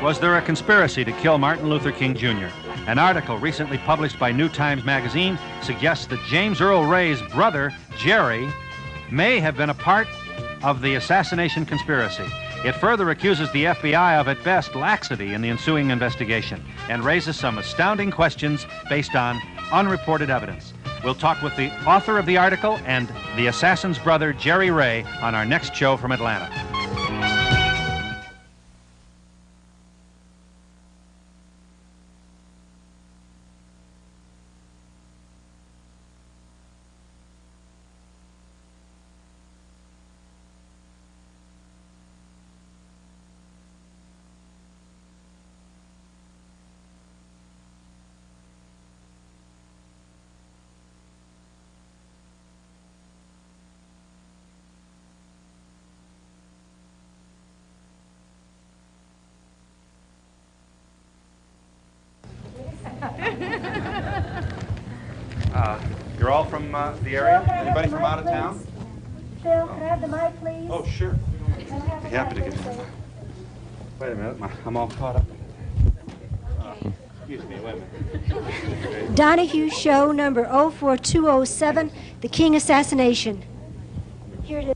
Was there a conspiracy to kill Martin Luther King Jr.? An article recently published by New Times Magazine suggests that James Earl Ray's brother, Jerry, may have been a part of the assassination conspiracy. It further accuses the FBI of, at best, laxity in the ensuing investigation and raises some astounding questions based on unreported evidence. We'll talk with the author of the article and the assassin's brother, Jerry Ray, on our next show from Atlanta. You're all from the area? Anybody from out of town? Phil, can I have the mic, please? Oh, sure. Be happy to give you the mic. Wait a minute, I'm all caught up. Excuse me, wait a minute. Donahue Show, number 04207, The King Assassination. Here it is.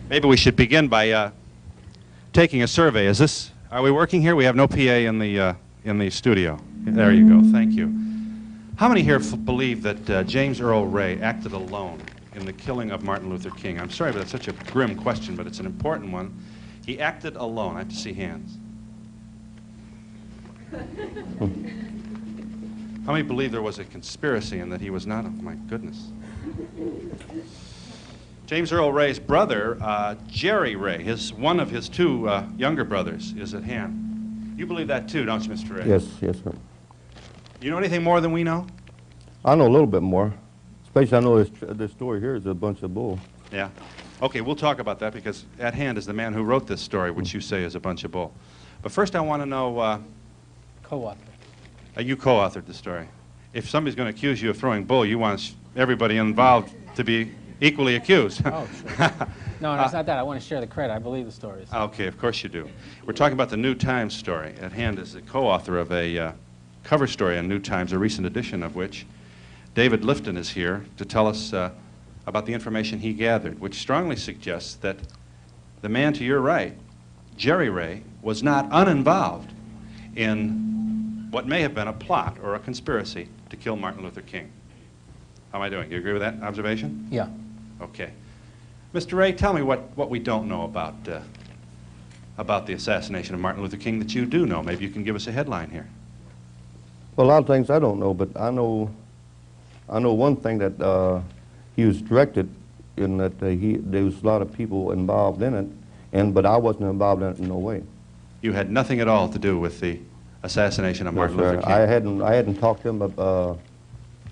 Maybe we should begin by taking a survey. Are we working here? We have no PA in the studio. There you go. Thank you. How many here believe that James Earl Ray acted alone in the killing of Martin Luther King? I'm sorry, but it's such a grim question, but it's an important one. He acted alone. I have to see hands. How many believe there was a conspiracy and that he was not? Oh, my goodness. James Earl Ray's brother, Jerry Ray, one of his two younger brothers, is at hand. You believe that too, don't you, Mr. Ray? Yes, sir. You know anything more than we know? I know a little bit more. Especially I know this story here is a bunch of bull. Yeah. Okay, we'll talk about that because at hand is the man who wrote this story, which you say is a bunch of bull. But first I want to know... Co-author. You co-authored the story. If somebody's going to accuse you of throwing bull, you want everybody involved to be equally accused. Oh, sure. No, it's not that. I want to share the credit. I believe the stories. Okay, of course you do. We're talking about the New Times story. At hand is the co-author of a cover story on New Times, a recent edition of which David Lifton is here to tell us about the information he gathered, which strongly suggests that the man to your right, Jerry Ray, was not uninvolved in what may have been a plot or a conspiracy to kill Martin Luther King. How am I doing? Do you agree with that observation? Yeah. Okay. Mr. Ray, tell me what we don't know about the assassination of Martin Luther King that you do know. Maybe you can give us a headline here. Well, a lot of things I don't know, but I know one thing that he was directed in that there was a lot of people involved in it, but I wasn't involved in it in no way. You had nothing at all to do with the assassination of Martin Luther King? I hadn't talked to him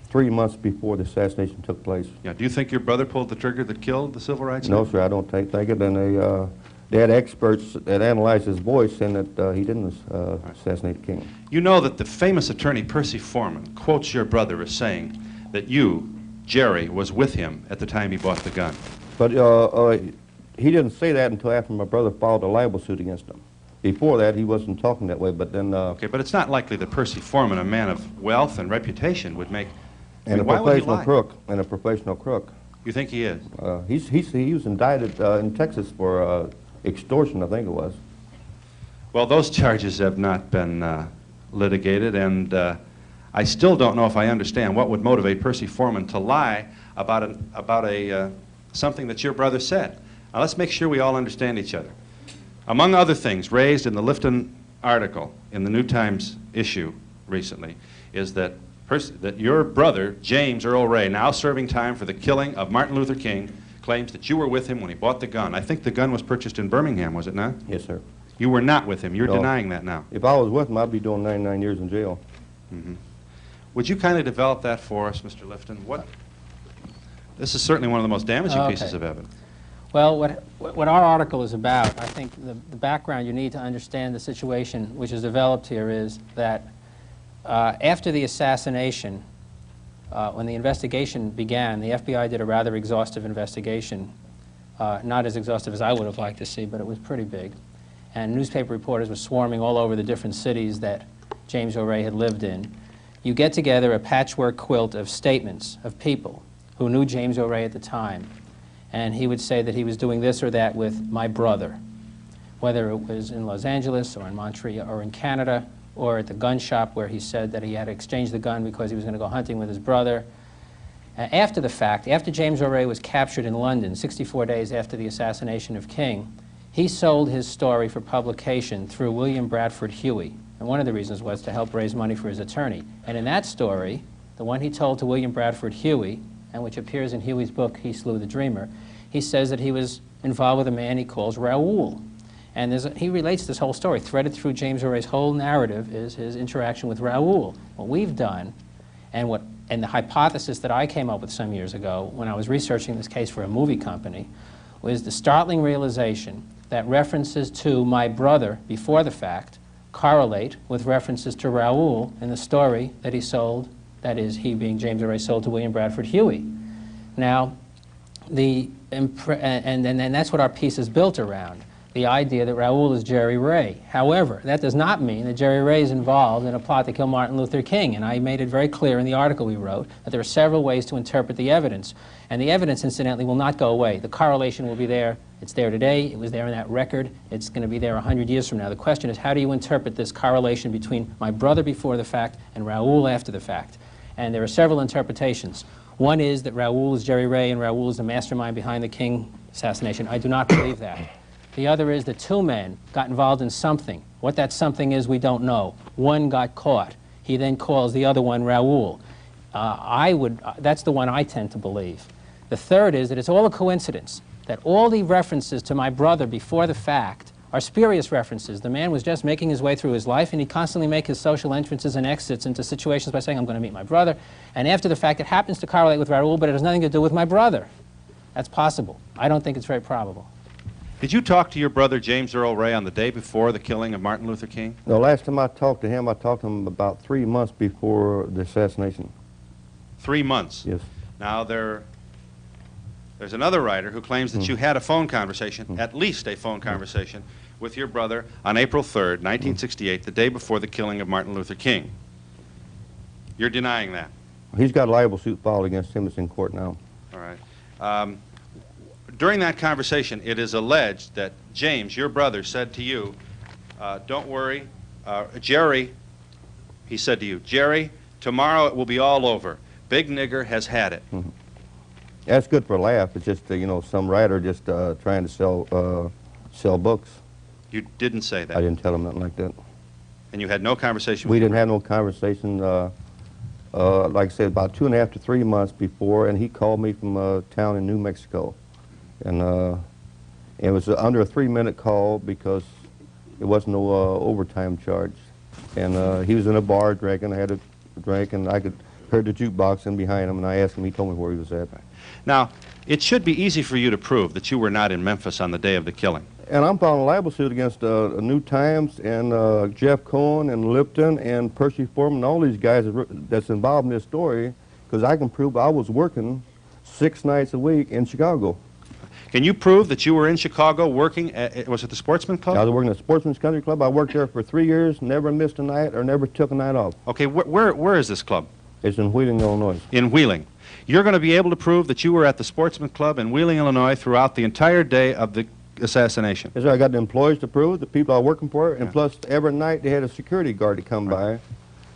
3 months before the assassination took place. Yeah. Do you think your brother pulled the trigger that killed the civil rights? No, sir, I don't think it. And they had experts that analyzed his voice saying that he didn't assassinate King. You know that the famous attorney Percy Foreman quotes your brother as saying that you, Jerry, was with him at the time he bought the gun. But he didn't say that until after my brother filed a libel suit against him. Before that, he wasn't talking that way, but then... okay, but it's not likely that Percy Foreman, a man of wealth and reputation, would make... And a professional crook. And a professional crook. You think he is? He was indicted in Texas for extortion, I think it was. Well, those charges have not been litigated, and I still don't know if I understand what would motivate Percy Foreman to lie about something that your brother said. Now, let's make sure we all understand each other. Among other things raised in the Lifton article in the New Times issue recently is that your brother, James Earl Ray, now serving time for the killing of Martin Luther King, claims that you were with him when he bought the gun. I think the gun was purchased in Birmingham, was it not? Yes, sir. You were not with him. You're denying that now. If I was with him, I'd be doing 99 years in jail. Mm-hmm. Would you kindly develop that for us, Mr. Lifton? This is certainly one of the most damaging Okay. pieces of evidence. Well, what our article is about, I think the background you need to understand the situation which is developed here is that after the assassination, when the investigation began, the FBI did a rather exhaustive investigation, not as exhaustive as I would have liked to see, but it was pretty big. And newspaper reporters were swarming all over the different cities that James O'Reilly had lived in. You get together a patchwork quilt of statements of people who knew James O'Reilly at the time, and he would say that he was doing this or that with my brother, whether it was in Los Angeles or in Montreal or in Canada or at the gun shop where he said that he had exchanged the gun because he was going to go hunting with his brother. After the fact, after James O'Reilly was captured in London, 64 days after the assassination of King, he sold his story for publication through William Bradford Huey. And one of the reasons was to help raise money for his attorney. And in that story, the one he told to William Bradford Huey, and which appears in Huey's book, He Slew the Dreamer, he says that he was involved with a man he calls Raoul. And he relates this whole story. Threaded through James O'Reilly's whole narrative is his interaction with Raoul. What we've done, and the hypothesis that I came up with some years ago when I was researching this case for a movie company, was the startling realization that references to my brother before the fact correlate with references to Raoul in the story that he sold, that is, he being James O'Reilly, sold to William Bradford Huey. Now, and that's what our piece is built around, the idea that Raoul is Jerry Ray. However, that does not mean that Jerry Ray is involved in a plot to kill Martin Luther King, and I made it very clear in the article we wrote that there are several ways to interpret the evidence, and the evidence, incidentally, will not go away. The correlation will be there. It's there today. It was there in that record. It's going to be there 100 years from now. The question is, how do you interpret this correlation between my brother before the fact and Raoul after the fact? And there are several interpretations. One is that Raoul is Jerry Ray and Raoul is the mastermind behind the King assassination. I do not believe that. The other is that two men got involved in something. What that something is, we don't know. One got caught. He then calls the other one Raoul. That's the one I tend to believe. The third is that it's all a coincidence, that all the references to my brother before the fact are spurious references. The man was just making his way through his life, and he constantly makes his social entrances and exits into situations by saying, I'm going to meet my brother. And after the fact, it happens to correlate with Raoul, but it has nothing to do with my brother. That's possible. I don't think it's very probable. Did you talk to your brother James Earl Ray on the day before the killing of Martin Luther King? The last time I talked to him about 3 months before the assassination. 3 months? Yes. Now, there's another writer who claims that you had a phone conversation, at least a phone conversation, with your brother on April 3rd, 1968, the day before the killing of Martin Luther King. You're denying that? He's got a libel suit filed against him. It's in court now. All right. During that conversation, it is alleged that James, your brother, said to you, don't worry, Jerry, he said to you, Jerry, tomorrow it will be all over. Big nigger has had it. Mm-hmm. That's good for a laugh. It's just, you know, some writer just trying to sell books. You didn't say that? I didn't tell him nothing like that. And you had no conversation We with didn't have no conversation, like I said, about 2.5 to 3 months before, and he called me from a town in New Mexico. And it was under a 3-minute call because there wasn't no overtime charge. And he was in a bar drinking. I had a drink, and I heard the jukebox in behind him, and I asked him. He told me where he was at. Now, it should be easy for you to prove that you were not in Memphis on the day of the killing. And I'm filing a libel suit against New Times and Jeff Cohen and Lipton and Percy Foreman and all these guys that's involved in this story, because I can prove I was working 6 nights a week in Chicago. Can you prove that you were in Chicago working at, was it the Sportsman Club? I was working at Sportsman's Country Club. I worked there for 3 years, never missed a night or never took a night off. Okay, where is this club? It's in Wheeling, Illinois. In Wheeling. You're going to be able to prove that you were at the Sportsman Club in Wheeling, Illinois throughout the entire day of the assassination? Yes, sir. I got the employees to prove it, the people I was working for, and plus every night they had a security guard to come by.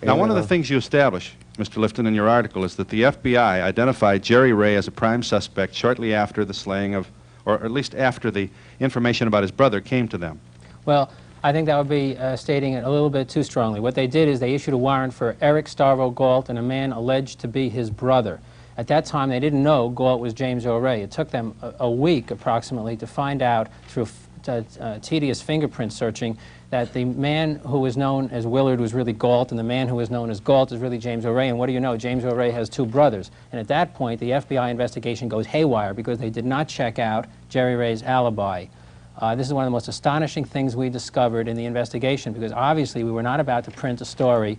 Now, one of the things you establish, Mr. Lifton, in your article is that the FBI identified Jerry Ray as a prime suspect shortly after the slaying of, or at least after the information about his brother came to them. Well, I think that would be stating it a little bit too strongly. What they did is they issued a warrant for Eric Starvo Galt and a man alleged to be his brother. At that time, they didn't know Galt was James O'Reilly. It took them a week, approximately, to find out through tedious fingerprint searching, that the man who was known as Willard was really Galt, and the man who was known as Galt is really James O'Ray. And what do you know? James O'Ray has two brothers. And at that point, the FBI investigation goes haywire because they did not check out Jerry Ray's alibi. This is one of the most astonishing things we discovered in the investigation, because obviously we were not about to print a story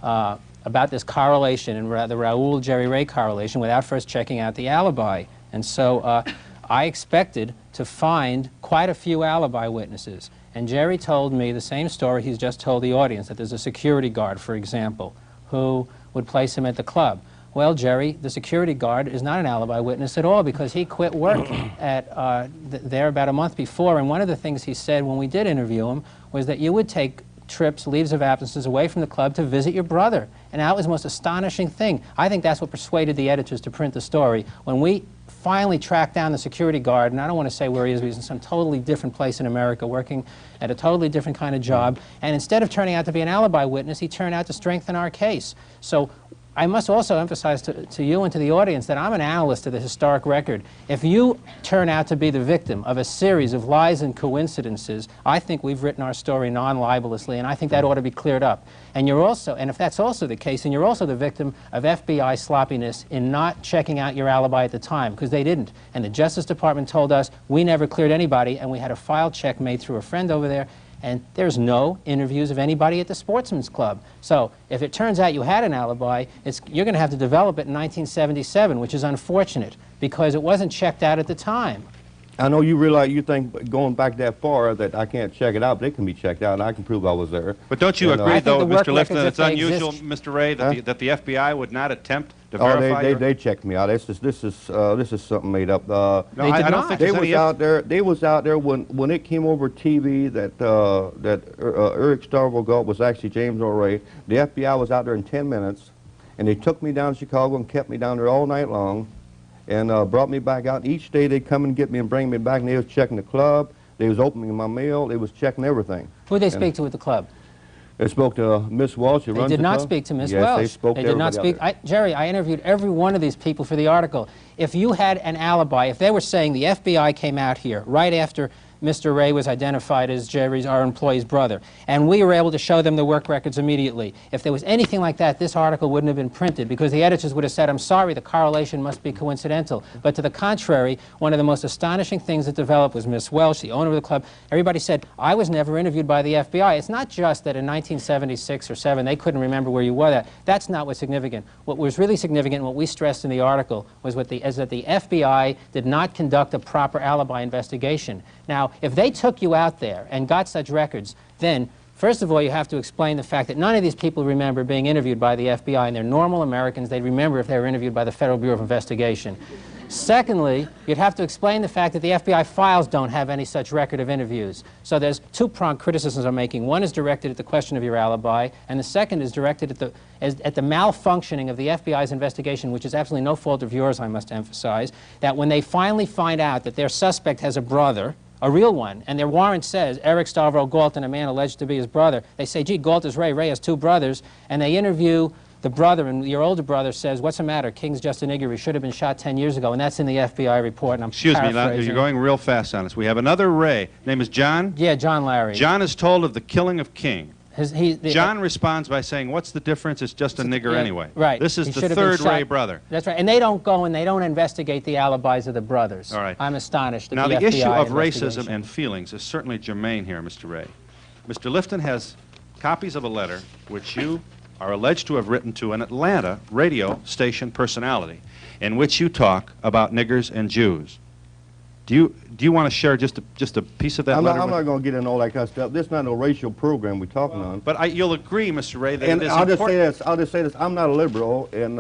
about this correlation, and the Raoul-Jerry Ray correlation, without first checking out the alibi. And so I expected to find quite a few alibi witnesses. And Jerry told me the same story he's just told the audience, that there's a security guard, for example, who would place him at the club. Well, Jerry, the security guard is not an alibi witness at all, because he quit work there about a month before. And one of the things he said when we did interview him was that you would take trips, leaves of absences away from the club to visit your brother. And that was the most astonishing thing. I think that's what persuaded the editors to print the story. When we finally tracked down the security guard, and I don't want to say where he is, but he's in some totally different place in America, working at a totally different kind of job, and instead of turning out to be an alibi witness, he turned out to strengthen our case. So I must also emphasize to you and to the audience that I'm an analyst of the historic record. If you turn out to be the victim of a series of lies and coincidences, I think we've written our story non-libelously, and I think that ought to be cleared up. And you're also, and if that's also the case, and you're also the victim of FBI sloppiness in not checking out your alibi at the time, because they didn't. And the Justice Department told us we never cleared anybody, and we had a file check made through a friend over there, and there's no interviews of anybody at the Sportsman's Club. So if it turns out you had an alibi, you're going to have to develop it in 1977, which is unfortunate, because it wasn't checked out at the time. I know you realize, you think going back that far that I can't check it out, but it can be checked out, and I can prove I was there. But don't you agree, though, Mr. Lifton, that it's unusual, exist. Mr. Ray, that the FBI would not attempt to verify? They checked me out. This is something made up. No, I don't think they was out there. They was out there when it came over TV that Eric Starville was actually James O'Ray. The FBI was out there in 10 minutes, and they took me down to Chicago and kept me down there all night long, and brought me back out. Each day they'd come and get me and bring me back, and they was checking the club. They was opening my mail. They was checking everything. Who did they speak to at the club? They spoke to Miss Welch. They did not speak to Miss Welch. They spoke to They did not speak. Jerry, I interviewed every one of these people for the article. If you had an alibi, if they were saying the FBI came out here right after Mr. Ray was identified as our employee's brother, and we were able to show them the work records immediately. If there was anything like that, this article wouldn't have been printed, because the editors would have said, I'm sorry, the correlation must be coincidental. But to the contrary, one of the most astonishing things that developed was Miss Welch, the owner of the club. Everybody said, I was never interviewed by the FBI. It's not just that in 1976 or 7 they couldn't remember where you were. That's not what's significant. What was really significant, what we stressed in the article, was that the FBI did not conduct a proper alibi investigation. Now, if they took you out there and got such records, then, first of all, you have to explain the fact that none of these people remember being interviewed by the FBI, and they're normal Americans. They'd remember if they were interviewed by the Federal Bureau of Investigation. Secondly, you'd have to explain the fact that the FBI files don't have any such record of interviews. So there's two-pronged criticisms I'm making. One is directed at the question of your alibi, and the second is directed at the malfunctioning of the FBI's investigation, which is absolutely no fault of yours, I must emphasize, that when they finally find out that their suspect has a brother, a real one, and their warrant says Eric Starville Galt and a man alleged to be his brother, they say, gee, Galt is Ray, Ray has two brothers, and they interview the brother, and your older brother says, what's the matter? King's just a nigger. He should have been shot 10 years ago, and that's in the FBI report, and I'm paraphrasing. You're going real fast on us. We have another Ray. Name is John? Yeah, John Larry. John is told of the killing of King. John responds by saying, what's the difference? It's just a nigger anyway. Right. This is the third Ray brother. That's right. And they don't go and they don't investigate the alibis of the brothers. All right. I'm astonished at now, the the issue FBI of racism and feelings is certainly germane here, Mr. Ray. Mr. Lifton has copies of a letter which you are alleged to have written to an Atlanta radio station personality in which you talk about niggers and Jews. Do you want to share just a piece of that letter? I'm not going to get into all that kind of stuff. This is not a racial program we're talking on. But you'll agree, Mr. Ray, that and it is I'll important. just say this. I'm not a liberal, and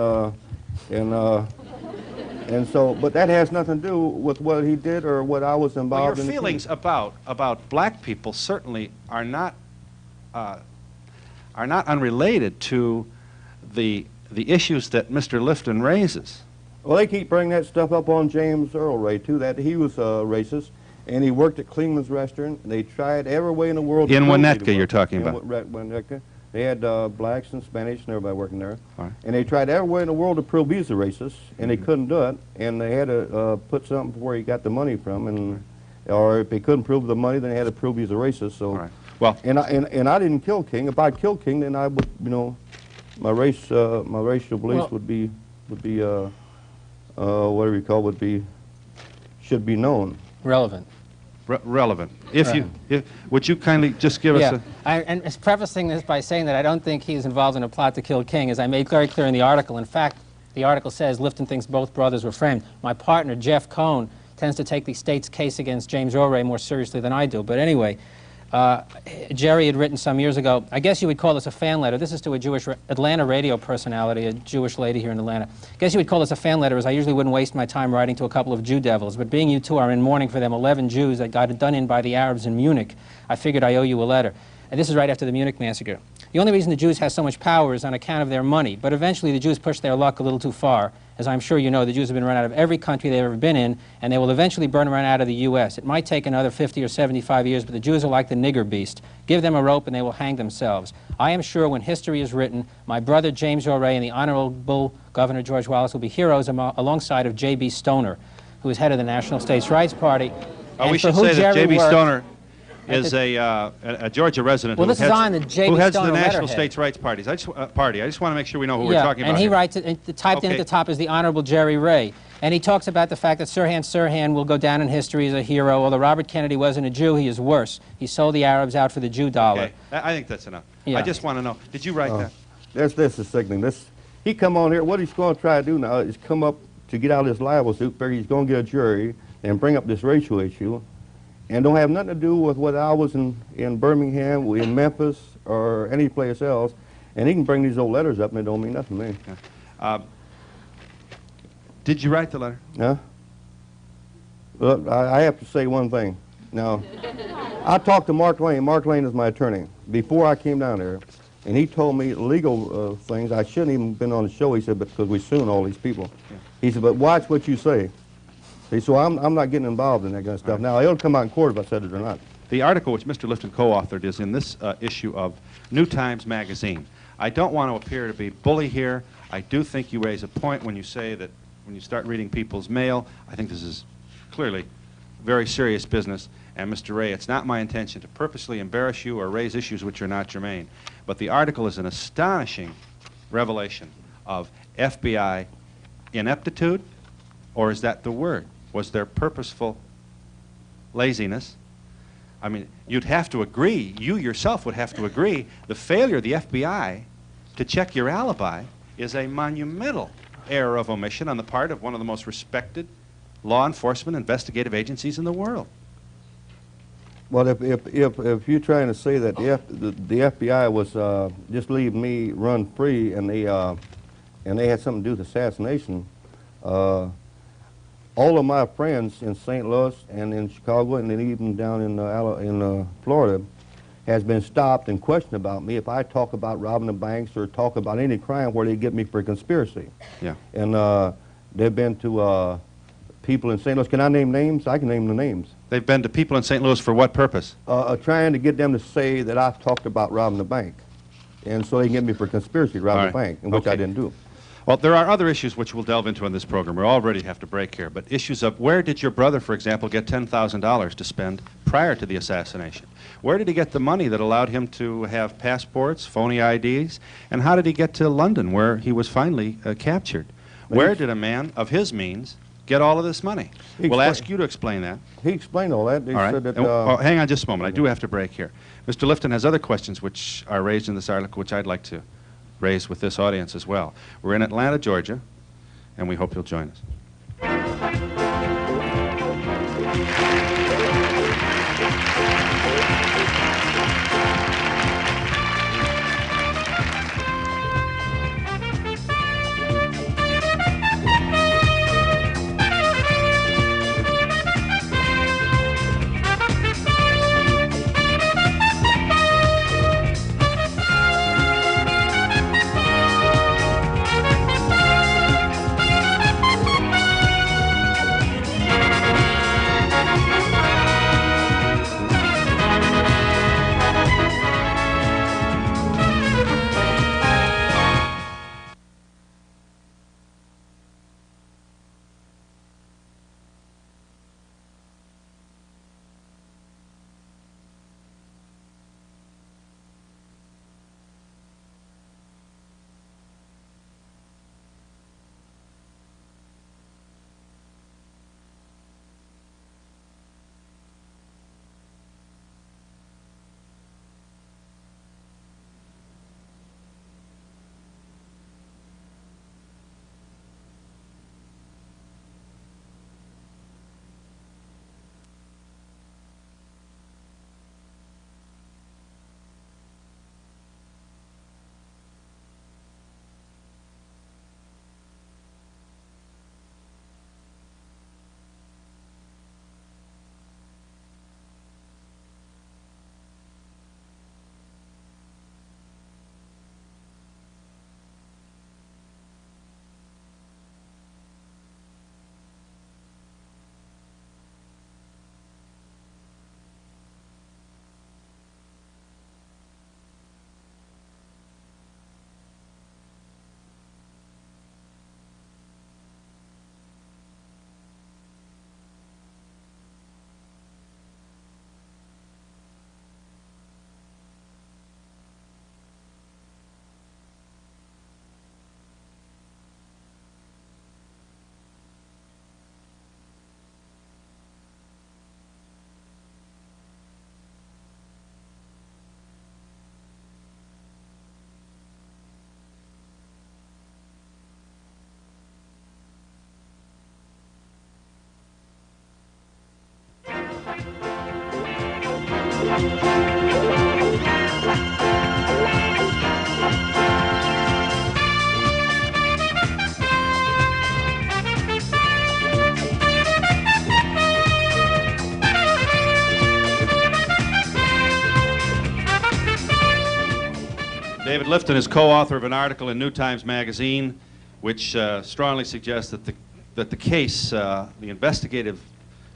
so, but that has nothing to do with what he did or what I was involved in. Your feelings about black people certainly are not unrelated to the issues that Mr. Lifton raises. Well, they keep bringing that stuff up on James Earl Ray, too, that he was racist, and he worked at Klingman's restaurant, and they tried every way in the world to in prove Winnetka, you're talking about. Winnetka. They had blacks and Spanish and everybody working there. Right. And they tried every way in the world to prove he's a racist, and they couldn't do it, and they had to put something where he got the money from, and or if they couldn't prove the money, then they had to prove he's a racist. So, All right. Well, and I didn't kill King. If I'd killed King, then I would, you know, my racial beliefs would be whatever you call should be known. Relevant. relevant. Would you kindly just give us a... And prefacing this by saying that I don't think he's involved in a plot to kill King, as I made very clear in the article. In fact, the article says Lifton thinks both brothers were framed. My partner, Jeff Cohn, tends to take the state's case against James Earl more seriously than I do. But anyway, Jerry had written some years ago, I guess you would call this a fan letter. This is to a Jewish Atlanta radio personality, a Jewish lady here in Atlanta. I guess you would call this a fan letter, as I usually wouldn't waste my time writing to a couple of Jew devils. But being you two are in mourning for them 11 Jews that got done in by the Arabs in Munich, I figured I owe you a letter. And this is right after the Munich massacre. The only reason the Jews have so much power is on account of their money. But eventually the Jews pushed their luck a little too far. As I'm sure you know, the Jews have been run out of every country they've ever been in, and they will eventually run out of the U.S. It might take another 50 or 75 years, but the Jews are like the nigger beast. Give them a rope and they will hang themselves. I am sure when history is written, my brother James Earl and the Honorable Governor George Wallace will be heroes alongside of J.B. Stoner, who is head of the National States Rights Party. We should say that J.B. Stoner is a Georgia resident who heads the National States Rights Party. I just want to make sure we know who we're talking about. And he here. writes it, typed in at the top is the Honorable Jerry Ray. And he talks about the fact that Sirhan Sirhan will go down in history as a hero. Although Robert Kennedy wasn't a Jew, he is worse. He sold the Arabs out for the Jew dollar. Okay. I think that's enough. Yeah. I just want to know, did you write that? This is sickening. He come on here, what he's going to try to do now is come up to get out of this libel suit, figure he's going to get a jury and bring up this racial issue. And don't have nothing to do with what I was in Birmingham, in Memphis, or any place else. And he can bring these old letters up and it don't mean nothing to me. Yeah. Did you write the letter? Huh? Well, I have to say one thing. Now, I talked to Mark Lane. Mark Lane is my attorney. Before I came down there, and he told me legal things. I shouldn't even been on the show, he said, because we suing all these people. Yeah. He said, but watch what you say. See, so I'm not getting involved in that kind of stuff. Right. Now, it'll come out in court if I said it or not. The article which Mr. Lifton co-authored is in this issue of New Times Magazine. I don't want to appear to be bully here. I do think you raise a point when you say that when you start reading people's mail, I think this is clearly very serious business. And Mr. Ray, it's not my intention to purposely embarrass you or raise issues which are not germane. But the article is an astonishing revelation of FBI ineptitude, or is that the word? Was there purposeful laziness? I mean, you'd have to agree, you yourself would have to agree, the failure of the FBI to check your alibi is a monumental error of omission on the part of one of the most respected law enforcement investigative agencies in the world. Well, if you're trying to say that the FBI was just leaving me run free and they had something to do with assassination, all of my friends in St. Louis and in Chicago and then even down in Florida has been stopped and questioned about me if I talk about robbing the banks or talk about any crime where they get me for conspiracy. Yeah. And they've been to people in St. Louis. Can I name names? I can name the names. They've been to people in St. Louis for what purpose? Trying to get them to say that I've talked about robbing the bank. And so they can get me for conspiracy to rob the bank, which I didn't do. Well, there are other issues which we'll delve into in this program. We already have to break here, but issues of where did your brother, for example, get $10,000 to spend prior to the assassination? Where did he get the money that allowed him to have passports, phony IDs, and how did he get to London, where he was finally captured? Where did a man of his means get all of this money? We'll ask you to explain that. He explained all that. He said that, hang on just a moment. I do have to break here. Mr. Lifton has other questions which are raised in this article, which I'd like to raise with this audience as well. We're in Atlanta, Georgia, and we hope you'll join us. David Lifton is co-author of an article in New Times Magazine which strongly suggests that the case, the investigative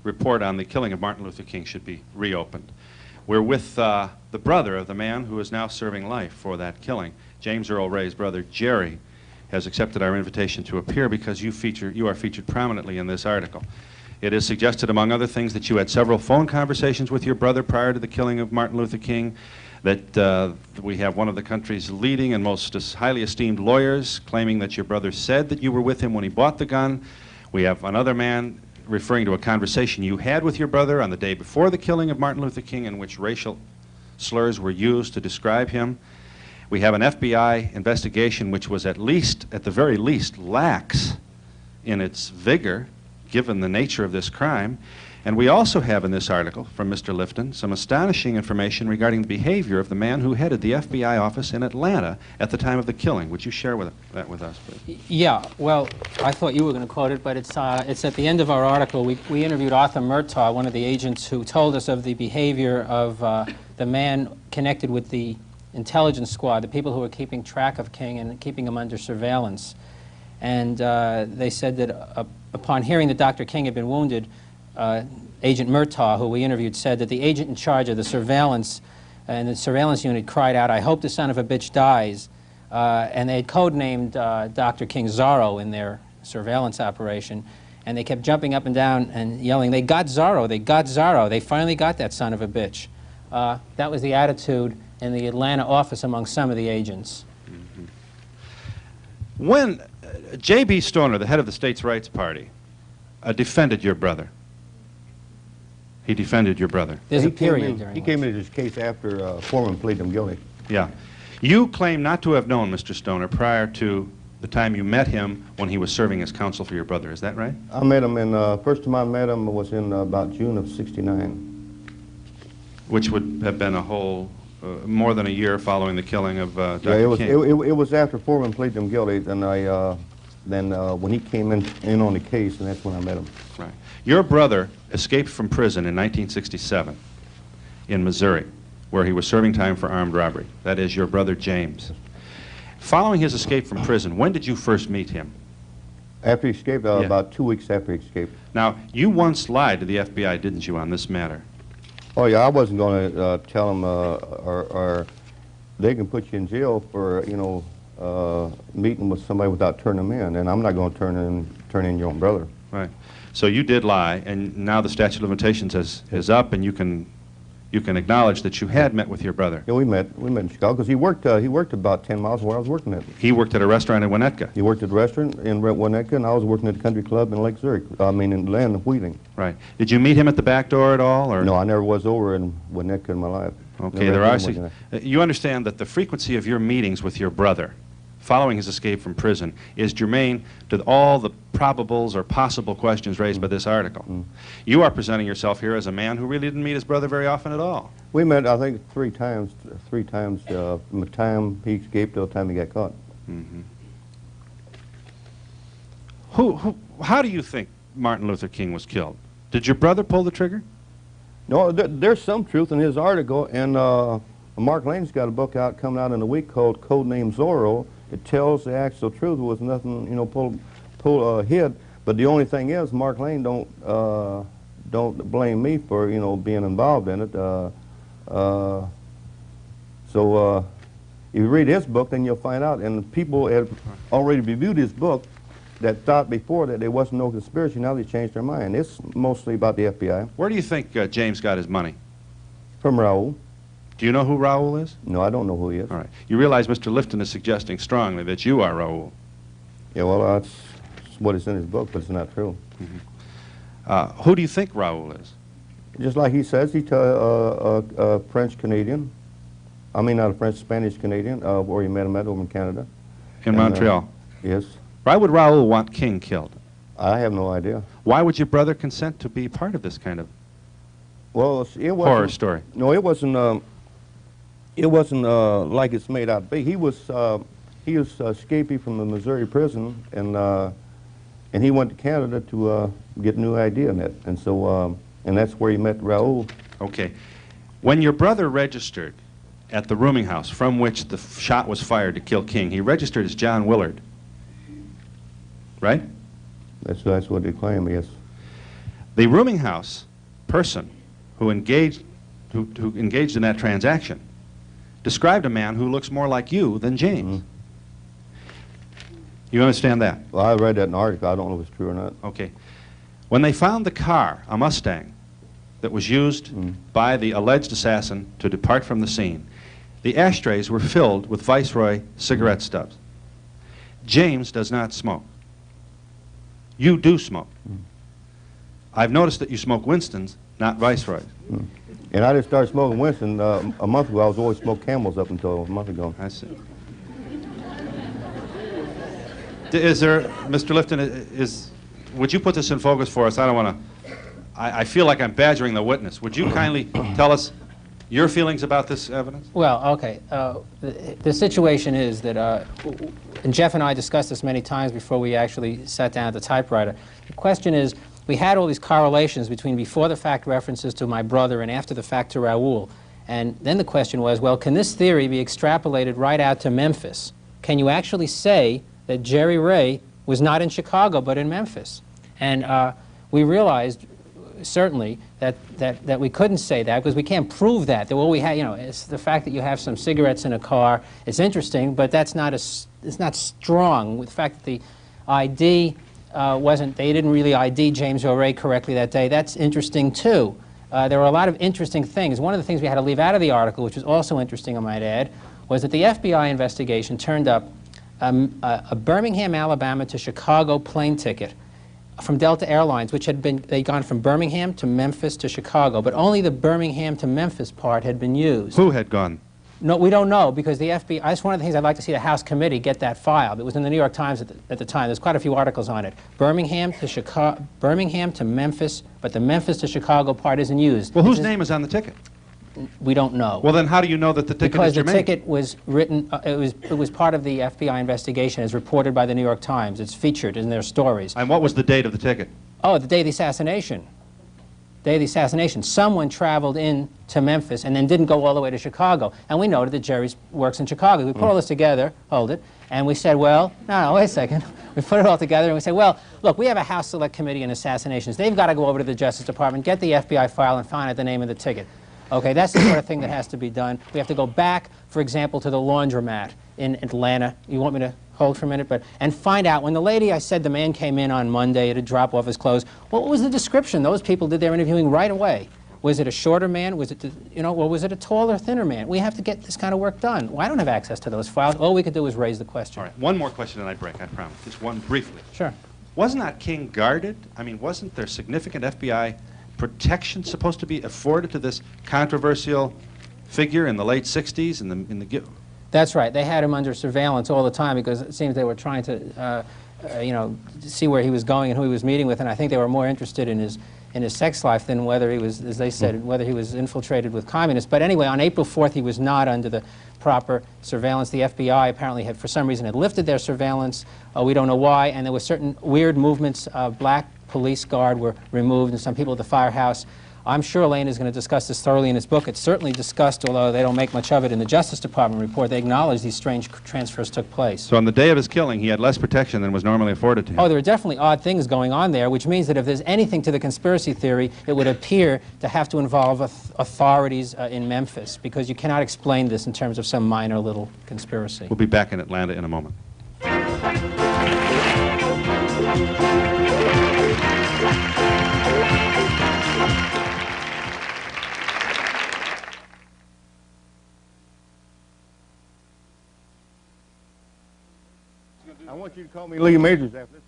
report on the killing of Martin Luther King should be reopened. We're with the brother of the man who is now serving life for that killing. James Earl Ray's brother, Jerry, has accepted our invitation to appear because you are featured prominently in this article. It is suggested, among other things, that you had several phone conversations with your brother prior to the killing of Martin Luther King, that we have one of the country's leading and most highly esteemed lawyers claiming that your brother said that you were with him when he bought the gun. We have another man referring to a conversation you had with your brother on the day before the killing of Martin Luther King in which racial slurs were used to describe him. We have an FBI investigation which was at the very least, lax in its vigor given the nature of this crime. And we also have in this article from Mr. Lifton some astonishing information regarding the behavior of the man who headed the FBI office in Atlanta at the time of the killing. Would you share that with us, please? Yeah, well, I thought you were going to quote it, but it's at the end of our article. We interviewed Arthur Murtaugh, one of the agents who told us of the behavior of the man connected with the intelligence squad, the people who were keeping track of King and keeping him under surveillance. And they said that upon hearing that Dr. King had been wounded, Agent Murtaugh, who we interviewed, said that the agent in charge of the surveillance and the surveillance unit cried out, "I hope the son of a bitch dies." And they had codenamed Dr. King Zorro in their surveillance operation. And they kept jumping up and down and yelling, "They got Zorro, they got Zorro, they finally got that son of a bitch." That was the attitude in the Atlanta office among some of the agents. Mm-hmm. When J.B. Stoner, the head of the States' Rights Party, defended your brother, he defended your brother. There's a period during He came into this case after Foreman pleaded him guilty. Yeah. You claim not to have known Mr. Stoner prior to the time you met him when he was serving as counsel for your brother. Is that right? I met him in, first time I met him was in about June of '69. Which would have been a whole, more than a year following the killing of Dr. Yeah, King. it was after Foreman pleaded him guilty, and when he came in on the case, and that's when I met him. Right. Your brother escaped from prison in 1967 in Missouri, where he was serving time for armed robbery. That is your brother James. Following his escape from prison, when did you first meet him? After he escaped, Yeah. about 2 weeks after he escaped. Now, you once lied to the FBI, didn't you, on this matter? Oh yeah, I wasn't going to tell them, or they can put you in jail for, meeting with somebody without turning them in, and I'm not going to turn in your own brother. Right. So you did lie, and now the statute of limitations is up, and you can acknowledge that you had met with your brother. Yeah, we met in Chicago because he worked about 10 miles from where I was working at. He worked at a restaurant in Winnetka. He worked at a restaurant in Winnetka, and I was working at the country club in Lake Zurich. In Land of Wheeling. Right. Did you meet him at the back door at all, or? No, I never was over in Winnetka in my life. Okay, Never there had are. been with You understand that the frequency of your meetings with your brother following his escape from prison is germane to all the probables or possible questions raised by this article. You are presenting yourself here as a man who really didn't meet his brother very often at all. We met, I think, three times from the time he escaped till the time he got caught. Mm-hmm. How do you think Martin Luther King was killed? Did your brother pull the trigger? No, there's some truth in his article, and Mark Lane's got a book out coming out in a week called Codename Zorro. It tells the actual truth. It was nothing, hid. But the only thing is, Mark Lane don't blame me for being involved in it. So if you read his book, then you'll find out. And people had already reviewed his book that thought before that there wasn't no conspiracy. Now they changed their mind. It's mostly about the FBI. Where do you think James got his money? From Raoul. Do you know who Raoul is? No, I don't know who he is. All right. You realize Mr. Lifton is suggesting strongly that you are Raoul. Yeah, well, that's what is in his book, but it's not true. Mm-hmm. Who do you think Raoul is? Just like he says, he's a French-Canadian. I mean, not a French, Spanish-Canadian, where he met him at over in Canada. In Montreal? Yes. Why would Raoul want King killed? I have no idea. Why would your brother consent to be part of this kind of Well, it wasn't horror story? No, it wasn't. It wasn't like it's made out to be. He was escapee from the Missouri prison, and he went to Canada to get a new idea in it, and so and that's where he met Raul. Okay. When your brother registered at the rooming house from which the shot was fired to kill King, he registered as John Willard, right? That's what they claim. Yes. The rooming house person who engaged in that transaction described a man who looks more like you than James. You understand that? Well, I read that in an article. I don't know if it's true or not. Okay. When they found the car, a Mustang, that was used by the alleged assassin to depart from the scene, the ashtrays were filled with Viceroy cigarette stubs. James does not smoke. You do smoke. I've noticed that you smoke Winston's, not Viceroy's. And I just started smoking Winston a month ago. I was always smoking Camels up until a month ago. I see. Is there, Mr. Lifton, would you put this in focus for us? I don't want to, I feel like I'm badgering the witness. Would you kindly tell us your feelings about this evidence? Well, okay. The situation is that, and Jeff and I discussed this many times before we actually sat down at the typewriter. The question is, we had all these correlations between before-the-fact references to my brother and after-the-fact to Raul. And then the question was, well, can this theory be extrapolated right out to Memphis? Can you actually say that Jerry Ray was not in Chicago but in Memphis? And we realized, certainly, that we couldn't say that because we can't prove that. That what we had, you know, it's the fact that you have some cigarettes in a car. It's interesting, but that's not it's not strong. The fact that the ID they didn't really ID James O'Ray correctly that day. That's interesting too. There were a lot of interesting things. One of the things we had to leave out of the article, which was also interesting, I might add, was that the FBI investigation turned up a Birmingham, Alabama to Chicago plane ticket from Delta Airlines, which had been, they'd gone from Birmingham to Memphis to Chicago, but only the Birmingham to Memphis part had been used. Who had gone? No, we don't know, because the FBI, that's one of the things I'd like to see the House committee get that filed. It was in the New York Times at the time. There's quite a few articles on it. Birmingham to Memphis, but the Memphis to Chicago part isn't used. Well, whose name is on the ticket? We don't know. Well, then how do you know that the ticket because is germane? the ticket was written, it was part of the FBI investigation as reported by the New York Times. It's featured in their stories. And what was the date of the ticket? Oh, the day of the assassination. Day of the assassination. Someone traveled in to Memphis and then didn't go all the way to Chicago. And we noted that Jerry works in Chicago. We put all this together, hold it, and we said, well, no, wait a second. We put it all together and we said, well, look, we have a House Select Committee on Assassinations. They've got to go over to the Justice Department, get the FBI file, and find out the name of the ticket. Okay, that's the sort of thing that has to be done. We have to go back, for example, to the laundromat in Atlanta. You want me to hold for a minute? And find out, when the lady, I said the man came in on Monday to drop off his clothes, what was the description? Those people did their interviewing right away. Was it a shorter man? Was it, or was it a taller, thinner man? We have to get this kind of work done. Well, I don't have access to those files. All we could do is raise the question. All right, one more question and I break, I promise. Just one briefly. Sure. Wasn't that King guarded? I mean, wasn't there significant FBI protection supposed to be afforded to this controversial figure in the late 60s? That's right. They had him under surveillance all the time because it seems they were trying to, see where he was going and who he was meeting with, and I think they were more interested in his sex life than whether he was, as they said, whether he was infiltrated with communists. But anyway, on April 4th, he was not under the proper surveillance. The FBI apparently had, for some reason, had lifted their surveillance. We don't know why, and there were certain weird movements. Black police guard were removed, and some people at the firehouse. I'm sure Lane is going to discuss this thoroughly in his book. It's certainly discussed, although they don't make much of it in the Justice Department report. They acknowledge these strange transfers took place. So on the day of his killing, he had less protection than was normally afforded to him. Oh, there were definitely odd things going on there, which means that if there's anything to the conspiracy theory, it would appear to have to involve authorities in Memphis, because you cannot explain this in terms of some minor little conspiracy. We'll be back in Atlanta in a moment. I want you to call me Lee Majors after this.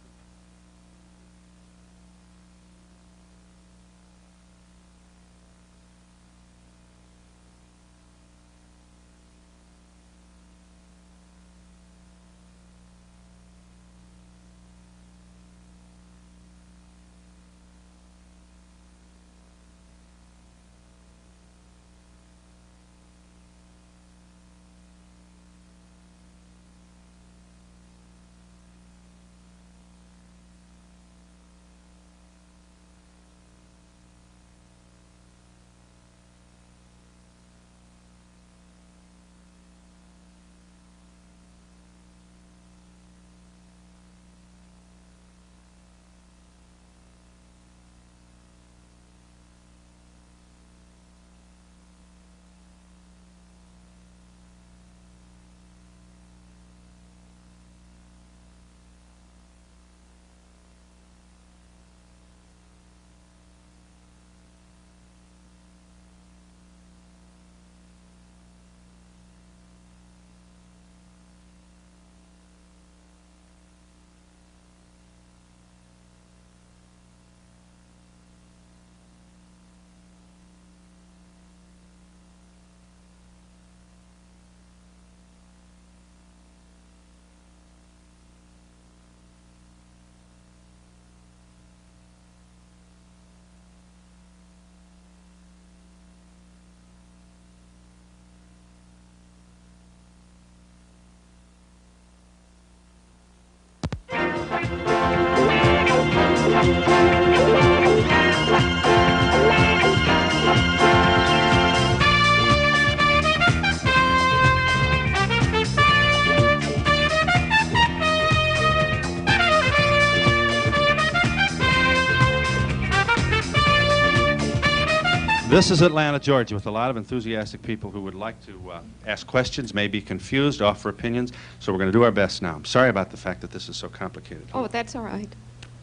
This is Atlanta, Georgia, with a lot of enthusiastic people who would like to ask questions, may be confused, offer opinions. So we're going to do our best now. I'm sorry about the fact that this is so complicated. Oh, that's all right.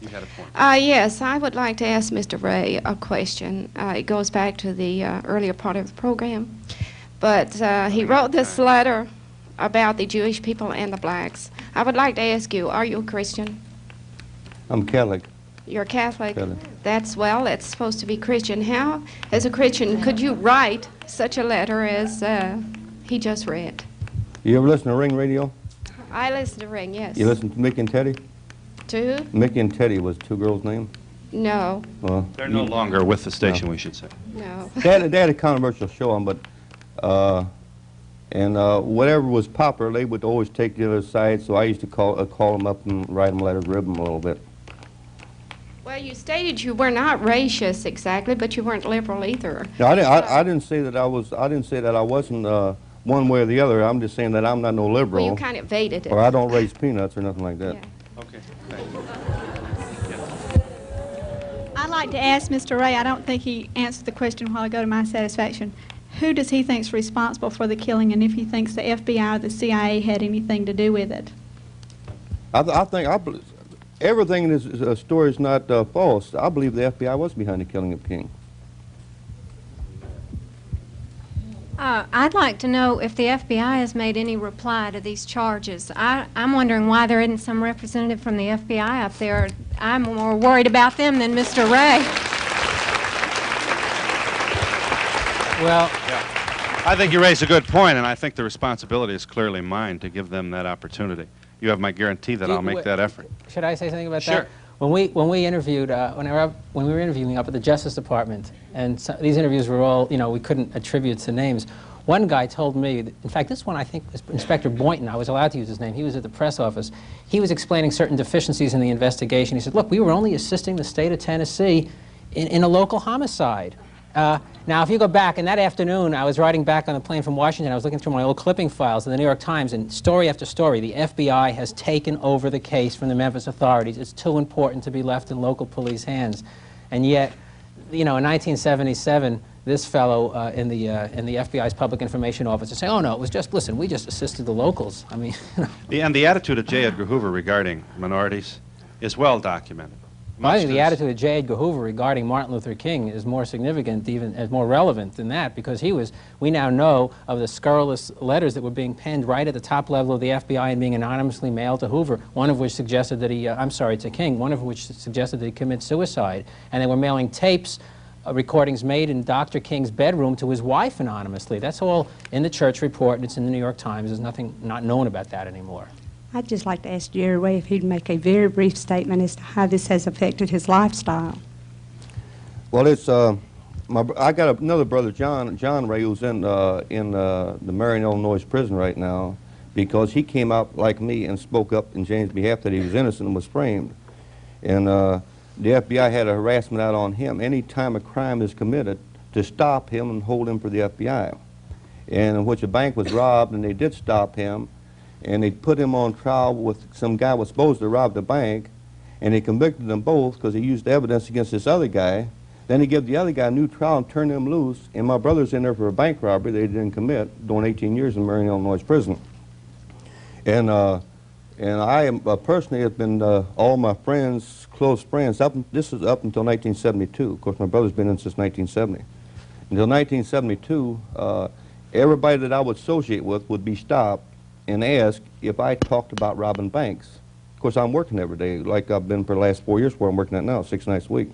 You had a point. Yes, I would like to ask Mr. Ray a question. It goes back to the earlier part of the program. But he wrote this letter about the Jewish people and the blacks. I would like to ask you, are you a Christian? I'm Catholic. You're Catholic? Catholic. That's, well, it's supposed to be Christian. How, as a Christian, could you write such a letter as he just read? You ever listen to Ring Radio? I listen to Ring, yes. You listen to Mickey and Teddy? To who? Mickey and Teddy was two girls' name. No, Well, They're no longer with the station, we should say. no. they had a controversial show on, but whatever was popular, they would always take the other side. So I used to call them up and write them letters, rib them a little bit. Well, you stated you were not racist exactly, but you weren't liberal either. No, I didn't say that I was. I didn't say that I wasn't one way or the other. I'm just saying that I'm not no liberal, Well, you kind of evaded it. or I don't raise peanuts or nothing like that. Yeah. Okay. Thank you. I'd like to ask Mr. Ray, I don't think he answered the question a while ago to my satisfaction. Who does he think is responsible for the killing, and if he thinks the FBI or the CIA had anything to do with it? I think everything in this story is not false. I believe the FBI was behind the killing of King. I'd like to know if the FBI has made any reply to these charges. I'm wondering why there isn't some representative from the FBI up there. I'm more worried about them than Mr. Ray. Well, I think you raise a good point, and I think the responsibility is clearly mine to give them that opportunity. You have my guarantee that I'll make that effort. should I say something about Sure. that? When we interviewed, when we were interviewing up at the Justice Department, and these interviews were all, we couldn't attribute to names. One guy told me, in fact, this one I think was Inspector Boynton. I was allowed to use his name. He was at the press office. He was explaining certain deficiencies in the investigation. He said, look, we were only assisting the state of Tennessee in a local homicide. Now, if you go back, and that afternoon, I was riding back on the plane from Washington. I was looking through my old clipping files in the New York Times, and story after story, the FBI has taken over the case from the Memphis authorities. It's too important to be left in local police hands. And yet, in 1977, this fellow in the FBI's Public Information Office is saying, oh, no, it was just, listen, we just assisted the locals. I mean, And the attitude of J. Edgar Hoover regarding minorities is well documented. I think the attitude of J. Edgar Hoover regarding Martin Luther King is more significant, even as more relevant than that, because we now know of the scurrilous letters that were being penned right at the top level of the FBI and being anonymously mailed to Hoover, one of which suggested that to King, one of which suggested that he commit suicide. And they were mailing tapes, recordings made in Dr. King's bedroom to his wife anonymously. That's all in the Church report, and it's in the New York Times. There's nothing not known about that anymore. I'd just like to ask Jerry Ray if he'd make a very brief statement as to how this has affected his lifestyle. Well, it's I got another brother, John Ray, who's in the Marion, Illinois prison right now because he came out like me and spoke up in James' behalf that he was innocent and was framed. And the FBI had a harassment out on him any time a crime is committed to stop him and hold him for the FBI. And in which a bank was robbed, and they did stop him. And they put him on trial with some guy who was supposed to rob the bank, and they convicted them both because he used evidence against this other guy. Then he gave the other guy a new trial and turned him loose, and my brother's in there for a bank robbery they didn't commit, doing 18 years in Marion, Illinois prison. And I am personally have been all my friends, close friends, this is up until 1972. Of course, my brother's been in since 1970. Until 1972, everybody that I would associate with would be stopped and ask if I talked about robbing banks. Of course, I'm working every day, like I've been for the last 4 years, where I'm working at now, 6 nights a week.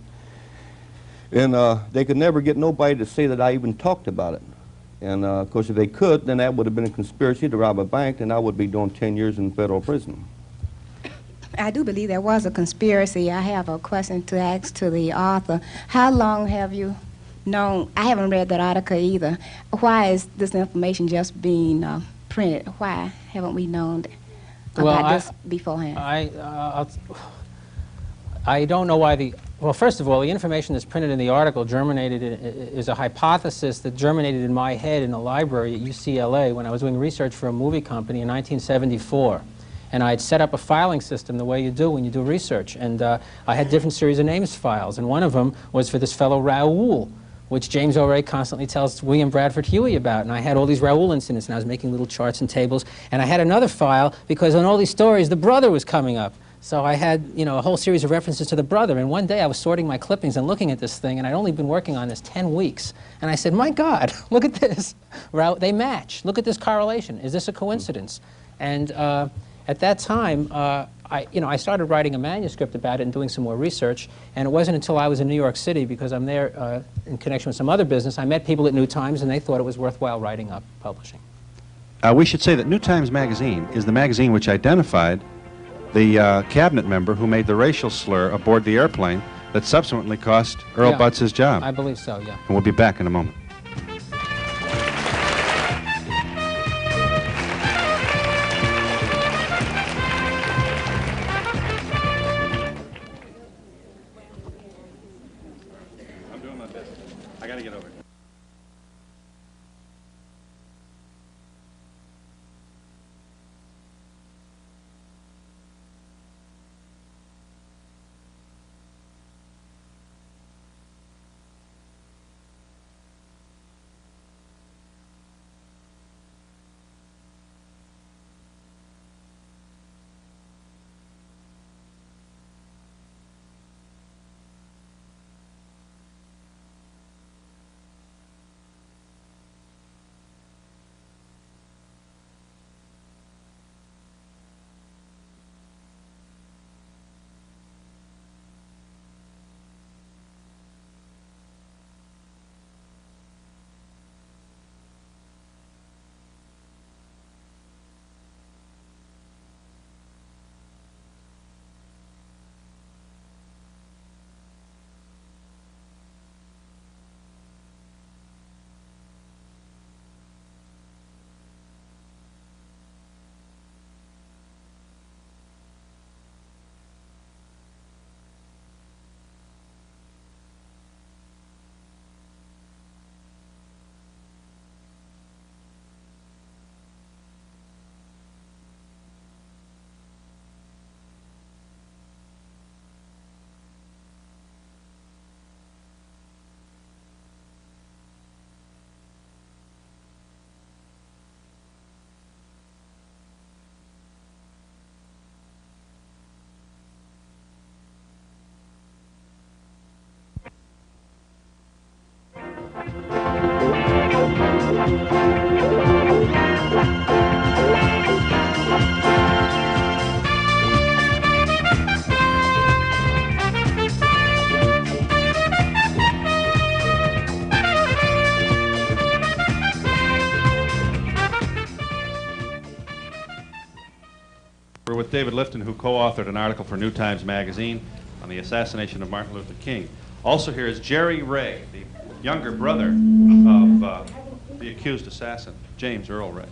And they could never get nobody to say that I even talked about it. And of course, if they could, then that would have been a conspiracy to rob a bank, and I would be doing 10 years in federal prison. I do believe there was a conspiracy. I have a question to ask to the author. How long have you known? I haven't read that article either. Why is this information just being printed? Why haven't we known about this beforehand? I don't know why well, first of all, the information that's printed in the article is a hypothesis that germinated in my head in a library at UCLA when I was doing research for a movie company in 1974. And I had set up a filing system the way you do when you do research. And I had different series of names files. And one of them was for this fellow Raoul, which James Earl Ray constantly tells William Bradford Huey about. And I had all these Raoul incidents, and I was making little charts and tables. And I had another file, because on all these stories, the brother was coming up. So I had, you know, a whole series of references to the brother. And one day I was sorting my clippings and looking at this thing, and I'd only been working on this 10 weeks. And I said, my God, look at this. They match. Look at this correlation. Is this a coincidence? And at that time, I started writing a manuscript about it and doing some more research. And it wasn't until I was in New York City, because I'm there in connection with some other business, I met people at New Times, and they thought it was worthwhile writing up, publishing. We should say that New Times Magazine is the magazine which identified the cabinet member who made the racial slur aboard the airplane that subsequently cost Earl Butz his job. I believe so, yeah. And we'll be back in a moment. I'm doing my best. I gotta get over it. We're with David Lifton, who co-authored an article for New Times Magazine on the assassination of Martin Luther King. Also here is Jerry Ray, the younger brother of the accused assassin, James Earl Ray.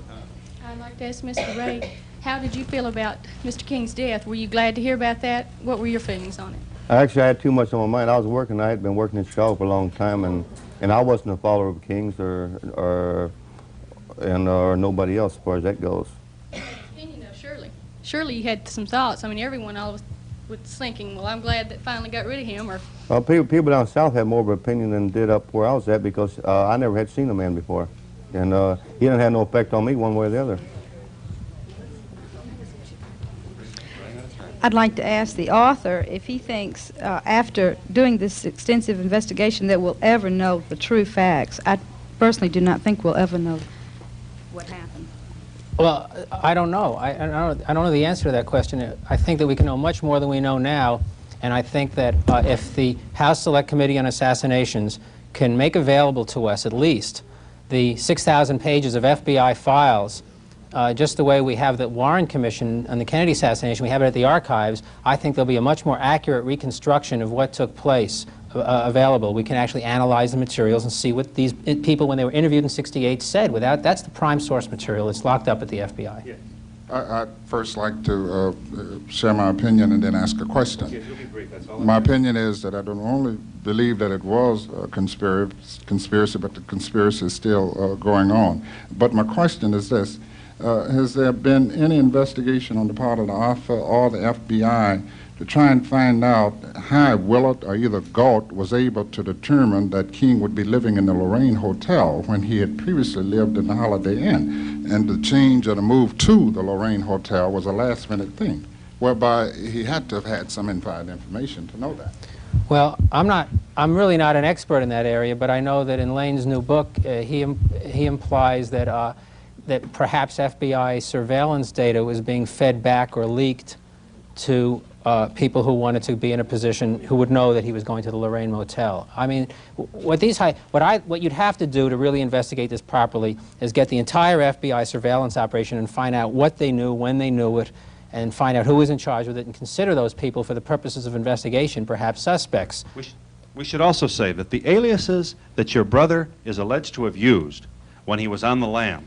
I'd like to ask Mr. Ray, how did you feel about Mr. King's death? Were you glad to hear about that? What were your feelings on it? Actually, I had too much on my mind. I was working. I had been working in Chicago for a long time, and I wasn't a follower of King's or nobody else as far as that goes. Opinion, though, surely you had some thoughts. I mean, everyone always was thinking, well, I'm glad that finally got rid of him. Or people down south had more of an opinion than did up where I was at, because I never had seen the man before, and he didn't have no effect on me one way or the other. I'd like to ask the author if he thinks, after doing this extensive investigation, that we'll ever know the true facts. I personally do not think we'll ever know what happened. Well, I don't know. I don't know the answer to that question. I think that we can know much more than we know now, and I think that if the House Select Committee on Assassinations can make available to us at least the 6,000 pages of FBI files, just the way we have the Warren Commission on the Kennedy assassination, we have it at the archives, I think there'll be a much more accurate reconstruction of what took place available. We can actually analyze the materials and see what these people, when they were interviewed in '68, said. That's the prime source material. It's locked up at the FBI. Yes. I'd first like to share my opinion and then ask a question. Yes, you'll be brief. That's all. My opinion is that I don't only believe that it was a conspiracy, but the conspiracy is still going on. But my question is this. Has there been any investigation on the part of the AFA or the FBI to try and find out how Willard or either Galt was able to determine that King would be living in the Lorraine Hotel when he had previously lived in the Holiday Inn. And the change or the move to the Lorraine Hotel was a last-minute thing, whereby he had to have had some inside information to know that. Well, I'm really not an expert in that area, but I know that in Lane's new book, he implies that that perhaps FBI surveillance data was being fed back or leaked to people who wanted to be in a position who would know that he was going to the Lorraine Motel. I mean, what you'd have to do to really investigate this properly is get the entire FBI surveillance operation and find out what they knew, when they knew it, and find out who was in charge with it, and consider those people for the purposes of investigation, perhaps suspects. We should also say that the aliases that your brother is alleged to have used when he was on the lam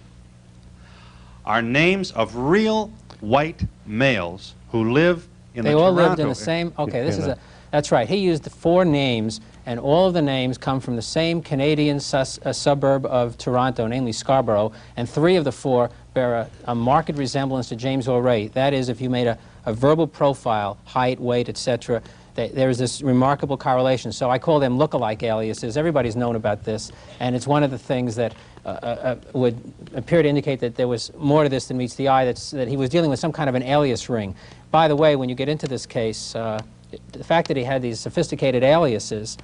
are names of real white males who live in the Toronto. They all lived in the same, okay, that's right. He used the 4 names, and all of the names come from the same Canadian suburb of Toronto, namely Scarborough, and 3 of the 4 bear a marked resemblance to James Earl Ray. That is, if you made a verbal profile, height, weight, etc., there's this remarkable correlation. So I call them look-alike aliases. Everybody's known about this, and it's one of the things that would appear to indicate that there was more to this than meets the eye, that he was dealing with some kind of an alias ring. By the way, when you get into this case, the fact that he had these sophisticated aliases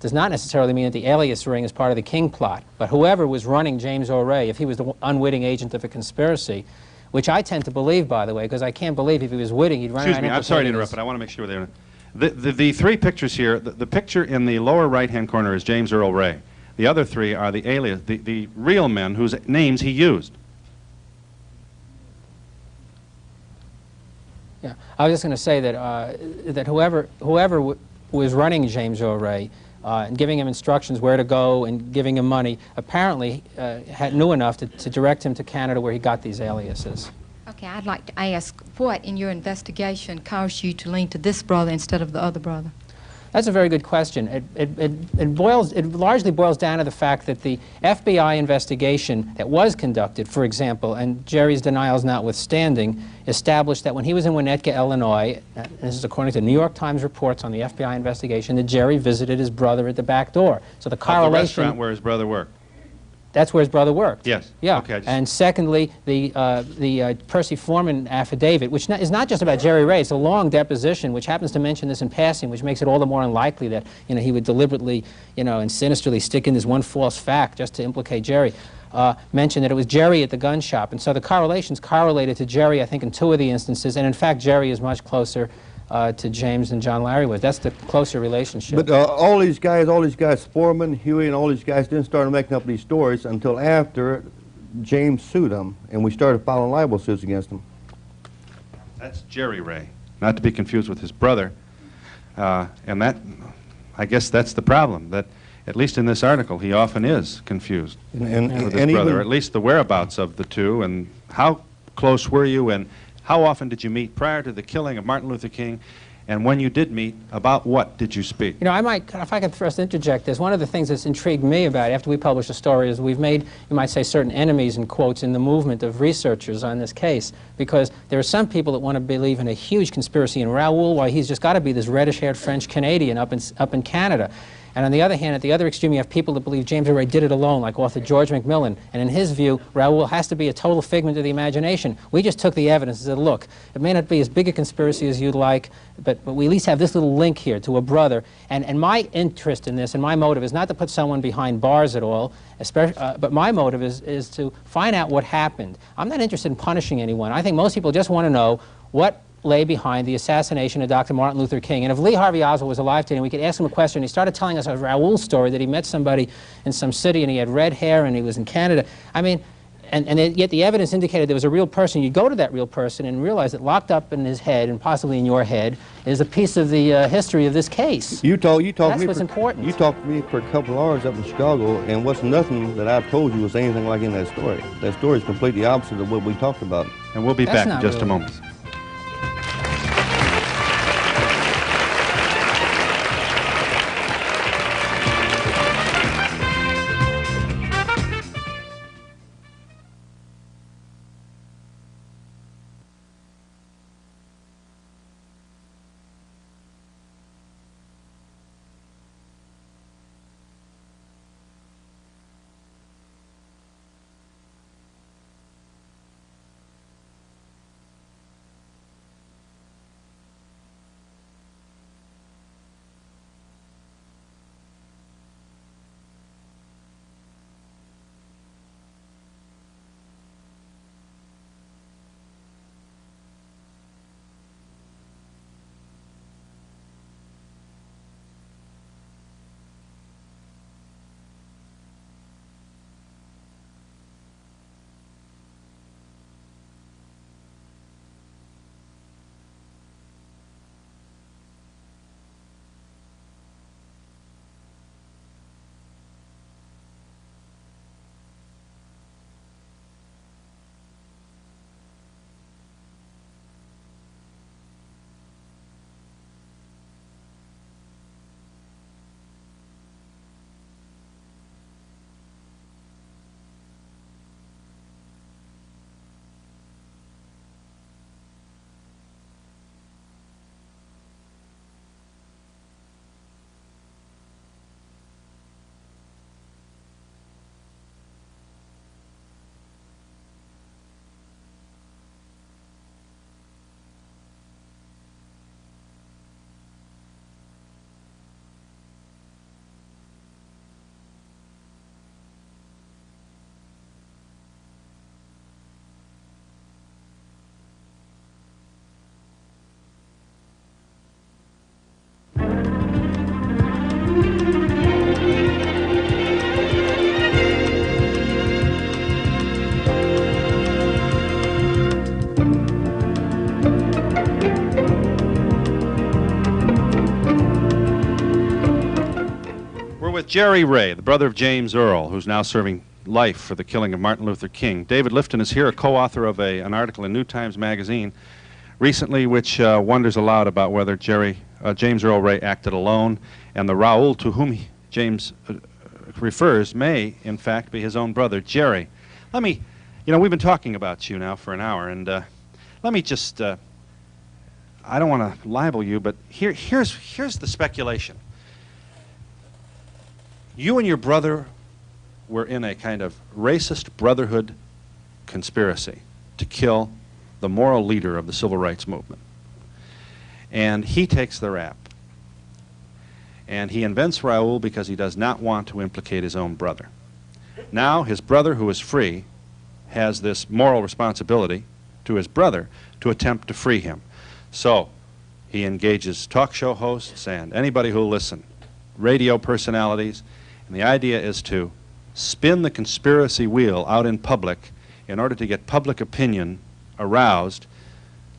does not necessarily mean that the alias ring is part of the King plot. But whoever was running James Earl Ray, if he was the unwitting agent of a conspiracy, which I tend to believe, by the way, because I can't believe if he was witting, he'd run around. Excuse me, I'm sorry to interrupt, but I want to make sure they're... The 3 pictures here, the picture in the lower right-hand corner is James Earl Ray. The other 3 are the alias, the real men whose names he used. Yeah, I was just going to say that that whoever was running James Earl Ray and giving him instructions where to go and giving him money apparently knew enough to direct him to Canada, where he got these aliases. Okay, I'd like to ask, what in your investigation caused you to lean to this brother instead of the other brother? That's a very good question. It largely boils down to the fact that the FBI investigation that was conducted, for example, and Jerry's denials notwithstanding, established that when he was in Winnetka, Illinois, and this is according to New York Times reports on the FBI investigation, that Jerry visited his brother at the back door. So the correlation... the restaurant where his brother worked. That's where his brother worked. Yes. Yeah. Okay, and secondly, the Percy Foreman affidavit, which is not just about Jerry Ray. It's a long deposition, which happens to mention this in passing, which makes it all the more unlikely that he would deliberately, and sinisterly stick in this one false fact just to implicate Jerry. Mentioned that it was Jerry at the gun shop, and so the correlations correlated to Jerry, I think, in 2 of the instances, and in fact, Jerry is much closer to James than John Larry was. That's the closer relationship. But all these guys, Foreman, Huey, and all these guys didn't start making up these stories until after James sued them, and we started filing libel suits against them. That's Jerry Ray, not to be confused with his brother. And that, I guess that's the problem, that at least in this article, he often is confused with his brother, at least the whereabouts of the 2, and how close were you, and how often did you meet prior to the killing of Martin Luther King? And when you did meet, about what did you speak? I might, if I could first interject this, one of the things that's intrigued me about it after we published the story is we've made, you might say, certain enemies, in quotes, in the movement of researchers on this case, because there are some people that want to believe in a huge conspiracy in Raoul, why he's just got to be this reddish-haired French-Canadian up in Canada. And on the other hand, at the other extreme, you have people that believe James Earl Ray did it alone, like author George McMillan. And in his view, Raoul has to be a total figment of the imagination. We just took the evidence and said, look, it may not be as big a conspiracy as you'd like, but we at least have this little link here to a brother. And my interest in this and my motive is not to put someone behind bars at all, but my motive is to find out what happened. I'm not interested in punishing anyone. I think most people just want to know what lay behind the assassination of Dr. Martin Luther King. And if Lee Harvey Oswald was alive today and we could ask him a question, he started telling us a Raoul story that he met somebody in some city and he had red hair and he was in Canada. I mean, and yet the evidence indicated there was a real person. You go to that real person and realize that locked up in his head, and possibly in your head, is a piece of the history of this case. That's what's important. You talked to me for a couple of hours up in Chicago, and what's nothing that I've told you was anything like in that story. That story is completely opposite of what we talked about. And we'll be back in just a moment. with Jerry Ray, the brother of James Earl, who's now serving life for the killing of Martin Luther King. David Lifton is here, a co-author of an article in New Times Magazine recently, which wonders aloud about whether James Earl Ray acted alone, and the Raoul to whom James refers may, in fact, be his own brother, Jerry. Let me, we've been talking about you now for an hour, and let me just, I don't want to libel you, but here's the speculation. You and your brother were in a kind of racist brotherhood conspiracy to kill the moral leader of the civil rights movement. And he takes the rap. And he invents Raoul because he does not want to implicate his own brother. Now his brother, who is free, has this moral responsibility to his brother to attempt to free him. So he engages talk show hosts and anybody who will listen, radio personalities, and the idea is to spin the conspiracy wheel out in public in order to get public opinion aroused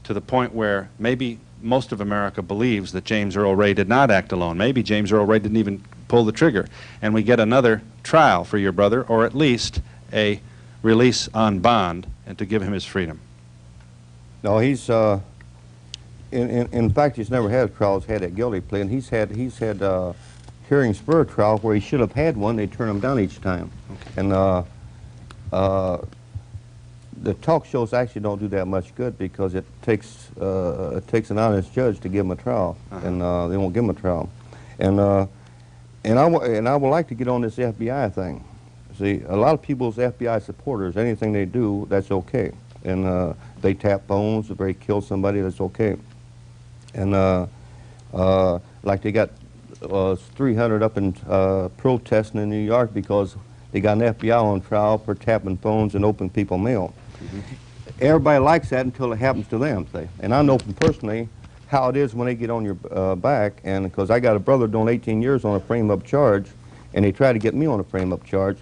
to the point where maybe most of America believes that James Earl Ray did not act alone. Maybe James Earl Ray didn't even pull the trigger. And we get another trial for your brother, or at least a release on bond, and to give him his freedom. No, he's, in fact, he's never had a trial. He's had a guilty plea, and he's had hearings for a trial where he should have had one. They turn him down each time. Okay. And the talk shows actually don't do that much good because it takes an honest judge to give him a trial, and they won't give him a trial. And I would like to get on this FBI thing. See, a lot of people's FBI supporters, anything they do, that's okay. And they tap phones, if they kill somebody, that's okay. And like they got 300 up in protesting in New York because they got an FBI on trial for tapping phones and opening people's mail. Everybody likes that until it happens to them, say. And I know from personally how it is when they get on your back, and because I got a brother doing 18 years on a frame-up charge, and they tried to get me on a frame-up charge,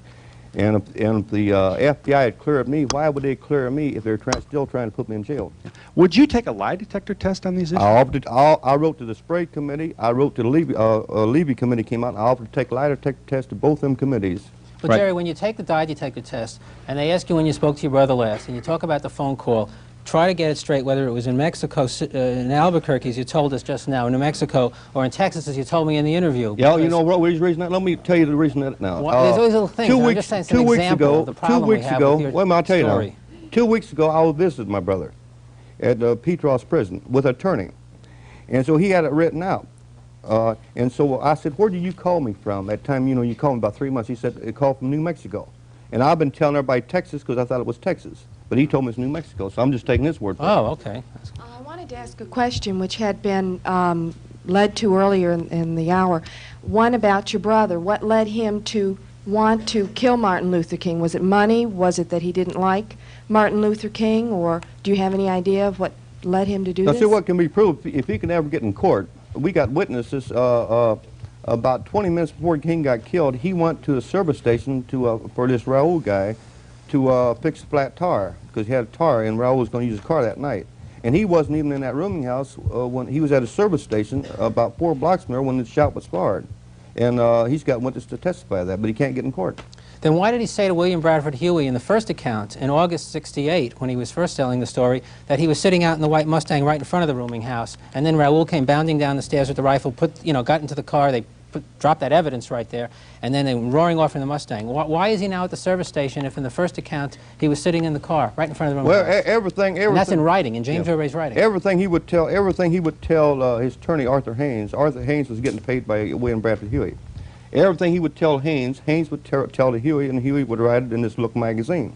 and if the FBI had cleared me, why would they clear me if they're still trying to put me in jail? Would you take a lie detector test on these issues? I wrote to the Sprague Committee, I wrote to the Levy Committee came out, and I offered to take a lie detector test to both them committees. But Jerry, when you take the lie detector test, and they ask you when you spoke to your brother last, and you talk about the phone call, try to get it straight, whether it was in Mexico, in Albuquerque, as you told us just now, in New Mexico, or in Texas, as you told me in the interview. Yeah, you know what reason that? Let me tell you the reason that now. There's always little things. I'm just saying some example of the problem we have with your wait a minute, I'll tell you story. now. 2 weeks ago, I was visiting my brother at Petros Prison with an attorney. And so he had it written out. And so I said, where did you call me from? That time, you called me about 3 months. He said, it called from New Mexico. And I've been telling everybody Texas because I thought it was Texas. But he told me it's New Mexico, so I'm just taking his word for it. Oh, okay. I wanted to ask a question which had been led to earlier in the hour. One about your brother. What led him to want to kill Martin Luther King? Was it money? Was it that he didn't like Martin Luther King? Or do you have any idea of what led him to do this? See, what can be proved, if he can ever get in court, we got witnesses about 20 minutes before King got killed. He went to the service station for this Raoul guy to fix the flat tire because he had a tire and Raoul was going to use his car that night. And he wasn't even in that rooming house when he was at a service station about 4 blocks from there when the shot was fired. And he's got witnesses to testify to that, but he can't get in court. Then why did he say to William Bradford Huey in the first account in August '68, when he was first telling the story, that he was sitting out in the white Mustang right in front of the rooming house, and then Raoul came bounding down the stairs with the rifle, got into the car, they dropped that evidence right there, and then they were roaring off in the Mustang? Why is he now at the service station if in the first account he was sitting in the car right in front of the rooming house? Well, everything. And that's in writing, in James Earl Ray's writing. Everything he would tell his attorney Arthur Haynes. Arthur Haynes was getting paid by William Bradford Huey. Everything he would tell Haynes, Haynes would tell to Huey, and Huey would write it in this Look magazine.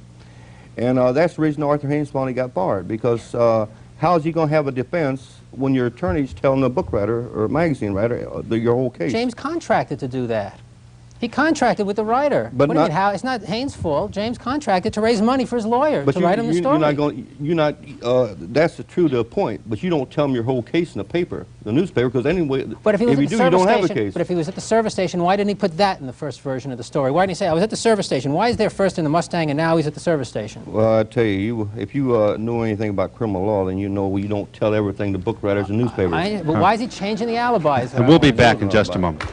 And that's the reason Arthur Haynes finally got barred, because how is he going to have a defense when your attorney's telling a book writer or a magazine writer your whole case? James contracted to do that. He contracted with the writer. But what do you mean, how? It's not Haynes' fault. James contracted to raise money for his lawyer to write him the story. That's true to a point, but you don't tell him your whole case in the paper, the newspaper, because anyway, but if he was you don't have a case. But if he was at the service station, why didn't he put that in the first version of the story? Why didn't he say, I was at the service station? Why is there first in the Mustang and now he's at the service station? Well, I tell you, if you know anything about criminal law, then you know you don't tell everything to book writers and newspapers. But why is he changing the alibis? And we'll be back in just a moment.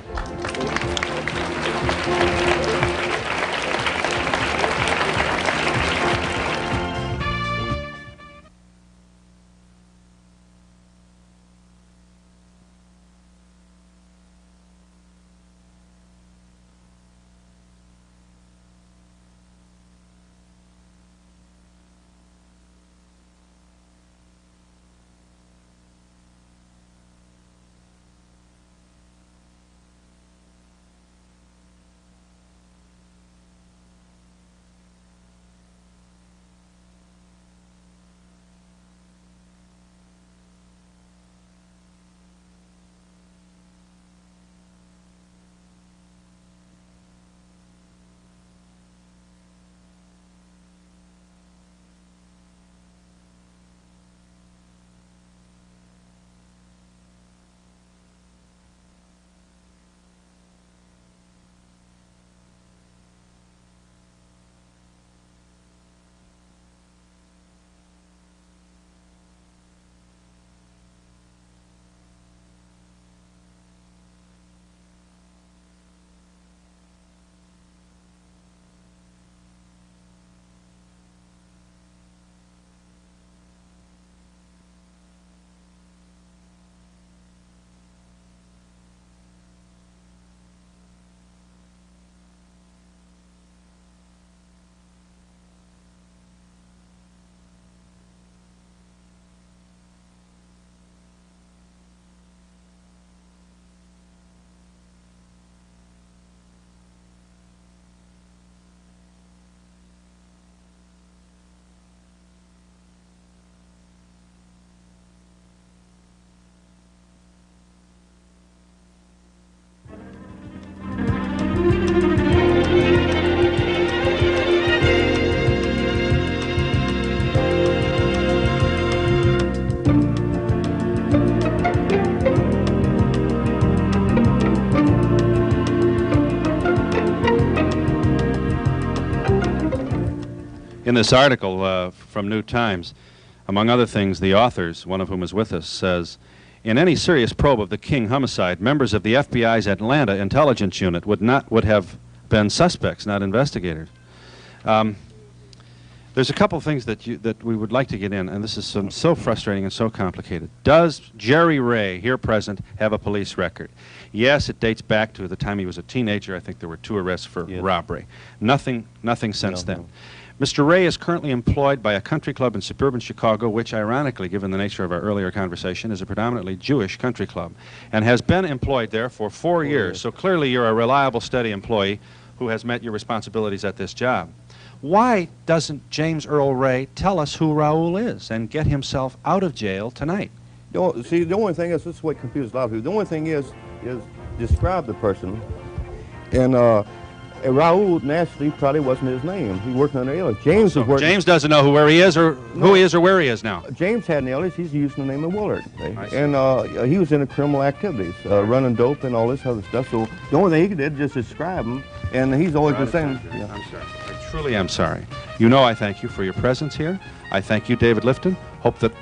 In this article from New Times, among other things, the authors, one of whom is with us, says, in any serious probe of the King homicide, members of the FBI's Atlanta intelligence unit would have been suspects, not investigators. There's a couple things that we would like to get in, and this is so frustrating and so complicated. Does Jerry Ray, here present, have a police record? Yes, it dates back to the time he was a teenager. I think there were 2 arrests for robbery. Nothing since then. Mr. Ray is currently employed by a country club in suburban Chicago, which, ironically, given the nature of our earlier conversation, is a predominantly Jewish country club, and has been employed there for 4 years. So clearly you're a reliable, steady employee who has met your responsibilities at this job. Why doesn't James Earl Ray tell us who Raul is and get himself out of jail tonight? See, the only thing is, this is what confuses a lot of people. The only thing is describe the person, and Raul naturally probably wasn't his name. He worked on an alias. James was working. James doesn't know who he is or where he is now. James had an alias. He's using the name of Willard, and he was into criminal activities, running dope and all this other stuff. So the only thing he did just describe him, and he's always the same. Yeah. I'm sorry. I truly am sorry. You know I thank you for your presence here. I thank you, David Lifton. Hope that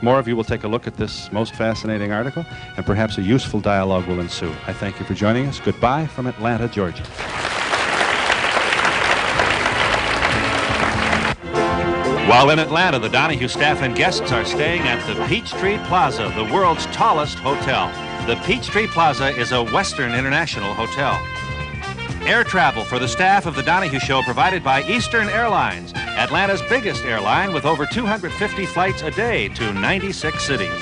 more of you will take a look at this most fascinating article, and perhaps a useful dialogue will ensue. I thank you for joining us. Goodbye from Atlanta, Georgia. While in Atlanta, the Donahue staff and guests are staying at the Peachtree Plaza, the world's tallest hotel. The Peachtree Plaza is a Western International hotel. Air travel for the staff of the Donahue Show provided by Eastern Airlines, Atlanta's biggest airline with over 250 flights a day to 96 cities.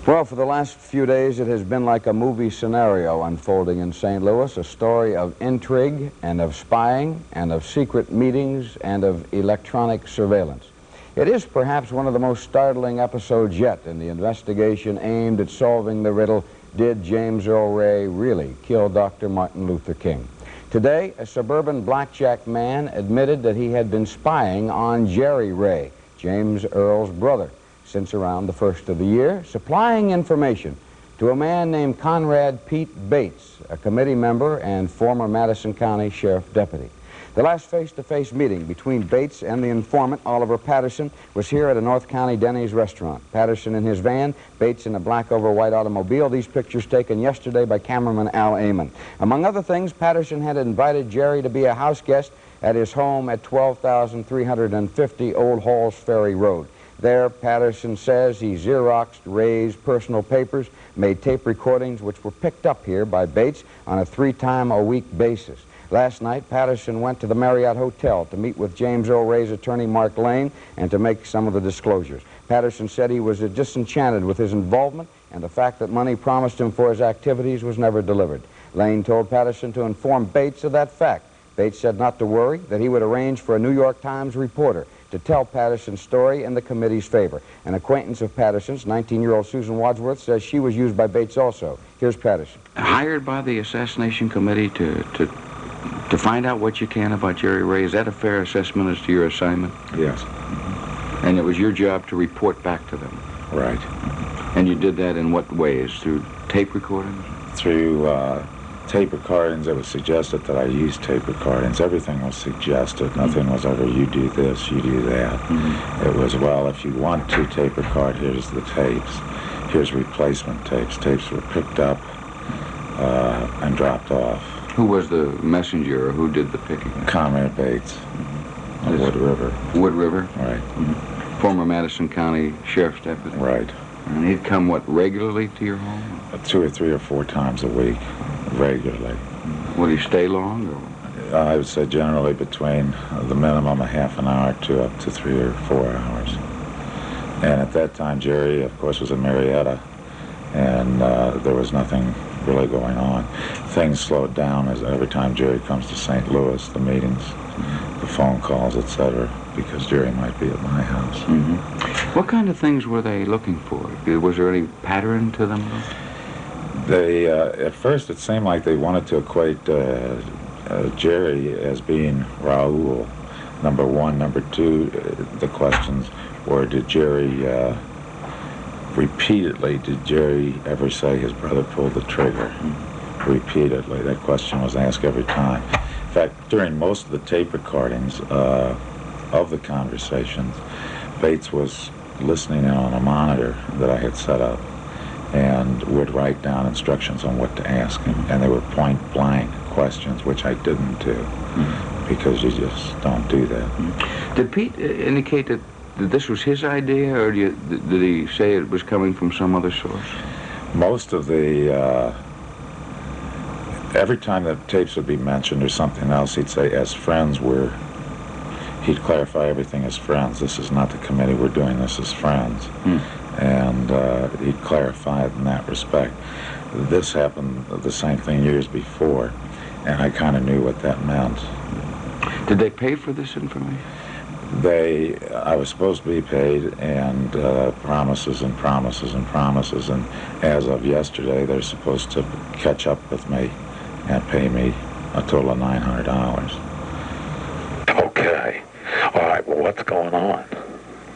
Well, for the last few days, it has been like a movie scenario unfolding in St. Louis, a story of intrigue and of spying and of secret meetings and of electronic surveillance. It is perhaps one of the most startling episodes yet in the investigation aimed at solving the riddle, did James Earl Ray really kill Dr. Martin Luther King? Today, a suburban blackjack man admitted that he had been spying on Jerry Ray, James Earl's brother, since around the first of the year, supplying information to a man named Conrad Pete Bates, a committee member and former Madison County Sheriff Deputy. The last face-to-face meeting between Bates and the informant, Oliver Patterson, was here at a North County Denny's restaurant. Patterson in his van, Bates in a black over white automobile. These pictures taken yesterday by cameraman Al Amon. Among other things, Patterson had invited Jerry to be a house guest at his home at 12,350 Old Halls Ferry Road. There, Patterson says he Xeroxed Ray's personal papers, made tape recordings which were picked up here by Bates on a 3-time-a-week basis. Last night, Patterson went to the Marriott Hotel to meet with James Earl Ray's attorney, Mark Lane, and to make some of the disclosures. Patterson said he was disenchanted with his involvement and the fact that money promised him for his activities was never delivered. Lane told Patterson to inform Bates of that fact. Bates said not to worry, that he would arrange for a New York Times reporter to tell Patterson's story in the committee's favor. An acquaintance of Patterson's, 19-year-old Susan Wadsworth, says she was used by Bates also. Here's Patterson. Hired by the assassination committee to find out what you can about Jerry Ray. Is that a fair assessment as to your assignment? Yes. And it was your job to report back to them? Right. And you did that in what ways? Through tape recordings? Through tape recordings. It was suggested that I use tape recordings. Everything was suggested. Nothing was ever, you do this, you do that. It was, well, if you want to tape record, here's the tapes. Here's replacement tapes. Tapes were picked up and dropped off. Who was the messenger, or who did the picking? Conrad Bates, of Wood River. Wood River? Right. Former Madison County Sheriff's Deputy? Right. And he'd come, what, regularly to your home? 2 or 3 or 4 times a week, regularly. Would he stay long? Or? I would say generally between the minimum a half an hour to up to 3 or 4 hours. And at that time, Jerry, of course, was in Marietta, and there was nothing really going on. Things slowed down as every time Jerry comes to St. Louis, the meetings, the phone calls, etc., because Jerry might be at my house. What kind of things were they looking for? Was there any pattern to them? They, at first it seemed like they wanted to equate Jerry as being Raul, number one. Number two, the questions were, did Jerry ever say his brother pulled the trigger? Repeatedly. That question was asked every time. In fact, during most of the tape recordings of the conversations, Bates was listening in on a monitor that I had set up and would write down instructions on what to ask him. And they were point-blank questions, which I didn't do, because you just don't do that. Did Pete indicate that this was his idea, or did he say it was coming from some other source? Most of the, every time the tapes would be mentioned or something else, he'd say, as friends, he'd clarify everything as friends. This is not the committee, we're doing this as friends. And he'd clarify it in that respect. This happened, the same thing, years before, and I kind of knew what that meant. Did they pay for this information? I was supposed to be paid, and promises and promises and promises, and as of yesterday, they're supposed to catch up with me and pay me a total of $900. Okay. All right, well, what's going on?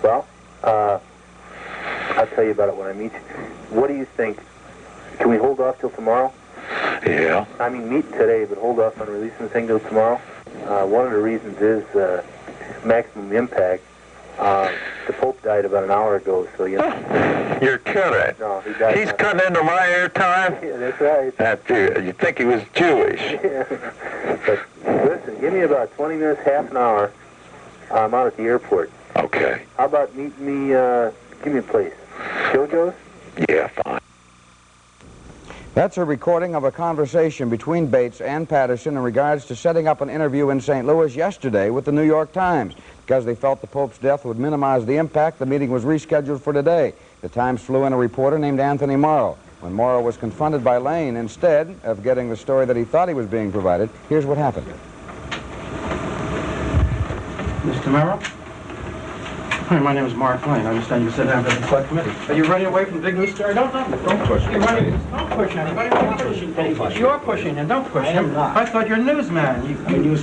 Well, I'll tell you about it when I meet you. What do you think? Can we hold off till tomorrow? Yeah. I mean, meet today, but hold off on releasing the thing till tomorrow. One of the reasons is maximum impact. The Pope died about an hour ago, so you know. You're kidding. No, he died. He's cutting into my airtime? Yeah, that's right. You think he was Jewish? Yeah. But listen, give me about 20 minutes, half an hour. I'm out at the airport. Okay. How about meeting me, give me a place. JoJo's? Yeah, fine. That's a recording of a conversation between Bates and Patterson in regards to setting up an interview in St. Louis yesterday with the New York Times. Because they felt the Pope's death would minimize the impact, the meeting was rescheduled for today. The Times flew in a reporter named Anthony Morrow. When Morrow was confronted by Lane, instead of getting the story that he thought he was being provided, here's what happened. Mr. Morrow? Hi, my name is Mark Lane. I understand you sit down for the select committee. Are you running away from the big news story? Don't push him. Don't push anybody. Don't push him. You're pushing him. Don't push him. I thought you're a newsman.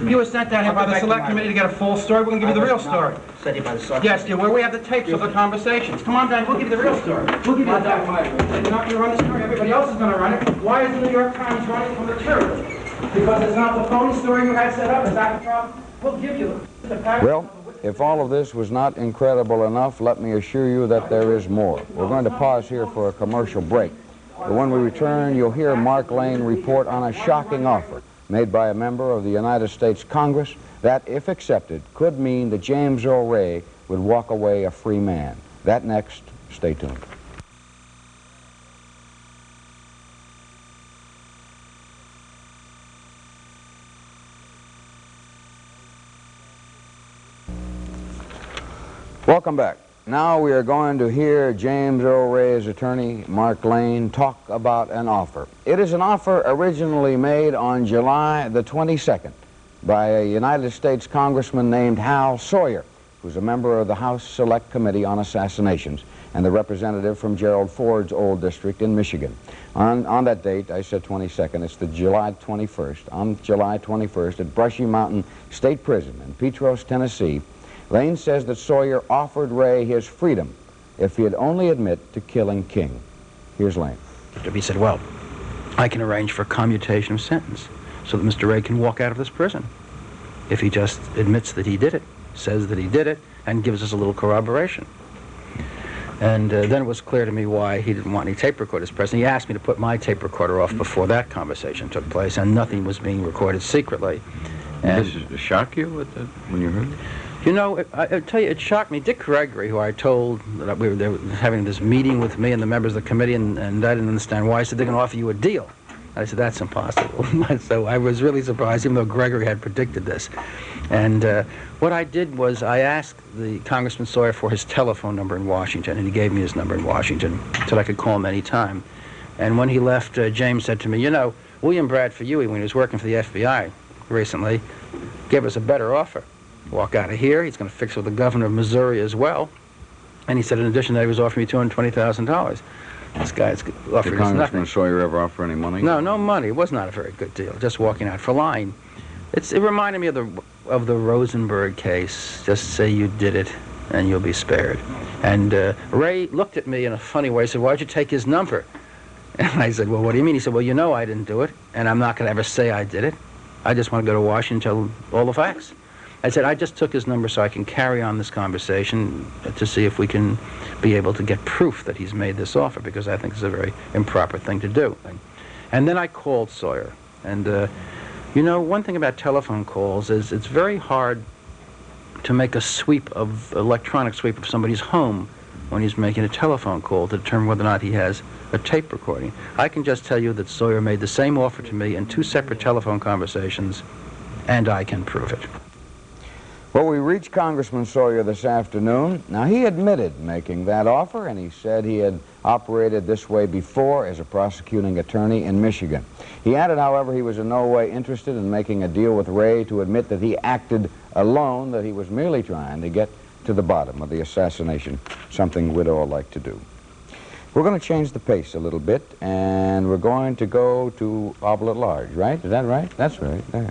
You were sent down here by the select committee to get a full story. We're going to give you the real story. Sent you by the select Yes, dear. Where we have the tapes of the conversations. Come on down. We'll give you the real story. We'll give you the You're not going to run the story. Everybody else is going to run it. Why is the New York Times running from the truth? Because it's not the phony story you had set up. Is that the problem? We'll give you the package. Well, if all of this was not incredible enough, let me assure you that there is more. We're going to pause here for a commercial break. But when we return, you'll hear Mark Lane report on a shocking offer made by a member of the United States Congress that, if accepted, could mean that James Earl Ray would walk away a free man. That next. Stay tuned. Welcome back. Now we are going to hear James Earl Ray's attorney, Mark Lane, talk about an offer. It is an offer originally made on July the 22nd by a United States congressman named Hal Sawyer, who's a member of the House Select Committee on Assassinations and the representative from Gerald Ford's old district in Michigan. On that date, I said 22nd, it's the July 21st. On July 21st at Brushy Mountain State Prison in Petros, Tennessee, Lane says that Sawyer offered Ray his freedom if he'd only admit to killing King. Here's Lane. He said, well, I can arrange for commutation of sentence so that Mr. Ray can walk out of this prison if he just admits that he did it, says that he did it, and gives us a little corroboration. And then it was clear to me why he didn't want any tape recorders present. He asked me to put my tape recorder off before that conversation took place, and nothing was being recorded secretly. And Does it shock you when you heard it? You know, I tell you, it shocked me. Dick Gregory, who I told that they were having this meeting with me and the members of the committee, and I didn't understand why. He said, they're going to offer you a deal. I said, that's impossible. So I was really surprised, even though Gregory had predicted this. And what I did was I asked the Congressman Sawyer for his telephone number in Washington, and he gave me his number in Washington so I could call him any time. And when he left, James said to me, you know, William Bradford Huey, when he was working for the FBI recently, gave us a better offer. Walk out of here. He's going to fix it with the governor of Missouri as well. And he said, in addition, that he was offering me $220,000. This guy's offering us Did nothing. Congressman Sawyer ever offer any money? No, no money. It was not a very good deal. Just walking out for line. It reminded me of the Rosenberg case. Just say you did it, and you'll be spared. And Ray looked at me in a funny way. He said, "Why'd you take his number?" And I said, "Well, what do you mean?" He said, "Well, you know I didn't do it, and I'm not going to ever say I did it. I just want to go to Washington and tell all the facts." I said, "I just took his number so I can carry on this conversation to see if we can be able to get proof that he's made this offer, because I think it's a very improper thing to do." And then I called Sawyer. And, you know, one thing about telephone calls is it's very hard to make a electronic sweep of somebody's home when he's making a telephone call to determine whether or not he has a tape recording. I can just tell you that Sawyer made the same offer to me in 2 separate telephone conversations, and I can prove it. Well, we reached Congressman Sawyer this afternoon. Now, he admitted making that offer, and he said he had operated this way before as a prosecuting attorney in Michigan. He added, however, he was in no way interested in making a deal with Ray to admit that he acted alone, that he was merely trying to get to the bottom of the assassination, something we'd all like to do. We're going to change the pace a little bit, and we're going to go to Obel at Large, right? Is that right? That's right, there.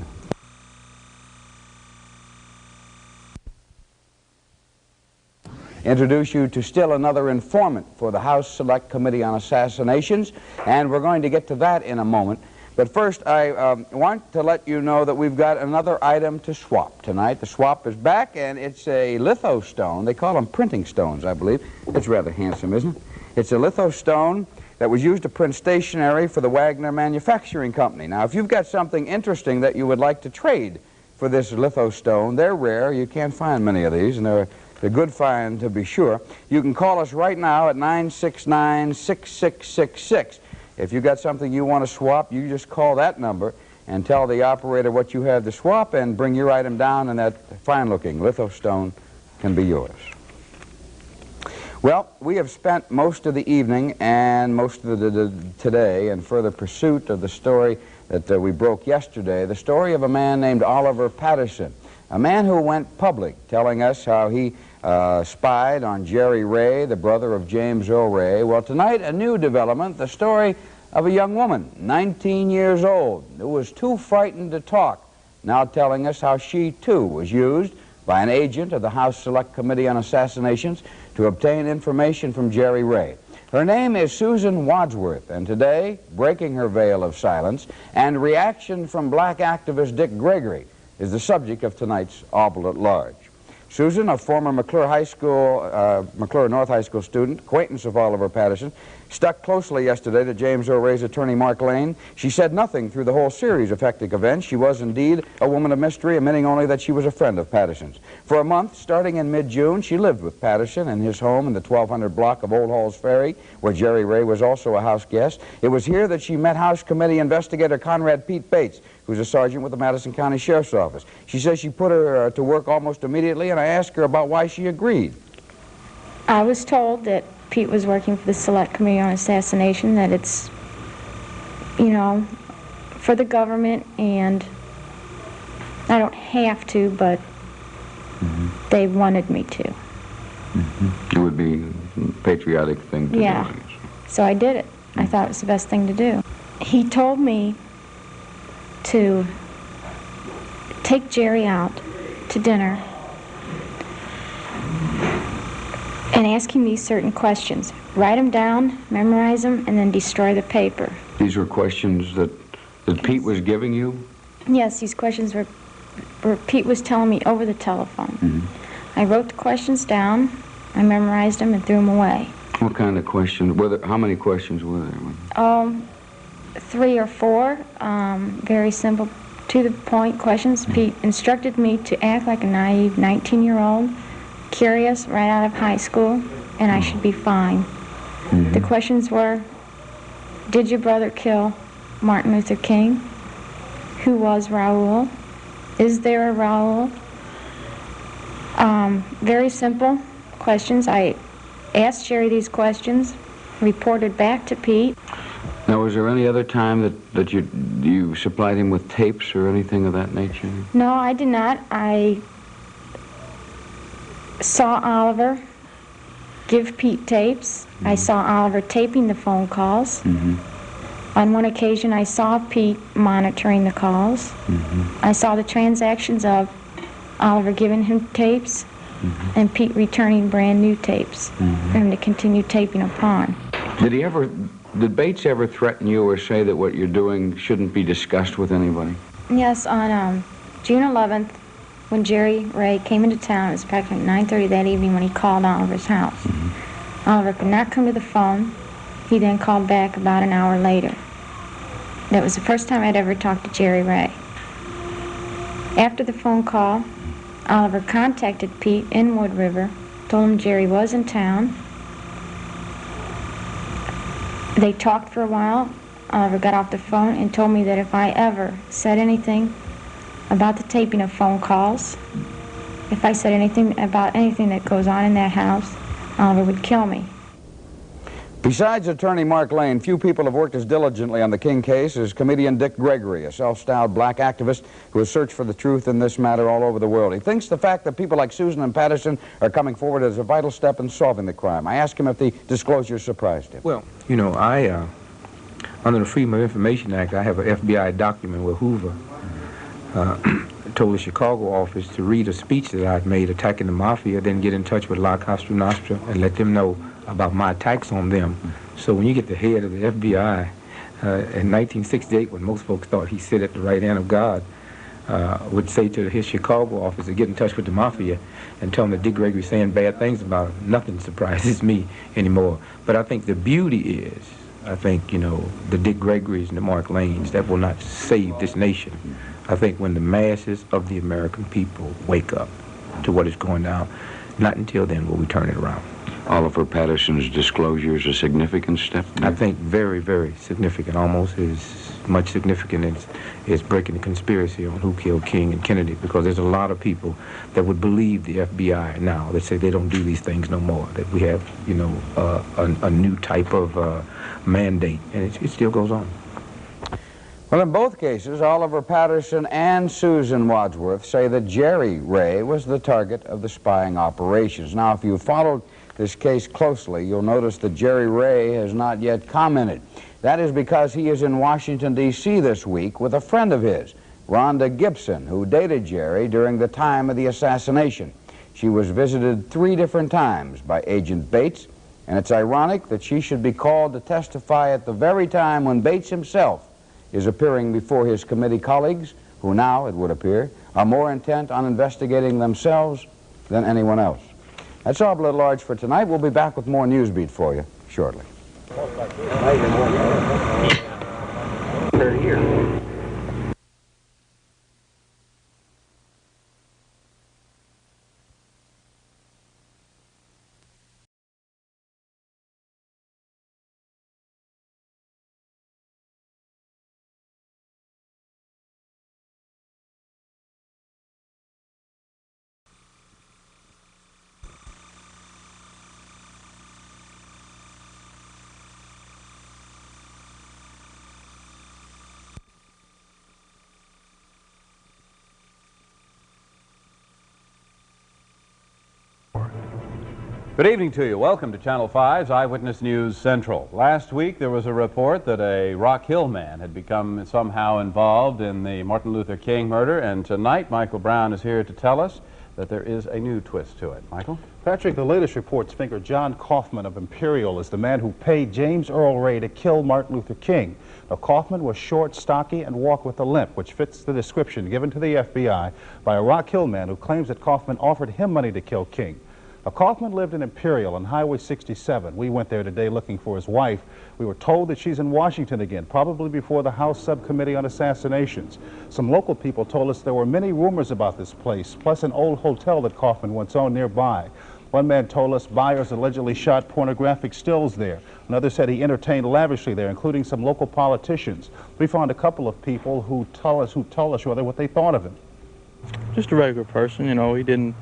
Introduce you to still another informant for the House Select Committee on Assassinations, and we're going to get to that in a moment. But first, I want to let you know that we've got another item to swap tonight. The swap is back, and it's a litho stone. They call them printing stones, I believe. It's rather handsome, isn't it? It's a litho stone that was used to print stationery for the Wagner Manufacturing Company. Now, if you've got something interesting that you would like to trade for this litho stone, they're rare. You can't find many of these, and they're a good find to be sure. You can call us right now at 969-6666. If you've got something you want to swap, you just call that number and tell the operator what you have to swap and bring your item down, and that fine-looking litho stone can be yours. Well, we have spent most of the evening and most of the today in further pursuit of the story that we broke yesterday, the story of a man named Oliver Patterson, a man who went public, telling us how he spied on Jerry Ray, the brother of James Earl Ray. Well, tonight, a new development, the story of a young woman, 19 years old, who was too frightened to talk, now telling us how she, too, was used by an agent of the House Select Committee on Assassinations to obtain information from Jerry Ray. Her name is Susan Wadsworth, and today, breaking her veil of silence, and reaction from black activist Dick Gregory is the subject of tonight's Obel at Large. Susan, a former McClure North High School student, acquaintance of Oliver Patterson, stuck closely yesterday to James Earl Ray's attorney, Mark Lane. She said nothing through the whole series of hectic events. She was indeed a woman of mystery, admitting only that she was a friend of Patterson's. For a month, starting in mid-June, she lived with Patterson in his home in the 1200 block of Old Halls Ferry, where Jerry Ray was also a house guest. It was here that she met House Committee investigator Conrad Pete Bates, who's a sergeant with the Madison County Sheriff's Office. She says she put her to work almost immediately, and I asked her about why she agreed. I was told that Pete was working for the Select Committee on Assassination, that it's, you know, for the government, and I don't have to, but they wanted me to. It would be a patriotic thing to do. So I did it. I thought it was the best thing to do. He told me to take Jerry out to dinner and ask him these certain questions. Write them down, memorize them, and then destroy the paper. These were questions that Pete was giving you? Yes, these questions were Pete was telling me over the telephone. I wrote the questions down, I memorized them, and threw them away. What kind of questions? How many questions were there? 3 or 4, very simple, to the point questions. Pete instructed me to act like a naive 19-year-old, curious, right out of high school, and I should be fine. The questions were, did your brother kill Martin Luther King? Who was Raul? Is there a Raul? Very simple questions. I asked Jerry these questions, reported back to Pete. Now, was there any other time that you supplied him with tapes or anything of that nature? No, I did not. I saw Oliver give Pete tapes. I saw Oliver taping the phone calls. On one occasion, I saw Pete monitoring the calls. I saw the transactions of Oliver giving him tapes and Pete returning brand new tapes for him to continue taping upon. Did Bates ever threaten you or say that what you're doing shouldn't be discussed with anybody? Yes, on June 11th, when Jerry Ray came into town, it was approximately 9:30 that evening when he called Oliver's house. Oliver could not come to the phone. He then called back about an hour later. That was the first time I'd ever talked to Jerry Ray. After the phone call, Oliver contacted Pete in Wood River, told him Jerry was in town. They talked for a while. Oliver got off the phone and told me that if I ever said anything about the taping of phone calls, if I said anything about anything that goes on in that house, Oliver would kill me. Besides attorney Mark Lane, few people have worked as diligently on the King case as comedian Dick Gregory, a self-styled black activist who has searched for the truth in this matter all over the world. He thinks the fact that people like Susan and Patterson are coming forward is a vital step in solving the crime. I asked him if the disclosure surprised him. Well, you know, under the Freedom of Information Act, I have an FBI document where Hoover told the Chicago office to read a speech that I'd made attacking the mafia, then get in touch with La Cosa Nostra and let them know about my attacks on them. So when you get the head of the FBI in 1968, when most folks thought he sit at the right hand of God, would say to his Chicago office to get in touch with the mafia and tell them that Dick Gregory's saying bad things about him, nothing surprises me anymore. But I think the beauty is, I think, you know, the Dick Gregorys and the Mark Lanes, that will not save this nation. I think when the masses of the American people wake up to what is going down, not until then will we turn it around. Oliver Patterson's disclosure is a significant step? I think very, very significant, almost as much significant as breaking the conspiracy on who killed King and Kennedy, because there's a lot of people that would believe the FBI now, that say they don't do these things no more, that we have, you know, a new type of mandate, and it still goes on. Well, in both cases, Oliver Patterson and Susan Wadsworth say that Jerry Ray was the target of the spying operations. Now, if you followed this case closely, you'll notice that Jerry Ray has not yet commented. That is because he is in Washington, D.C. this week with a friend of his, Rhonda Gibson, who dated Jerry during the time of the assassination. She was visited 3 different times by Agent Bates, and it's ironic that she should be called to testify at the very time when Bates himself is appearing before his committee colleagues, who now, it would appear, are more intent on investigating themselves than anyone else. That's all, Blood Large, for tonight. We'll be back with more Newsbeat for you shortly. Good evening to you. Welcome to Channel 5's Eyewitness News Central. Last week there was a report that a Rock Hill man had become somehow involved in the Martin Luther King murder, and tonight Michael Brown is here to tell us that there is a new twist to it. Michael? Patrick, the latest reports finger John Kaufman of Imperial as the man who paid James Earl Ray to kill Martin Luther King. Now, Kaufman was short, stocky, and walked with a limp, which fits the description given to the FBI by a Rock Hill man who claims that Kaufman offered him money to kill King. Now, Kaufman lived in Imperial on Highway 67. We went there today looking for his wife. We were told that she's in Washington again, probably before the House Subcommittee on Assassinations. Some local people told us there were many rumors about this place, plus an old hotel that Kaufman once owned nearby. One man told us buyers allegedly shot pornographic stills there. Another said he entertained lavishly there, including some local politicians. We found a couple of people who tell us rather what they thought of him. Just a regular person, you know. He didn't.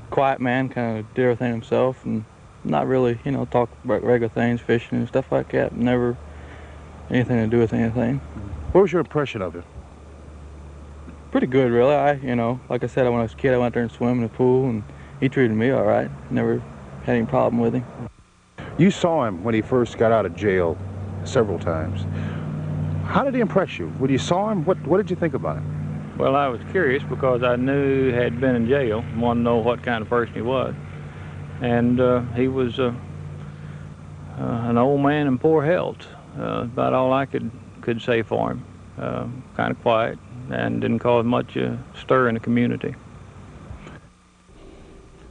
Quiet man, kind of did everything himself, and not really, you know, talk about regular things, fishing and stuff like that. Never anything to do with anything. What was your impression of him? Pretty good, really. You know, like I said, when I was a kid, I went there and swam in the pool, and he treated me all right. Never had any problem with him. You saw him when he first got out of jail several times. How did he impress you? When you saw him, what did you think about him? Well, I was curious because I knew he had been in jail and wanted to know what kind of person he was. And he was an old man in poor health. About all I could say for him. Kind of quiet and didn't cause much stir in the community.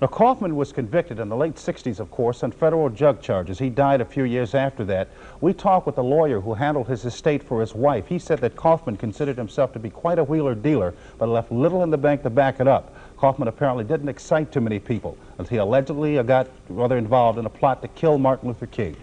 Now, Kaufman was convicted in the late 60s, of course, on federal drug charges. He died a few years after that. We talked with the lawyer who handled his estate for his wife. He said that Kaufman considered himself to be quite a wheeler dealer, but left little in the bank to back it up. Kaufman apparently didn't excite too many people until he allegedly got rather involved in a plot to kill Martin Luther King.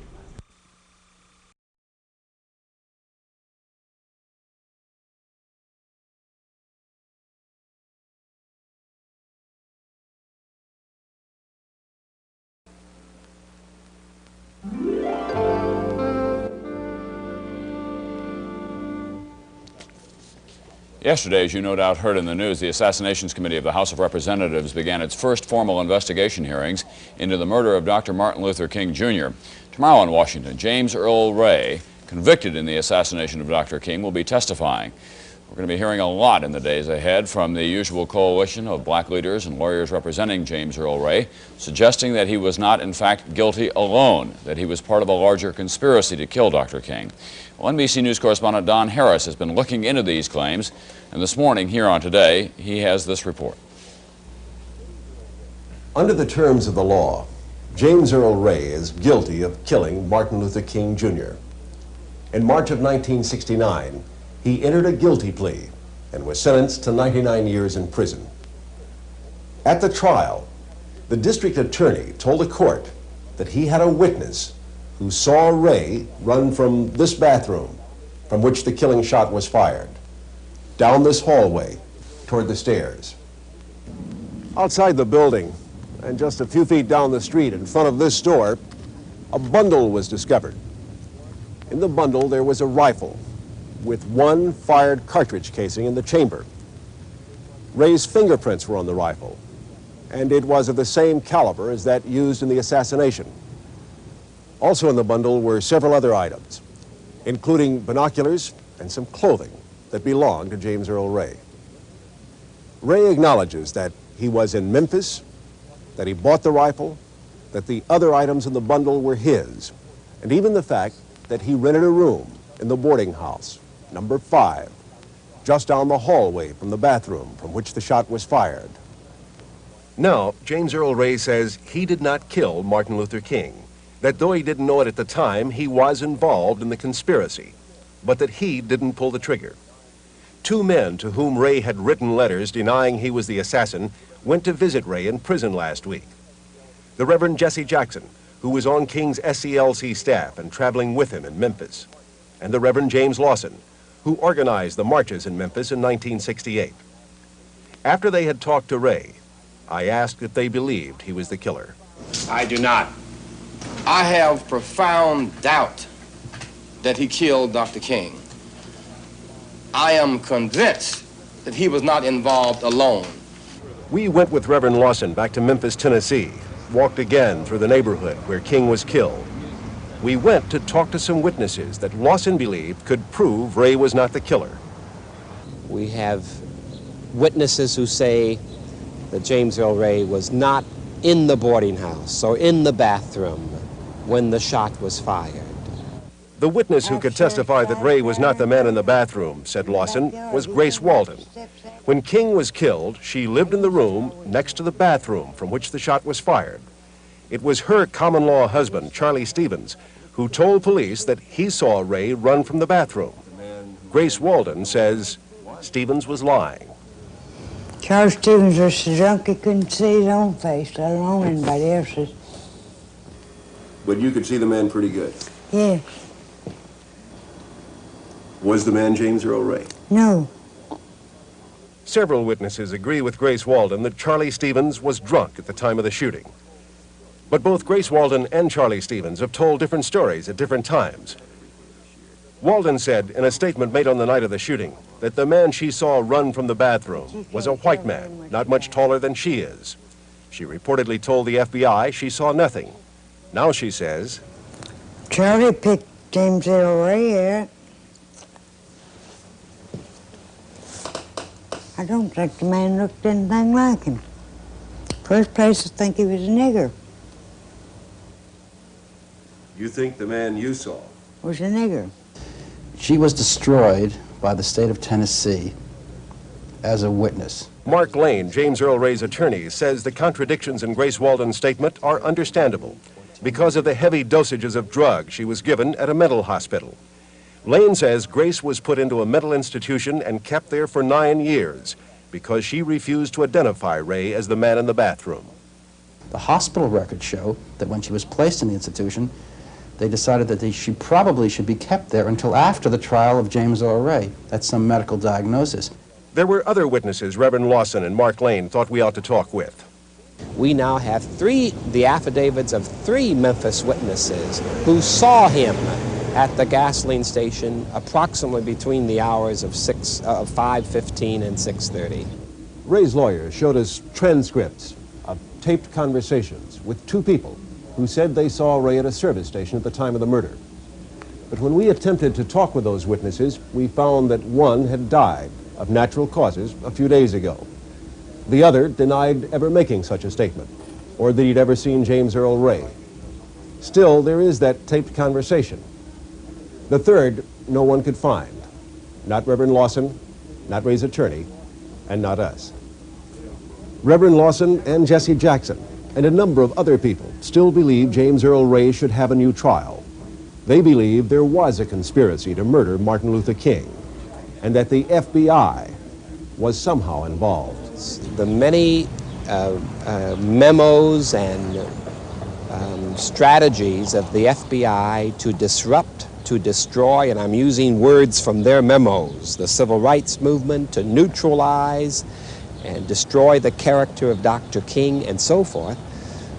Yesterday, as you no doubt heard in the news, the Assassinations Committee of the House of Representatives began its first formal investigation hearings into the murder of Dr. Martin Luther King, Jr. Tomorrow in Washington, James Earl Ray, convicted in the assassination of Dr. King, will be testifying. We're going to be hearing a lot in the days ahead from the usual coalition of black leaders and lawyers representing James Earl Ray, suggesting that he was not, in fact, guilty alone, that he was part of a larger conspiracy to kill Dr. King. Well, NBC News correspondent Don Harris has been looking into these claims, and this morning, here on Today, he has this report. Under the terms of the law, James Earl Ray is guilty of killing Martin Luther King, Jr. In March of 1969, he entered a guilty plea and was sentenced to 99 years in prison. At the trial, the district attorney told the court that he had a witness who saw Ray run from this bathroom from which the killing shot was fired, down this hallway toward the stairs. Outside the building, and just a few feet down the street in front of this store, a bundle was discovered. In the bundle, there was a rifle with one fired cartridge casing in the chamber. Ray's fingerprints were on the rifle, and it was of the same caliber as that used in the assassination. Also in the bundle were several other items, including binoculars and some clothing that belonged to James Earl Ray. Ray acknowledges that he was in Memphis, that he bought the rifle, that the other items in the bundle were his, and even the fact that he rented a room in the boarding house, number 5, just down the hallway from the bathroom from which the shot was fired. Now, James Earl Ray says he did not kill Martin Luther King, that though he didn't know it at the time, he was involved in the conspiracy, but that he didn't pull the trigger. 2 men to whom Ray had written letters denying he was the assassin went to visit Ray in prison last week. The Reverend Jesse Jackson, who was on King's SCLC staff and traveling with him in Memphis, and the Reverend James Lawson, who organized the marches in Memphis in 1968. After they had talked to Ray, I asked if they believed he was the killer. I do not. I have profound doubt that he killed Dr. King. I am convinced that he was not involved alone. We went with Reverend Lawson back to Memphis, Tennessee, walked again through the neighborhood where King was killed. We went to talk to some witnesses that Lawson believed could prove Ray was not the killer. We have witnesses who say that James Earl Ray was not in the boarding house or in the bathroom when the shot was fired. The witness who could testify that Ray was not the man in the bathroom, said Lawson, was Grace Walden. When King was killed, she lived in the room next to the bathroom from which the shot was fired. It was her common-law husband, Charlie Stevens, who told police that he saw Ray run from the bathroom. Grace Walden says Stevens was lying. Charlie Stevens was so drunk he couldn't see his own face, let alone anybody else's. But you could see the man pretty good. Yes. Was the man James Earl Ray? No. Several witnesses agree with Grace Walden that Charlie Stevens was drunk at the time of the shooting. But both Grace Walden and Charlie Stevens have told different stories at different times. Walden said in a statement made on the night of the shooting that the man she saw run from the bathroom was a white man, not much taller than she is. She reportedly told the FBI she saw nothing. Now she says Charlie picked James Earl Ray out. I don't think the man looked anything like him. First place, I think he was a nigger. You think the man you saw Was a nigger. She was destroyed by the state of Tennessee as a witness. Mark Lane, James Earl Ray's attorney, says the contradictions in Grace Walden's statement are understandable because of the heavy dosages of drugs she was given at a mental hospital. Lane says Grace was put into a mental institution and kept there for 9 years because she refused to identify Ray as the man in the bathroom. The hospital records show that when she was placed in the institution, they decided that she probably should be kept there until after the trial of James Earl Ray. That's some medical diagnosis. There were other witnesses Reverend Lawson and Mark Lane thought we ought to talk with. We now have the affidavits of 3 Memphis witnesses who saw him at the gasoline station approximately between the hours of 5:15 and 6:30. Ray's lawyers showed us transcripts of taped conversations with 2 people who said they saw Ray at a service station at the time of the murder. But when we attempted to talk with those witnesses, we found that one had died of natural causes a few days ago. The other denied ever making such a statement, or that he'd ever seen James Earl Ray. Still, there is that taped conversation. The third, no one could find. Not Reverend Lawson, not Ray's attorney, and not us. Reverend Lawson and Jesse Jackson and a number of other people still believe James Earl Ray should have a new trial. They believe there was a conspiracy to murder Martin Luther King and that the FBI was somehow involved. The many memos and strategies of the FBI to disrupt, to destroy, and I'm using words from their memos, the civil rights movement, to neutralize and destroy the character of Dr. King and so forth,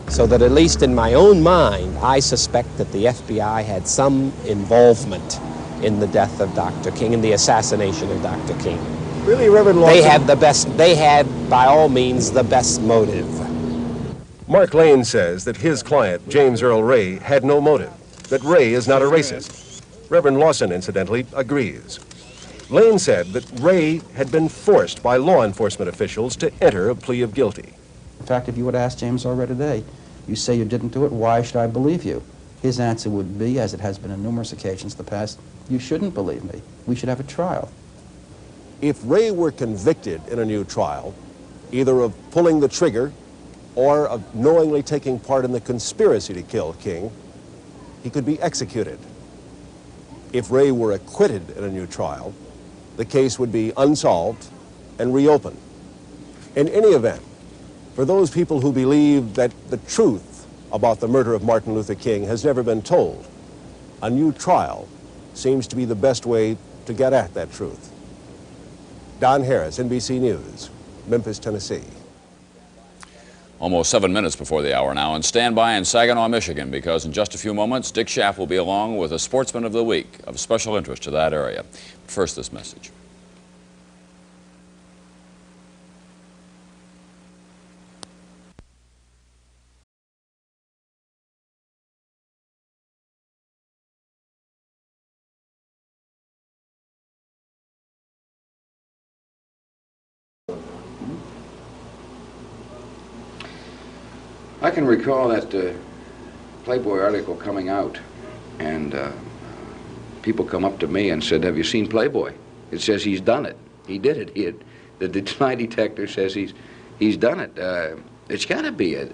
so that at least in my own mind, I suspect that the FBI had some involvement in the death of Dr. King and the assassination of Dr. King. Really, Reverend Lawson? They had, by all means, the best motive. Mark Lane says that his client, James Earl Ray, had no motive, that Ray is not a racist. Reverend Lawson, incidentally, agrees. Lane said that Ray had been forced by law enforcement officials to enter a plea of guilty. In fact, if you would ask James Earl Ray today, you say you didn't do it, why should I believe you? His answer would be, as it has been on numerous occasions in the past, you shouldn't believe me. We should have a trial. If Ray were convicted in a new trial, either of pulling the trigger or of knowingly taking part in the conspiracy to kill King, he could be executed. If Ray were acquitted in a new trial, the case would be unsolved and reopened. In any event, for those people who believe that the truth about the murder of Martin Luther King has never been told, a new trial seems to be the best way to get at that truth. Don Harris, NBC News, Memphis, Tennessee. Almost 7 minutes before the hour now, and stand by in Saginaw, Michigan, because in just a few moments, Dick Schaff will be along with a Sportsman of the Week of special interest to that area. But first, this message. I can recall that Playboy article coming out, and people come up to me and said, "Have you seen Playboy? It says he's done it. He did it. The lie detector says he's done it. It's got to be a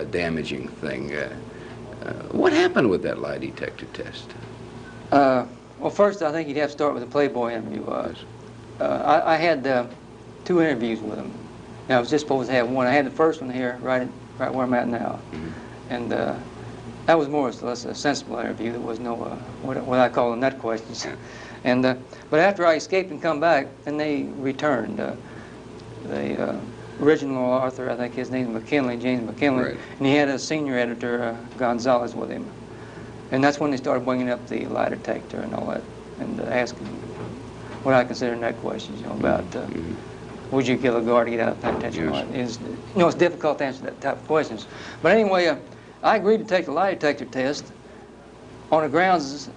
damaging thing." What happened with that lie detector test? Well, first, I think you'd have to start with the Playboy interview. I had 2 interviews with him. And I was just supposed to have one. I had the first one here, right where I'm at now. And that was more or less a sensible interview. There was no, what I call the nut questions. And but after I escaped and come back, and they returned. The original author, I think his name is McKinley, James McKinley, right. And he had a senior editor, Gonzalez, with him. And that's when they started bringing up the lie detector and all that, and asking what I consider nut questions, about would you kill a guard to get out of the penitentiary? Yes. It's difficult to answer that type of questions. But anyway, I agreed to take the lie detector test, on the grounds,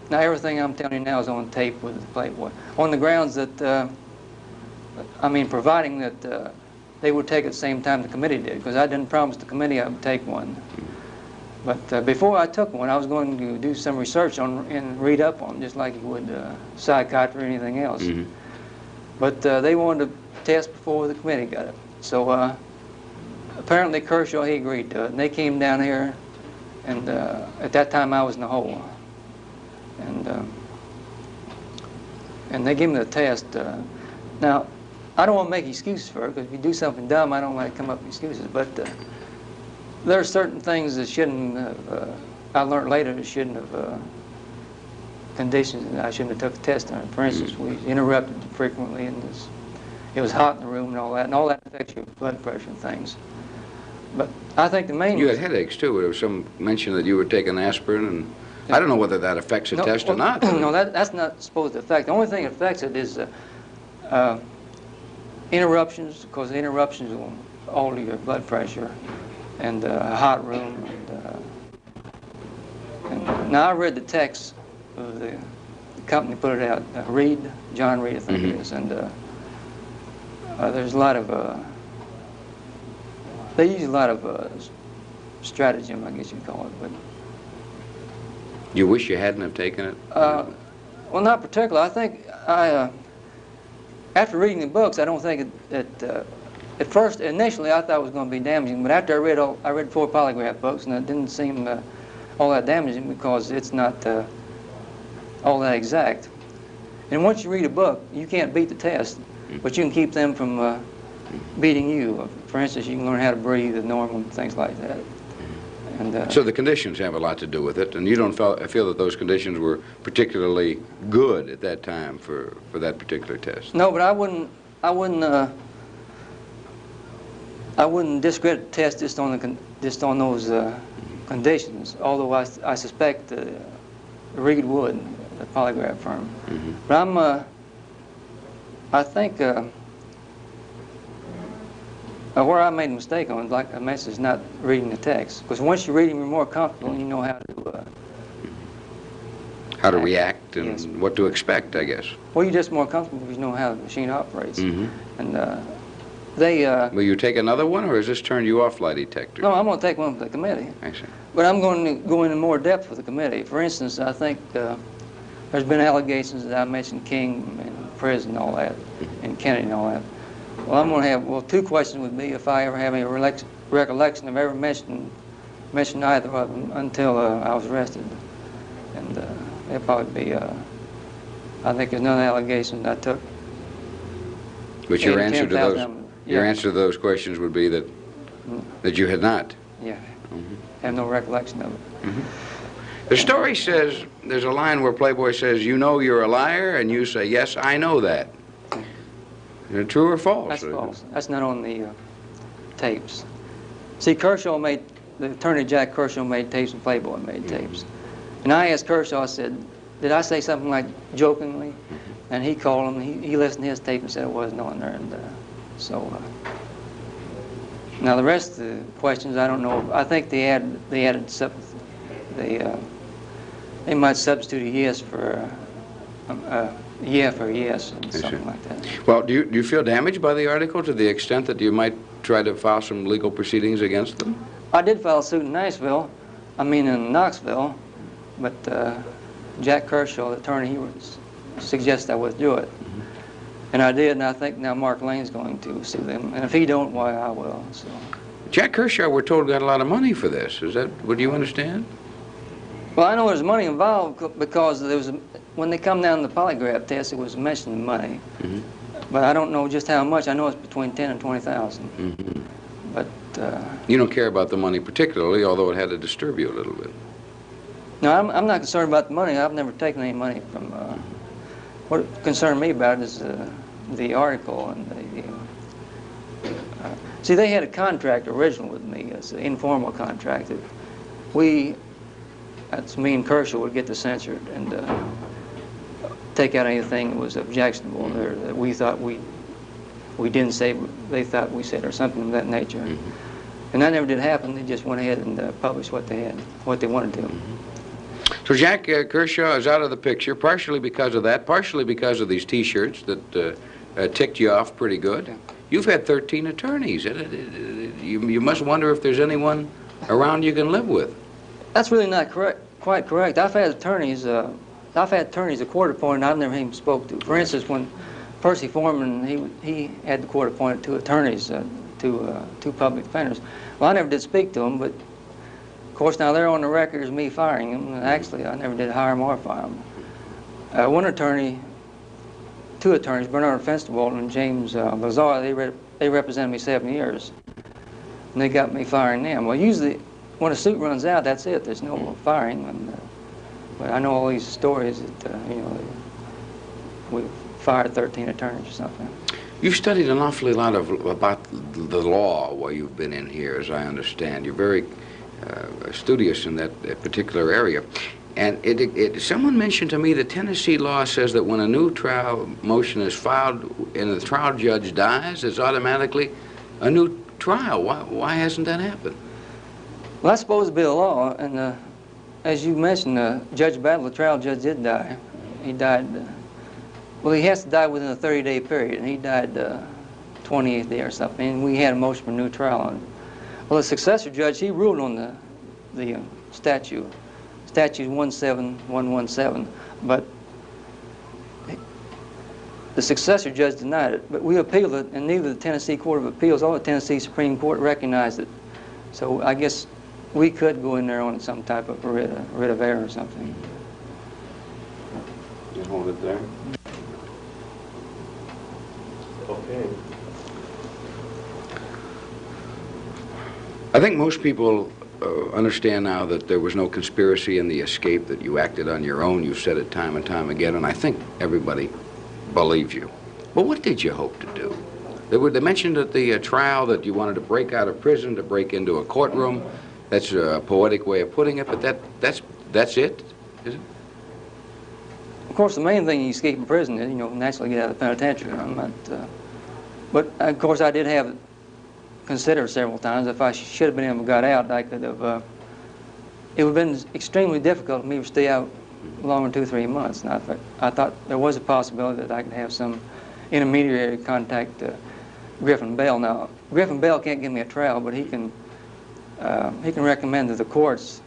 now everything I'm telling you now is on tape with the Playboy, on the grounds that, providing that they would take it at the same time the committee did, because I didn't promise the committee I would take one. But before I took one, I was going to do some research on and read up on, just like you would psychiatry or anything else. But they wanted to test before the committee got it. So apparently Kershaw, he agreed to it, and they came down here, and at that time I was in the hole. And they gave me the test. Now, I don't want to make excuses for it, because if you do something dumb, I don't like to come up with excuses. But there are certain things that shouldn't have, I learned later, that shouldn't have, conditions that I shouldn't have took the test on. For instance, we interrupted frequently, and it was hot in the room and all that affects your blood pressure and things. But I think the main... You had headaches, too. There was some mention that you were taking aspirin, and I don't know whether that affects a test or not. No, that's not supposed to affect. The only thing that affects it is interruptions, because the interruptions will alter your blood pressure, and a hot room. And now I read the text of the company put it out, John Reed, I think it is, and there's a lot of, they use a lot of stratagem, I guess you'd call it. But you wish you hadn't have taken it? Well, not particularly. I think after reading the books, I don't think at first, initially, I thought it was going to be damaging, but after I read 4 polygraph books, and it didn't seem all that damaging, because it's not all that exact. And once you read a book, you can't beat the test, but you can keep them from beating you. For instance, you can learn how to breathe normal and things like that. And, so the conditions have a lot to do with it, and you don't feel that those conditions were particularly good at that time for that particular test? No, but I wouldn't discredit the test just on those conditions. Although I suspect Reed would, the polygraph firm. But I think where I made a mistake on, like I mentioned, is not reading the text. Because once you read them, you're more comfortable, and you know how to react and what to expect, I guess. Well, you're just more comfortable because you know how the machine operates. And Will you take another one, or has this turned you off lie detector? No, I'm going to take one for the committee. I see. But I'm going to go into more depth with the committee. For instance, I think there's been allegations that I mentioned King and prison and all that, and Kennedy and all that. Well, I'm going to have, 2 questions would be if I ever have any recollection of ever mentioned either of them until I was arrested. And there'll probably be, I think there's another allegation that I took. But your answer to those questions would be that you had not. Yeah. I have no recollection of it. The story says, there's a line where Playboy says, "You know you're a liar," and you say, "Yes, I know that." Is it true or false? That's false. That's not on the tapes. See, the attorney Jack Kershaw made tapes and Playboy made tapes. And I asked Kershaw, I said, did I say something like jokingly? And he called him, he listened to his tape and said it wasn't on there. And now the rest of the questions, I don't know. I think they might substitute a yes for yeah for yes, and something like that. Well, do you feel damaged by the article to the extent that you might try to file some legal proceedings against them? I did file a suit in in Knoxville, but Jack Kershaw, the attorney, he suggested I withdraw it. And I did, and I think now Mark Lane's going to sue them. And if he don't, why, I will. So. Jack Kershaw, we're told, got a lot of money for this. Is that what you understand? Well, I know there's money involved because when they come down to the polygraph test, it was mentioning money. But I don't know just how much. I know it's between $10,000 and $20,000. But you don't care about the money particularly, although it had to disturb you a little bit. No, I'm not concerned about the money. I've never taken any money from. What concerned me about it is the article and see, they had a contract original with me. It's an informal contract that that's me and Kershaw would get the censored and take out anything that was objectionable or that we thought we didn't say, they thought we said, or something of that nature. And that never did happen. They just went ahead and published what they wanted to. So Jack Kershaw is out of the picture, partially because of that, partially because of these T-shirts that ticked you off pretty good. You've had 13 attorneys. You must wonder if there's anyone around you can live with. That's really not quite correct. I've had attorneys a court appointed I've never even spoke to. For instance, when Percy Foreman, he had the court appointed 2 attorneys, two public defenders. Well, I never did speak to them, but of course now they're on the record as me firing them. Actually, I never did hire them or fire them. One attorney, 2 attorneys, Bernard Fenstewald and James Lazar, they represented me 7 years, and they got me firing them. Well, usually when a suit runs out, that's it. There's no firing. But I know all these stories that we fired 13 attorneys or something. You've studied an awfully lot about the law while you've been in here, as I understand. You're very studious in that particular area. And someone mentioned to me that Tennessee law says that when a new trial motion is filed and the trial judge dies, it's automatically a new trial. Why hasn't that happened? Well, that's supposed to be the law, and as you mentioned, Judge Battle, the trial judge, did die. He died, well, he has to die within a 30-day period, and he died 28th day or something, and we had a motion for a new trial on it. Well, the successor judge, he ruled on the statute 17117, but the successor judge denied it. But we appealed it, and neither the Tennessee Court of Appeals or the Tennessee Supreme Court recognized it. So I guess we could go in there on some type of writ of error or something. You hold it there. Okay. I think most people understand now that there was no conspiracy in the escape, that you acted on your own. You've said it time and time again, and I think everybody believes you. But what did you hope to do? They mentioned at the trial that you wanted to break out of prison, to break into a courtroom. That's a poetic way of putting it, but that's it, is it? Of course, the main thing you escape from prison is, naturally get out of the penitentiary. But of course, I did have considered several times if I should have been able to got out, I could have. It would have been extremely difficult for me to stay out longer than 2-3 months. And I thought there was a possibility that I could have some intermediary contact Griffin Bell. Now, Griffin Bell can't give me a trial, but he can recommend to the courts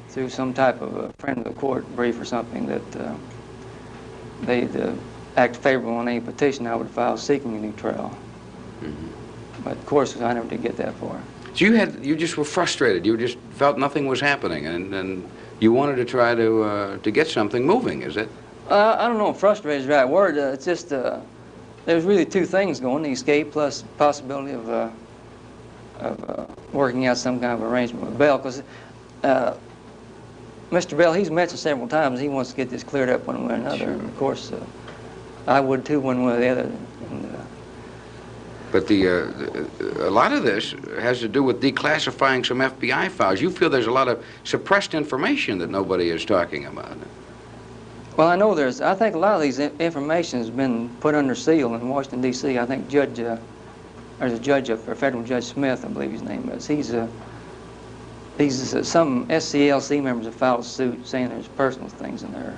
through some type of a friend of the court brief or something that they'd act favorable on any petition I would file seeking a new trial. Mm-hmm. But of course, I never did get that far. So you just were frustrated. You just felt nothing was happening, and you wanted to try to get something moving. Is it? I don't know if frustrated is the right word. It's just there's really 2 things going: the escape plus possibility of working out some kind of arrangement with Bell. Because Mr. Bell, he's mentioned several times he wants to get this cleared up one way or another. Sure. And of course, I would too, one way or the other. But a lot of this has to do with declassifying some FBI files. You feel there's a lot of suppressed information that nobody is talking about. Well, I know I think a lot of these information has been put under seal in Washington, D.C. I think there's a judge up there, Federal Judge Smith, I believe his name is. Some SCLC members have filed a suit saying there's personal things in there.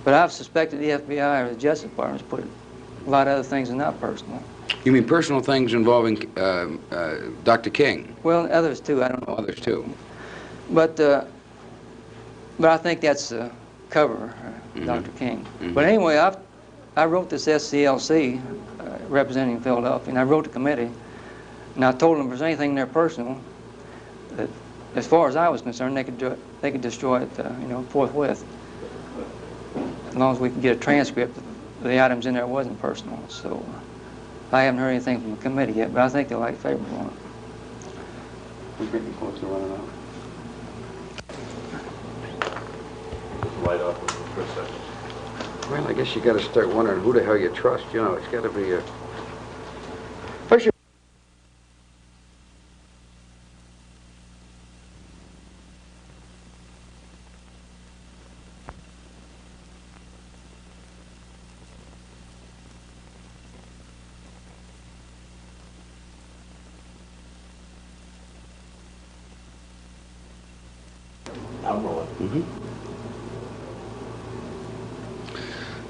But I've suspected the FBI or the Justice Department has put a lot of other things that are not personal. You mean personal things involving Dr. King? Well, others too. I don't know. Others too. But I think that's cover Dr. King. Mm-hmm. But anyway, I wrote this SCLC representing Philadelphia, and I wrote the committee, and I told them if there's anything there personal, that as far as I was concerned, they could destroy it, forthwith, as long as we could get a transcript of the items in there wasn't personal. So I haven't heard anything from the committee yet, but I think they'll like favorable on it. We're getting close to running out. Light up for a second. Well, I guess you got to start wondering who the hell you trust. It's got to be First, I'm rolling. Mm-hmm.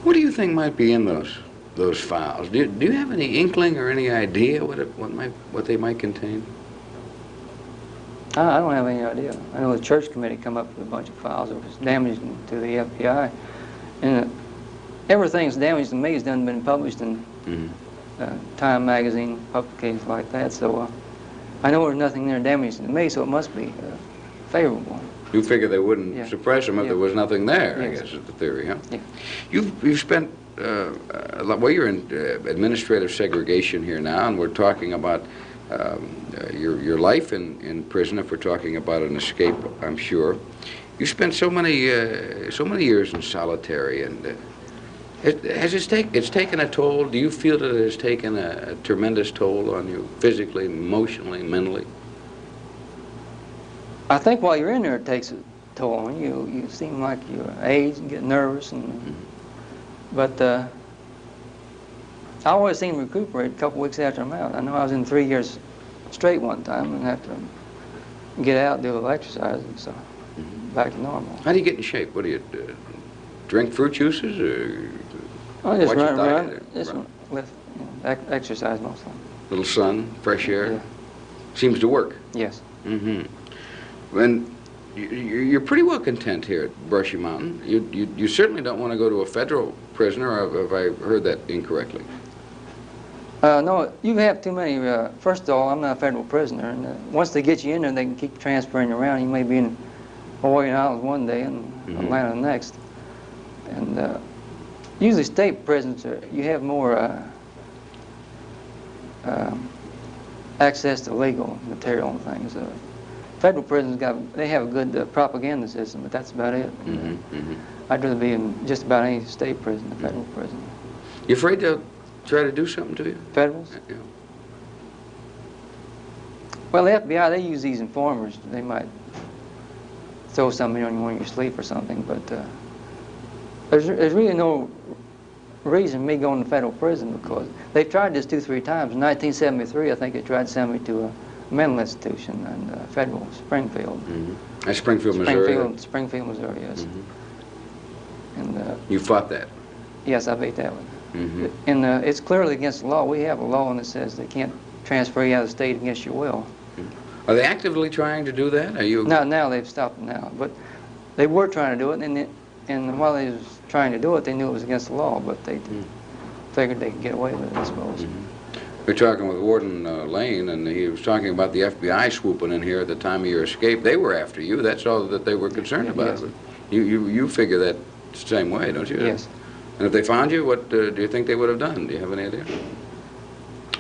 What do you think might be in those files? Do you have any inkling or any idea what they might contain? I don't have any idea. I know the church committee come up with a bunch of files that was damaging to the FBI, and everything that's damaged to me has done been published in Time magazine, publications like that. So I know there's nothing there damaging to me, so it must be favorable. You figure they wouldn't suppress them if there was nothing there, I guess is the theory, huh? Yeah. You've spent a lot, well, you're in administrative segregation here now, and we're talking about your life in prison, if we're talking about an escape, I'm sure. You spent so many years in solitary, and it's taken a toll. Do you feel that it has taken a tremendous toll on you, physically, emotionally, mentally? I think while you're in there, it takes a toll on you. You seem like you're aged and get nervous, but I always seem to recuperate a couple weeks after I'm out. I know I was in 3 years straight one time and have to get out and do a little exercise, and so back to normal. How do you get in shape? What do you drink fruit juices, or I just watch your run, diet, just run? lift, exercise mostly. Little sun, fresh air, seems to work. Yes. And you're pretty well content here at Brushy Mountain. You certainly don't want to go to a federal prison, or have I heard that incorrectly? No, you have too many. First of all, I'm not a federal prisoner, and once they get you in there, they can keep transferring you around. You may be in Hawaiian Islands one day and Atlanta the next. And usually state prisons, you have more access to legal material and things. Federal prisons they have a good propaganda system, but that's about it. I'd rather be in just about any state prison than federal prison. You afraid they'll try to do something to you? Federals? Yeah. Well, the FBI, they use these informers. They might throw something on you when you sleep or something, but there's really no reason me going to federal prison, because they've tried this 2-3 times. In 1973, I think they tried to send me to a mental institution in federal Springfield. At Springfield, Missouri? Springfield, Missouri, yes. And you fought that? Yes, I beat that one. And it's clearly against the law. We have a law that says they can't transfer you out of the state against your will. Are they actively trying to do that? Are you? No, now they've stopped it now. But they were trying to do it, and while they was trying to do it, they knew it was against the law, but they figured they could get away with it, I suppose. We were talking with Warden Lane, and he was talking about the FBI swooping in here at the time of your escape. They were after you. That's all that they were concerned about. Yes. You figure that the same way, don't you? Yes. And if they found you, what do you think they would have done? Do you have any idea?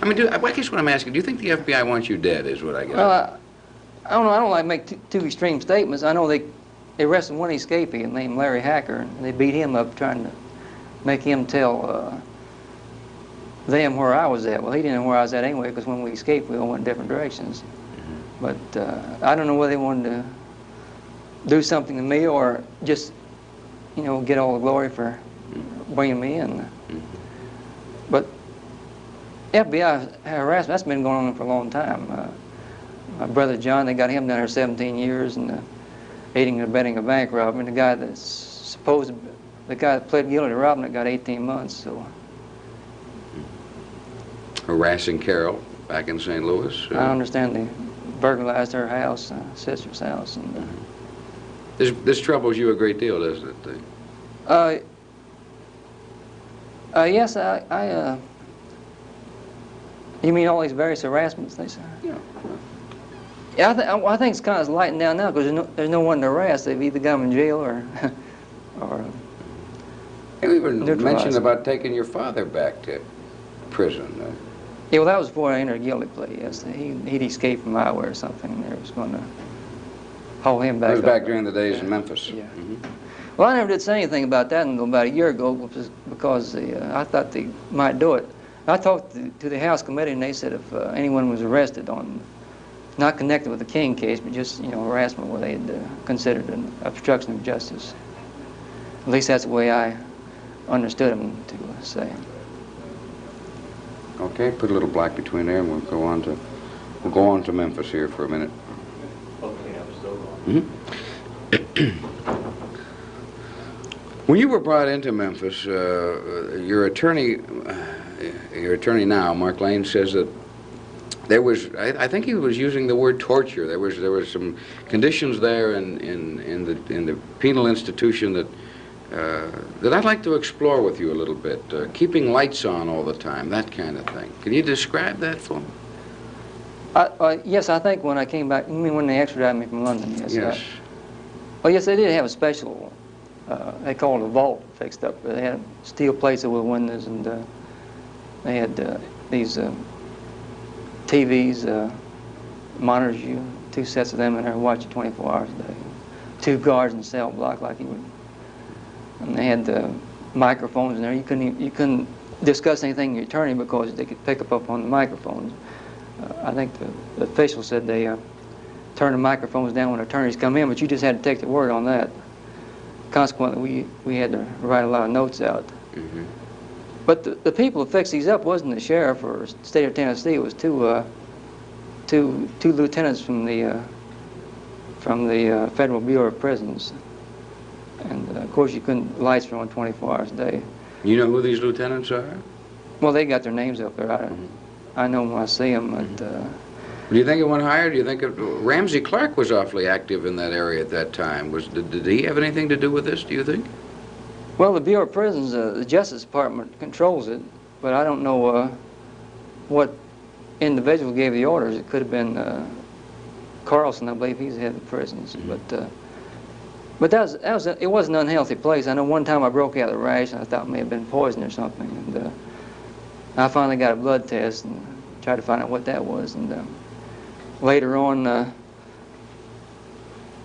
I mean, I guess what I'm asking, do you think the FBI wants you dead, is what I guess? Well, I don't know. I don't like to make too extreme statements. I know they arrested one escapee named Larry Hacker, and they beat him up trying to make him tell them where I was at. Well, he didn't know where I was at anyway, because when we escaped, we all went different directions. But I don't know whether they wanted to do something to me or just, you know, get all the glory for bringing me in. But FBI harassment, that's been going on for a long time. My brother John, they got him down there 17 years and aiding and abetting a bank robbery. And the guy the guy that pled guilty to robbing it got 18 months. So. Harassing Carol back in St. Louis. I understand they burglarized her house, sister's house. And this troubles you a great deal, doesn't it? Yes, you mean all these various harassments, they say? Yeah. Yeah, I think it's kind of lightened down now, because there's no one to harass. They've either got them in jail or And we even mentioned about taking your father back to prison. Yeah, well, that was before I entered a guilty plea. Yes, he'd escaped from Iowa or something, and they was going to haul him back. That was back during the days in Memphis. Yeah. Well, I never did say anything about that until about a year ago, because I thought they might do it. I talked to the House committee, and they said if anyone was arrested on, not connected with the King case, but just, you know, harassment where they had considered an obstruction of justice. At least that's the way I understood them to say. Okay, put a little black between there, and we'll go on to Memphis here for a minute. Okay, I'm still on. When you were brought into Memphis, your attorney now, Mark Lane, says that there was, I think he was using the word torture. There was some conditions there in the penal institution that I'd like to explore with you a little bit. Keeping lights on all the time, that kind of thing. Can you describe that for me? Yes, I think when I came back, you mean when they extradited me from London? Yes. Yes. Well, yes, they did have a special, they called it a vault fixed up. They had steel plates with windows, and they had these TVs, monitors you, 2 sets of them in there, watch you 24 hours a day. 2 guards in the cell block like you would. And they had microphones in there. You couldn't discuss anything in your attorney because they could pick up on the microphones. I think the official said they turn the microphones down when attorneys come in, but you just had to take the word on that. Consequently, we had to write a lot of notes out. Mm-hmm. But the people who fixed these up wasn't the sheriff or state of Tennessee. It was two lieutenants from the Federal Bureau of Prisons. And of course, lights were on 24 hours a day. You know who these lieutenants are? Well, they got their names up there. I know them when I see them. But, do you think it went higher? Do you think Ramsey Clark was awfully active in that area at that time? Did he have anything to do with this, do you think? Well, the Bureau of Prisons, the Justice Department controls it, but I don't know what individual gave the orders. It could have been Carlson, I believe. He's the head of the prisons. But it was an unhealthy place. I know one time I broke out of the rash, and I thought it may have been poison or something. And I finally got a blood test and tried to find out what that was. And later on,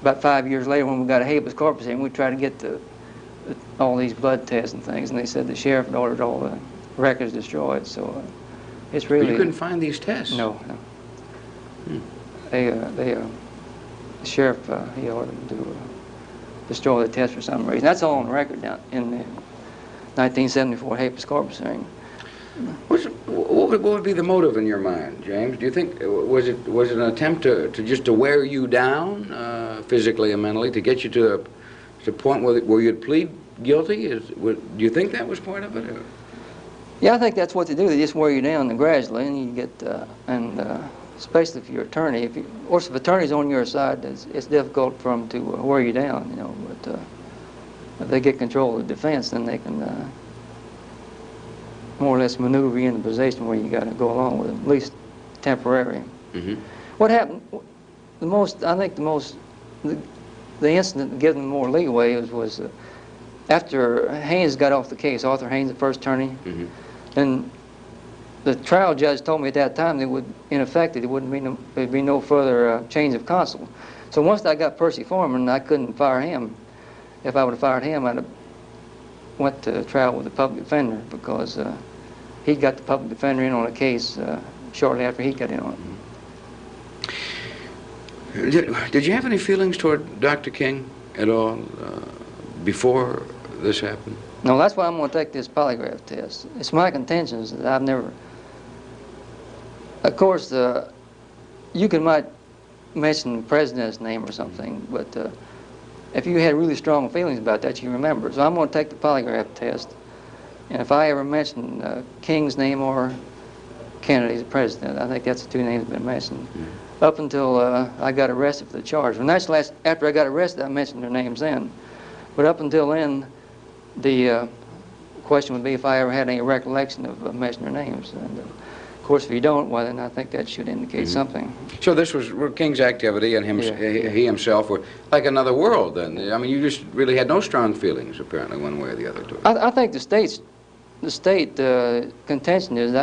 about 5 years later, when we got a habeas corpus hearing, we tried to get all these blood tests and things, and they said the sheriff had ordered all the records destroyed. So it's really. But you couldn't find these tests. No. The sheriff he ordered them to destroy the test for some reason. That's all on record down in the 1974 habeas corpus hearing. What would be the motive in your mind, James? Do you think was it an attempt to wear you down physically and mentally, to get you to a point where you'd plead guilty? Do you think that was part of it? Or? Yeah, I think that's what they do. They just wear you down and gradually, and you get especially if you're an attorney. Of course, if attorney's on your side, it's difficult for them to wear you down, you know. But if they get control of the defense, then they can more or less maneuver you in the position where you got to go along with it, at least temporary. Mm-hmm. What happened? The incident that gave them more leeway was after Haynes got off the case, Arthur Haynes, the first attorney, mm-hmm. then the trial judge told me at that time that there'd be no further change of counsel. So once I got Percy Foreman, I couldn't fire him. If I would have fired him, I'd have went to trial with the public defender, because he got the public defender in on a case shortly after he got in on it. Did you have any feelings toward Dr. King at all before this happened? No, that's why I'm going to take this polygraph test. It's my contention that I've never... Of course, you might mention the president's name or something, but if you had really strong feelings about that, you remember. So I'm going to take the polygraph test, and if I ever mention King's name or Kennedy's president, I think that's the 2 names that have been mentioned. Mm-hmm. Up until I got arrested for the charge. And that's after I got arrested, I mentioned their names then. But up until then, the question would be if I ever had any recollection of mentioning their names. And, of course, if you don't, well, then I think that should indicate something. So this was King's activity, and he himself were like another world then. I mean, you just really had no strong feelings, apparently, one way or the other to it. I think the state contention is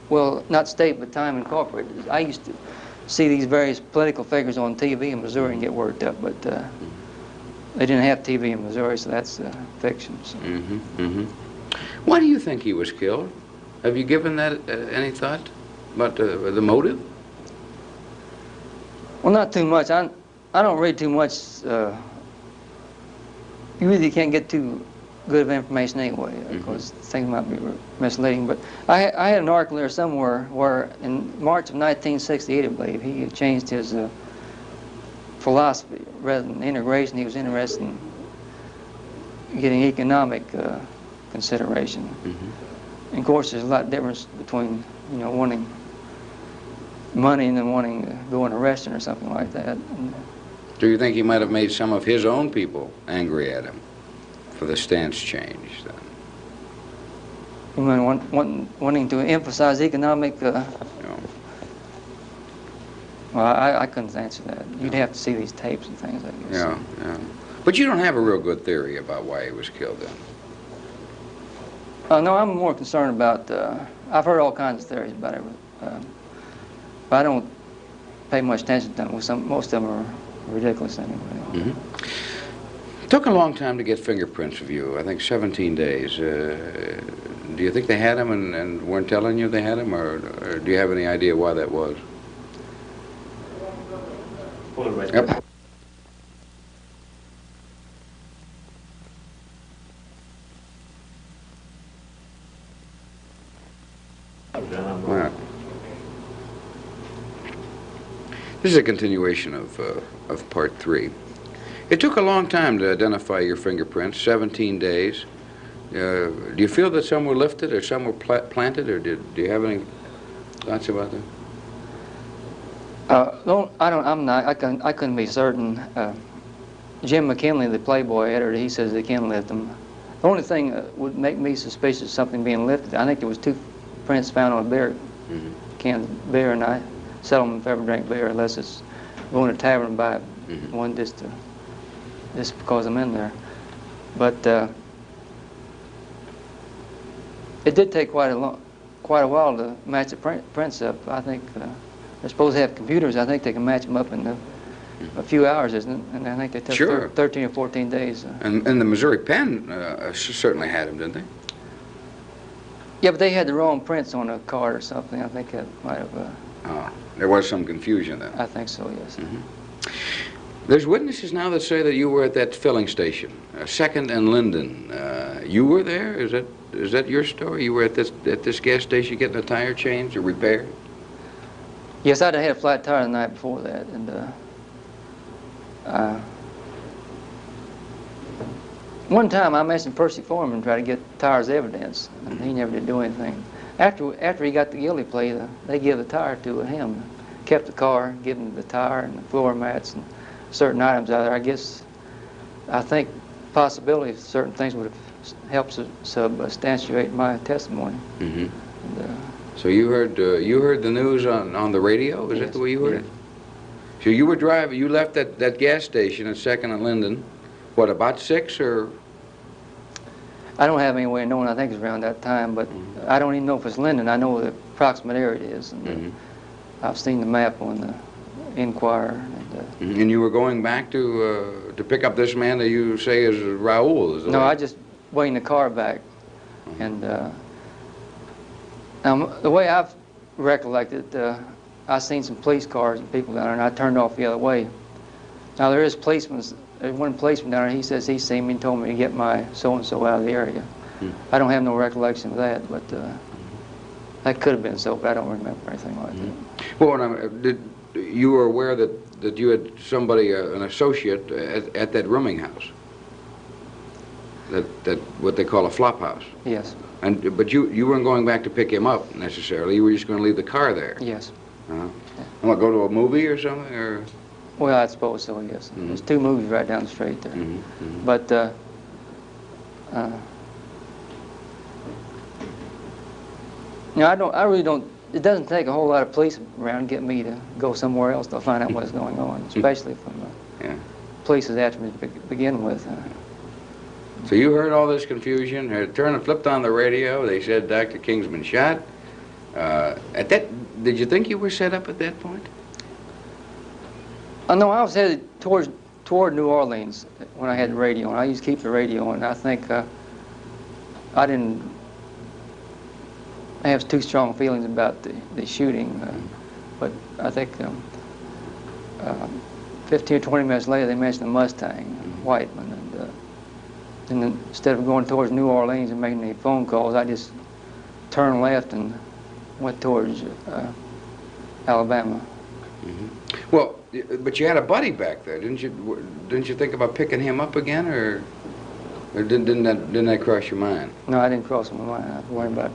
well, not state, but Time Incorporated. I used to see these various political figures on TV in Missouri and get worked up, but they didn't have TV in Missouri, so that's fiction. So. Mm-hmm, mm-hmm. Why do you think he was killed? Have you given that any thought about the motive? Well, not too much. I don't read too much. You really can't get too good of information anyway, because things might be misleading. But I had an article there somewhere where in March of 1968, I believe, he had changed his philosophy. Rather than integration, he was interested in getting economic consideration. And of course, there's a lot of difference between, you know, wanting money and then wanting to go in a restaurant or something like that. And Do you think he might have made some of his own people angry at him for the stance change then? you know, wanting to emphasize economic, well, I couldn't answer that. You'd have to see these tapes and things, I guess. Yeah, yeah. But you don't have a real good theory about why he was killed then? No, I'm more concerned about, I've heard all kinds of theories about it, but I don't pay much attention to them. Most of them are ridiculous anyway. Took a long time to get fingerprints of you, I think 17 days. Do you think they had them and weren't telling you they had them, or do you have any idea why that was? Yep. Right. This is a continuation of part 3. It took a long time to identify your fingerprints, 17 days. Do you feel that some were lifted or some were planted, or do you have any thoughts about that? No, I couldn't be certain. Jim McKinley, the Playboy editor, he says they can lift them. The only thing that would make me suspicious of something being lifted, I think there was 2 prints found on a beer can of beer, and I seldom if ever drink beer unless it's going to a tavern and buy one just because I'm in there. But it did take quite a while to match the prints up. I think they're supposed to have computers. I think they can match them up in a few hours, isn't it? And I think they took 13 or 14 days. And the Missouri Pen certainly had them, didn't they? Yeah, but they had the wrong prints on a card or something. I think that might have... there was some confusion then. I think so, yes. There's witnesses now that say that you were at that filling station, 2nd and Linden. You were there? Is that your story? You were at this gas station getting a tire changed or repaired? Yes, I'd had a flat tire the night before that, and one time I mentioned Percy Foreman tried to get tires evidence, and he never did do anything. After he got the guilty plea, they gave the tire to him, kept the car, gave him the tire and the floor mats and certain items out there. I think possibility of certain things would have helped substantiate my testimony. So you heard the news on the radio? Is that the way you heard it? So you were driving. You left that gas station at 2nd and Linden. What, about 6 or? I don't have any way of knowing. I think it's around that time, but I don't even know if it's Linden. I know the approximate area it is. And, I've seen the map on the Enquirer. And you were going back to pick up this man that you say is Raul? Is No, I just waiting the car back, and now the way I've recollected, I seen some police cars and people down there, and I turned off the other way. Now there is policemen. There's one policeman down there. He says he's seen me and told me to get my so-and-so out of the area. I don't have no recollection of that, but that could have been so, but I don't remember anything like that. Well, you were aware that you had somebody, an associate, at that rooming house? That what they call a flop house? Yes. But you weren't going back to pick him up necessarily. You were just going to leave the car there. Yes. And what, go to a movie or something, or? Well, I suppose so. Yes. There's 2 movies right down the street there. But you know, I really don't. It doesn't take a whole lot of police around to get me to go somewhere else to find out what's going on, especially from police after me to begin with. So you heard all this confusion, flipped on the radio, they said Dr. King's been shot. Did you think you were set up at that point? No, I was headed toward New Orleans when I had the radio on. I used to keep the radio on, and I think I didn't have too strong feelings about the shooting, but I think 15 or 20 minutes later they mentioned a Mustang, white one, and then instead of going towards New Orleans and making any phone calls, I just turned left and went towards Alabama. Well, but you had a buddy back there, didn't you? Didn't you think about picking him up again, or? Or didn't that cross your mind? No, I didn't cross my mind. I was worried about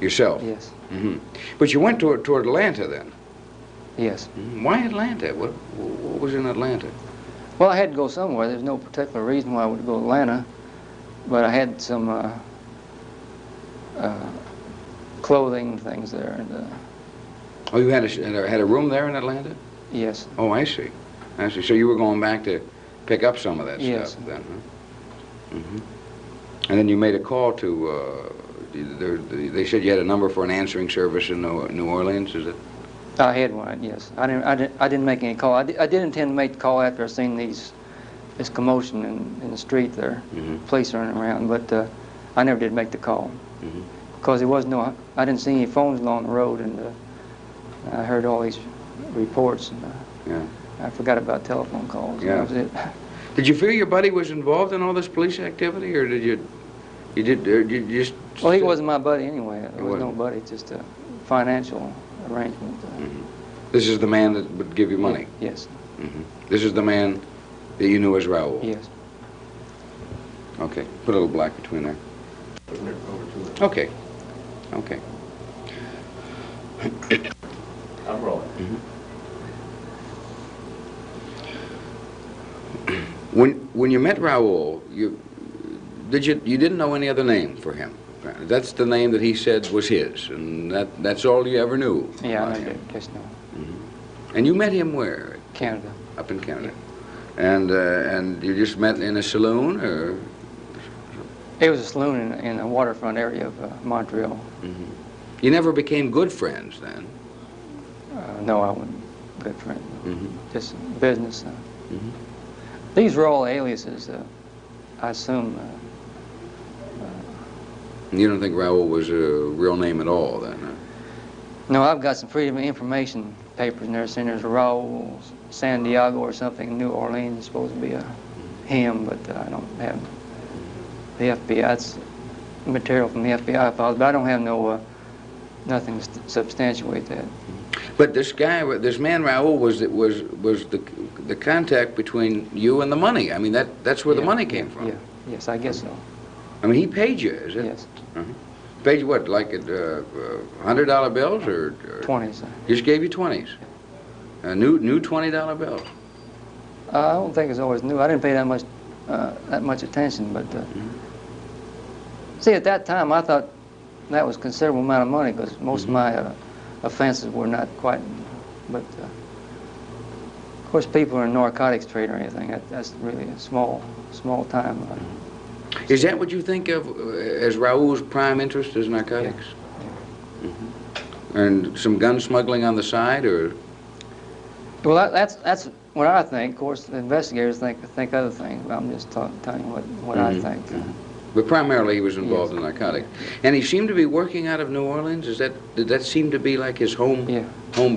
Yourself? Yes. Mm-hmm. But you went toward Atlanta then? Yes. Mm-hmm. Why Atlanta? What was in Atlanta? Well, I had to go somewhere. There's no particular reason why I would go to Atlanta, but I had some clothing things there. And, oh, you had a room there in Atlanta? Yes. Oh, I see. I see. So you were going back to pick up some of that Yes. stuff then, huh? Mm-hmm. And then you made a call to, they said you had a number for an answering service in New Orleans, is it? I had one, yes. I didn't make any call. I did intend to make the call after I seen this commotion in the street there, police running around, but I never did make the call. Because there was I didn't see any phones along the road, and I heard all these reports, and I forgot about telephone calls. Yeah. That was it. Did you feel your buddy was involved in all this police activity, or did you just... Well, he wasn't my buddy anyway. It was no buddy, just a financial arrangement. This is the man that would give you money? Yes. This is the man that you knew as Raul? Yes. Okay, put a little black between there. Okay. Okay. I'm rolling. When you met Raul, you didn't know any other name for him. That's the name that he said was his, and that's all you ever knew. Yeah, I did. Just know. And you met him where? Canada. Up in Canada. And you just met in a saloon, or? It was a saloon in the waterfront area of Montreal. You never became good friends then? No, I wasn't good friend. Just business. These were all aliases, I assume. You don't think Raul was a real name at all then? Huh? No, I've got some Freedom of Information papers in there saying there's a Raul San Diego or something in New Orleans. It's supposed to be him, but I don't have the FBI. That's material from the FBI files, but I don't have nothing to substantiate that. But this man Raul was the contact between you and the money. I mean, that's where the money came from. Yeah. Yes, I guess so. I mean, he paid you, is it? Yes. Paid you what, like $100 bills or 20s? Just gave you 20s. New $20 bills. I don't think it's always new. I didn't pay that much attention, but see, at that time I thought that was a considerable amount of money because most of my offenses were not quite. But of course, people in narcotics trade or anything, that's really a small time. Is that what you think of as Raul's prime interest, is narcotics? Yeah. And some gun smuggling on the side, or? Well, that's what I think. Of course, the investigators think other things. But I'm just telling you what I think. But primarily, he was involved in narcotics, and he seemed to be working out of New Orleans. Did that seem to be like his home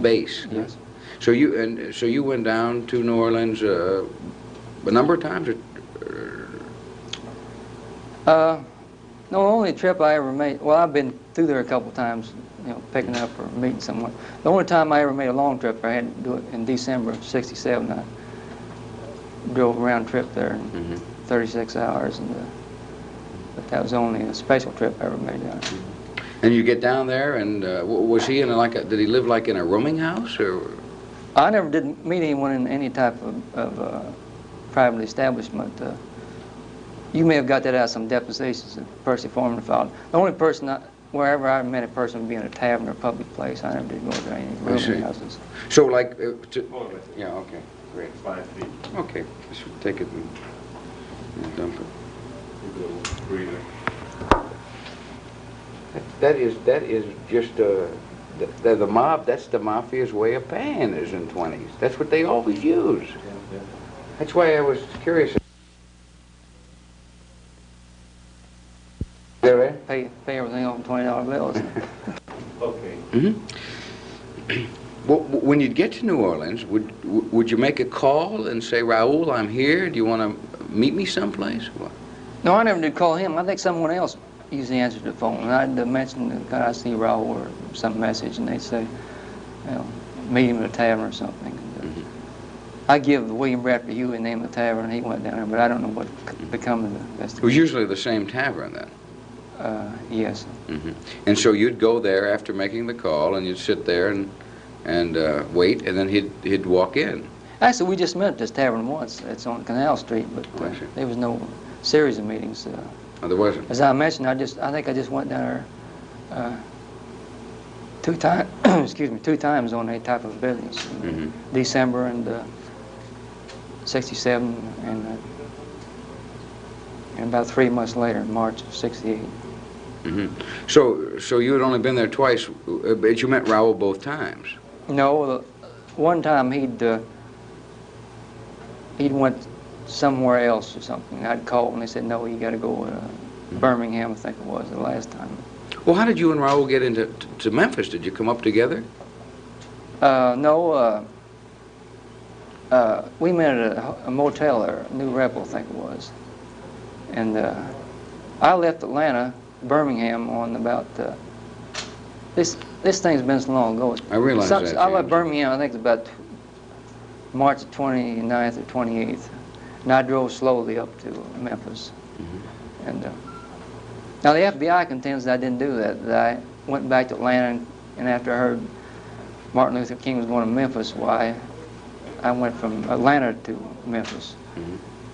base? Yes. So you went down to New Orleans a number of times, or? No, the only trip I ever made, well, I've been through there a couple times, picking up or meeting someone. The only time I ever made a long trip, I had to do it in December of '67. I drove a round trip there in 36 hours, but that was only a special trip I ever made down there. And you get down there, and was he in did he live like in a rooming house, or? I never did meet anyone in any type of private establishment. You may have got that out of some depositions that Percy Foreman filed. The only person, wherever I met a person would be in a tavern or public place. I never did go to any rooming houses. So like, yeah, okay, great. 5 feet. Okay, let's take it and dump it. Breather. That is just the mob. That's the mafia's way of paying is in 20s. That's what they always use. That's why I was curious. Pay everything on $20 bills. Okay. Well, when you'd get to New Orleans, would you make a call and say, Raul, I'm here. Do you want to meet me someplace? What? No, I never did call him. I think someone else usually answered the phone. And I'd mention that I see Raul or some message, and they'd say, meet him at a tavern or something. I give William Bradford Huey the name of the tavern, and he went down there, but I don't know what become of the It was investigation. usually the same tavern then. Yes. And so you'd go there after making the call, and you'd sit there and wait, and then he'd walk in. Actually, we just met at this tavern once. It's on Canal Street, but there was no series of meetings. Oh, there wasn't. As I mentioned, I think I just went down there 2 times. Excuse me, 2 times on that type of business. December and '67, and about 3 months later, March of '68. So you had only been there twice, but you met Raoul both times. No, one time he'd went somewhere else or something. I'd called and they said, no, you got to go Birmingham, I think it was, the last time. Well, how did you and Raoul get into Memphis? Did you come up together? No, we met at a motel there, New Rebel, I think it was. And I left Atlanta, Birmingham, on about, this thing's been so long ago. I realize that, I left James. Birmingham, I think it's about March 29th or 28th. And I drove slowly up to Memphis. And now the FBI contends that I didn't do that. That I went back to Atlanta, and after I heard Martin Luther King was going to Memphis, why I went from Atlanta to Memphis.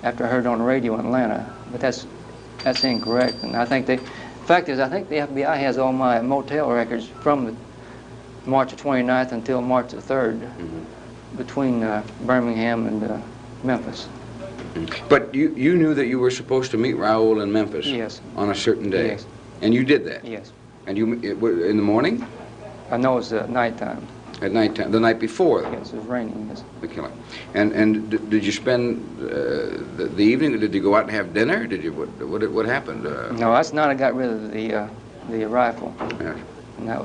After I heard it on the radio in Atlanta, but that's incorrect. And I think the fact is, I think the FBI has all my motel records from the March the 29th until March the 3rd, between Birmingham and Memphis. But you knew that you were supposed to meet Raoul in Memphis. Yes. On a certain day. Yes. And you did that. Yes. And you in the morning? I know it's nighttime. At nighttime, the night before. Yes, it was raining. Yes. The killing. And did you spend the evening? Did you go out and have dinner? Did you what happened? No, that's not. I got rid of the rifle. Yes. And that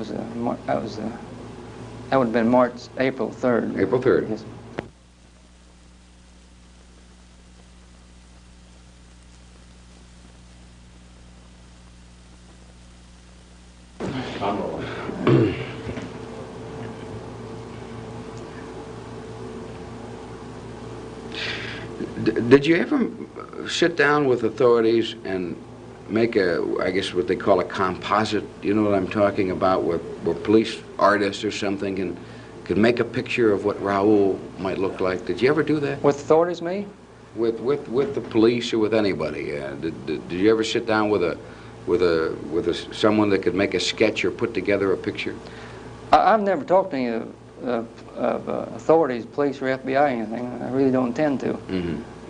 would have been April 3rd. April 3rd. Yes. Did you ever sit down with authorities and make I guess what they call a composite, you know what I'm talking about, where police artists or something could make a picture of what Raoul might look like? Did you ever do that? With authorities, me? With the police or with anybody? Did you ever sit down with someone that could make a sketch or put together a picture? I've never talked to any of authorities, police or FBI or anything. I really don't intend to.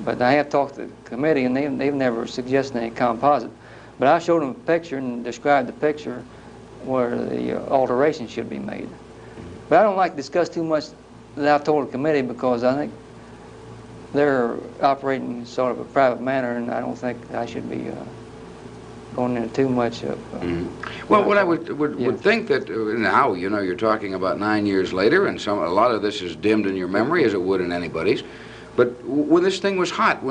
But I have talked to the committee, and they've never suggested any composite. But I showed them a picture and described the picture where the alteration should be made. But I don't like to discuss too much that I've told the committee, because I think they're operating in sort of a private manner, and I don't think I should be going into too much of... Well, what I would think that now, you know, you're talking about 9 years later, and a lot of this is dimmed in your memory, as it would in anybody's. But when this thing was hot,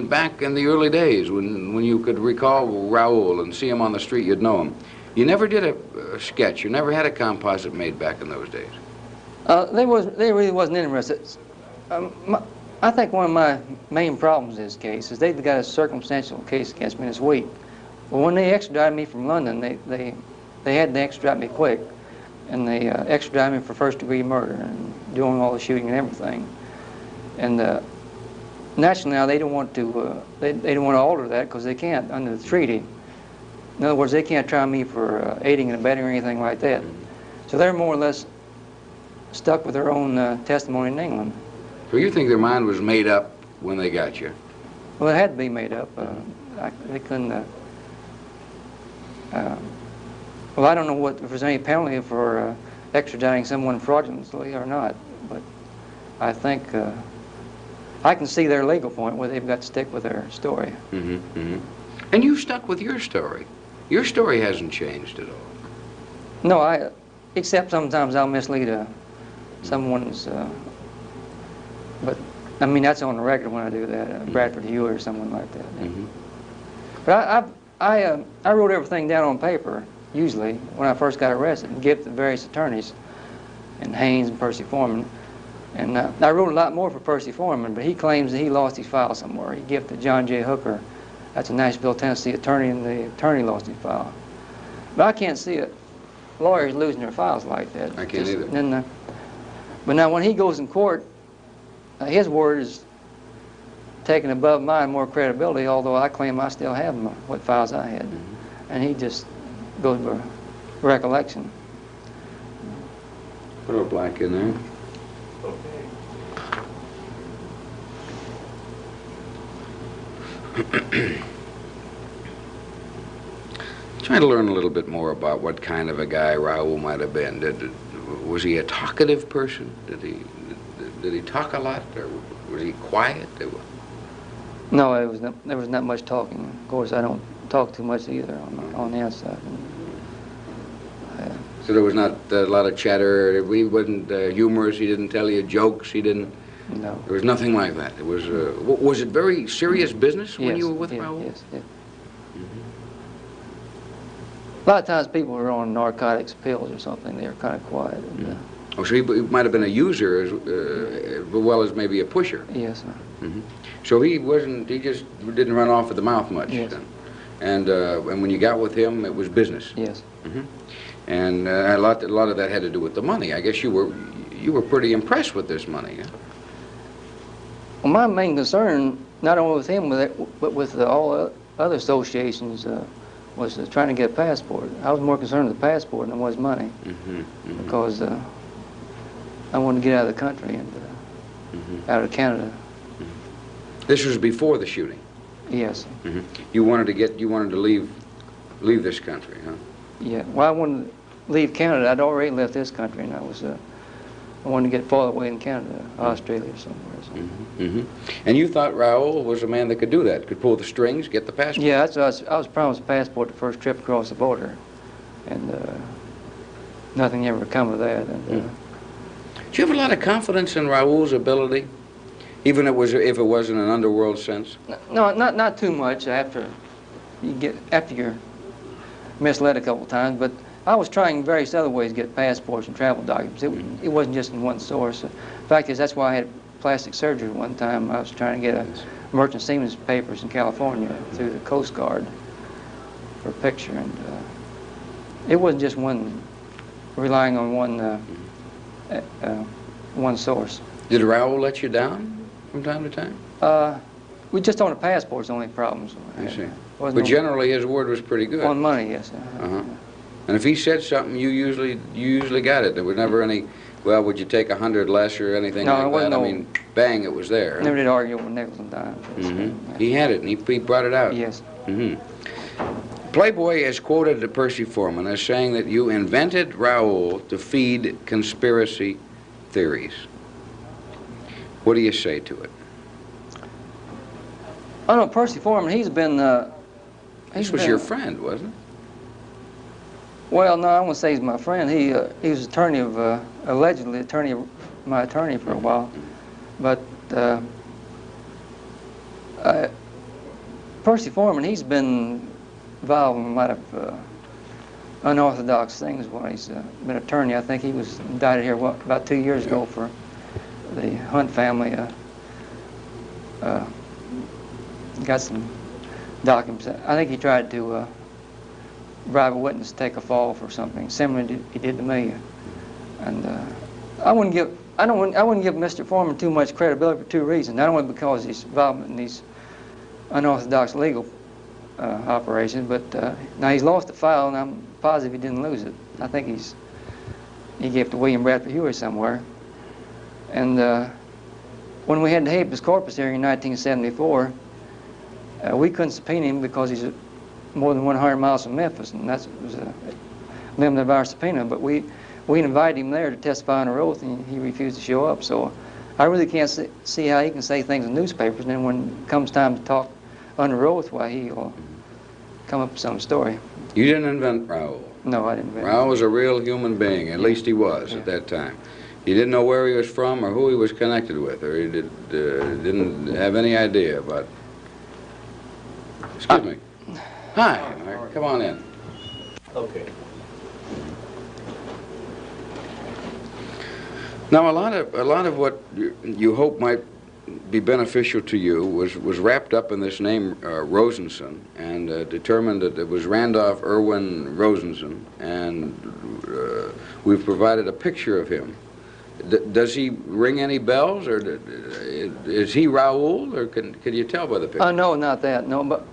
back in the early days, when you could recall Raoul and see him on the street, you'd know him. You never did a sketch. You never had a composite made back in those days. They really wasn't interested. I think one of my main problems in this case is they've got a circumstantial case against me this week. Well, when they extradited me from London, they had to extradite me quick, and they extradited me for first-degree murder and doing all the shooting and everything. And naturally now they don't want to they don't want to alter that, because they can't under the treaty. In other words, they can't try me for aiding and abetting or anything like that. So they're more or less stuck with their own testimony in England. So you think their mind was made up when they got you? Well, it had to be made up. They couldn't. Well, I don't know if there's any penalty for extraditing someone fraudulently or not, but I think I can see their legal point where they've got to stick with their story. And you've stuck with your story. Your story hasn't changed at all. No, except sometimes I'll mislead someone's, but I mean, that's on the record when I do that, Bradford Huey or someone like that. But I wrote everything down on paper, usually, when I first got arrested, and give it to various attorneys, and Haynes and Percy Foreman. And I wrote a lot more for Percy Foreman, but he claims that he lost his file somewhere. He gave it to John J. Hooker, that's a Nashville, Tennessee attorney, and the attorney lost his file. But I can't see it. Lawyers losing their files like that. I can't either. Then, but now when he goes in court, his word is taken above mine, more credibility, although I claim I still have what files I had. And he just goes by recollection. Put a little black in there. Trying to learn a little bit more about what kind of a guy Raul might have been. Was he a talkative person? Did he talk a lot, or was he quiet? No, there was not much talking. Of course, I don't talk too much either on the outside. So there was not a lot of chatter. He wasn't humorous. He didn't tell you jokes. He didn't. No. There was nothing like that. It was it very serious business when you were with Raul? Yes. A lot of times people were on narcotics, pills or something. They were kind of quiet. Oh, so he might have been a user as well as maybe a pusher. Yes, sir. So he wasn't. He just didn't run off at the mouth much. Yes. Then. And when you got with him, it was business. Yes. And a lot of that had to do with the money. I guess you were pretty impressed with this money. Huh? Well, my main concern, not only with him, but with all other associations, was trying to get a passport. I was more concerned with the passport than I was money, because I wanted to get out of the country and out of Canada. This was before the shooting. Yes. You wanted to leave this country, huh? Yeah. Well, I wanted to leave Canada. I'd already left this country, and I wanted to get farther away in Canada, Australia or somewhere. And you thought Raul was a man that could do that, could pull the strings, get the passport? Yeah, I was promised a passport the first trip across the border, and nothing ever come of that. And, Do you have a lot of confidence in Raul's ability, even if it was in an underworld sense? No, not too much after you're misled a couple of times, but I was trying various other ways to get passports and travel documents. It wasn't just in one source. The fact is, that's why I had plastic surgery one time. I was trying to get a merchant seaman's papers in California through the Coast Guard for a picture, and it wasn't just relying on one source. Did Raul let you down from time to time? We just on the passports, the only problems. I see. But generally, his word was pretty good. On money, yes. And if he said something, you usually got it. There was never any, well, would you take 100 less or anything like that? I mean, bang, it was there. Never did argue over nickels and dimes. He had it, and he brought it out. Yes. Playboy has quoted Percy Foreman as saying that you invented Raul to feed conspiracy theories. What do you say to it? Oh, no, Percy Foreman, he's been... This was your friend, wasn't it? Well, no, I won't say he's my friend. He was attorney of, allegedly my attorney for a while. But Percy Foreman, he's been involved in a lot of unorthodox things while he's been attorney. I think he was indicted here about 2 years ago for the Hunt family. Got some documents. I think he tried to bribe a witness to take a fall for something similar to he did to me. And I wouldn't give Mr. Foreman too much credibility for two reasons. Not only because he's involved in these unorthodox legal operations, but now he's lost the file, and I'm positive he didn't lose it. I think he gave it to William Bradford Hewitt somewhere. And when we had the habeas corpus hearing in 1974, we couldn't subpoena him because he's more than 100 miles from Memphis, and that was a limit of our subpoena. But we invited him there to testify under oath, and he refused to show up. So I really can't see how he can say things in newspapers, and then when it comes time to talk under oath, why he'll come up with some story. You didn't invent Raul. No, I didn't invent Raul was a real human being. At least he was at that time. You didn't know where he was from or who he was connected with, or he didn't have any idea about... Excuse me. Hi, Mark. Come on in. Okay. Now, a lot of what you hope might be beneficial to you was wrapped up in this name Rosenson, and determined that it was Randolph Irwin Rosenson, and we've provided a picture of him. Does he ring any bells, or is he Raoul, or can you tell by the picture? No, not that. No, but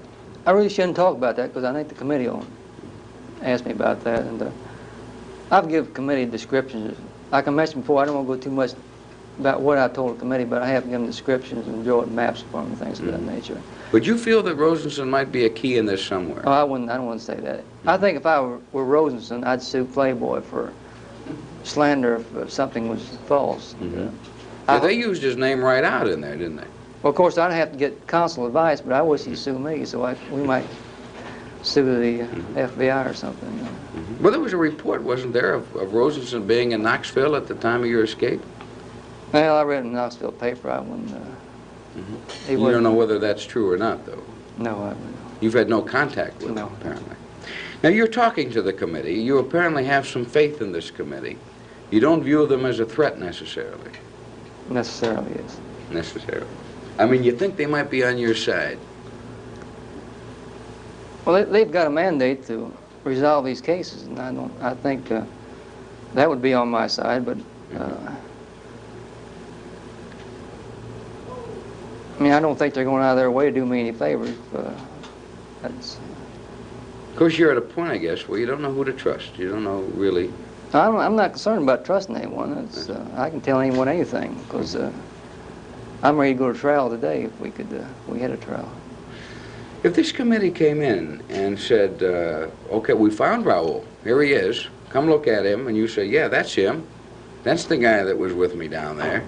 I really shouldn't talk about that because I think the committee will ask me about that, and I've given committee descriptions. Like I mentioned before, I don't want to go too much about what I told the committee, but I have given descriptions and drawn maps for them and things of that nature. But you feel that Rosenson might be a key in this somewhere? Oh, I don't want to say that. I think if I were Rosenson, I'd sue Playboy for slander if something was false. Yeah, they used his name right out in there, didn't they? Well, of course, I'd have to get counsel advice, but I wish he'd sue me, so we might sue the FBI or something. Well, there was a report, wasn't there, of Rosenson being in Knoxville at the time of your escape? Well, I read in the Knoxville paper. I wouldn't. You don't know whether that's true or not, though. No, I wouldn't. You've had no contact with him, apparently. Now, you're talking to the committee. You apparently have some faith in this committee. You don't view them as a threat, necessarily. Necessarily, yes. Necessarily. I mean, you think they might be on your side. Well, they've got a mandate to resolve these cases, and I think that would be on my side, but I mean, I don't think they're going out of their way to do me any favors. Of course, you're at a point, I guess, where you don't know who to trust. You don't know, really. I'm not concerned about trusting anyone. I can tell anyone anything, because I'm ready to go to trial today if we had a trial. If this committee came in and said, okay, we found Raoul. Here he is. Come look at him. And you say, yeah, that's him. That's the guy that was with me down there.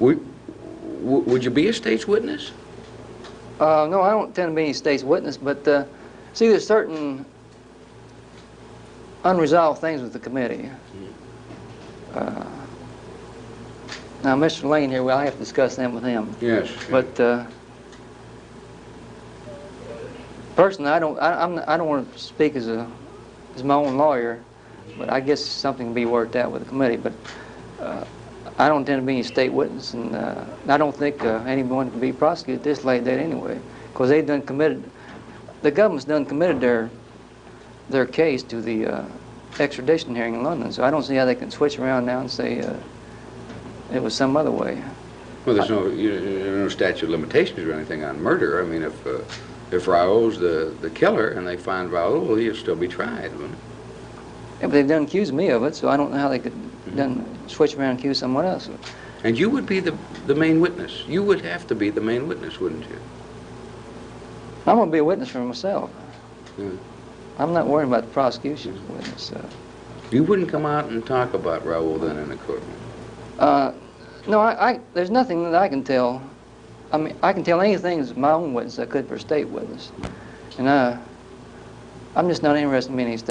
Would you be a state's witness? No, I don't intend to be any state's witness, but see, there's certain unresolved things with the committee. Now, Mr. Lane here, well, I have to discuss them with him. Yes. But personally, I don't want to speak as my own lawyer, but I guess something can be worked out with the committee. But I don't intend to be any state witness, and I don't think anyone can be prosecuted this late date anyway, because the government's done committed their case to the extradition hearing in London. So I don't see how they can switch around now and say it was some other way. Well, there's no statute of limitations or anything on murder. I mean, if Raoul's the killer and they find Raoul, he'll still be tried, wouldn't he? Yeah, but they've done accused me of it, so I don't know how they could switch around and accuse someone else. And you would be the main witness. You would have to be the main witness, wouldn't you? I'm going to be a witness for myself. Yeah. I'm not worried about the prosecution's witness. You wouldn't come out and talk about Raoul then in the courtroom? No, there's nothing that I can tell. I mean, I can tell anything as my own witness I could for a state witness. And I'm just not interested in being any state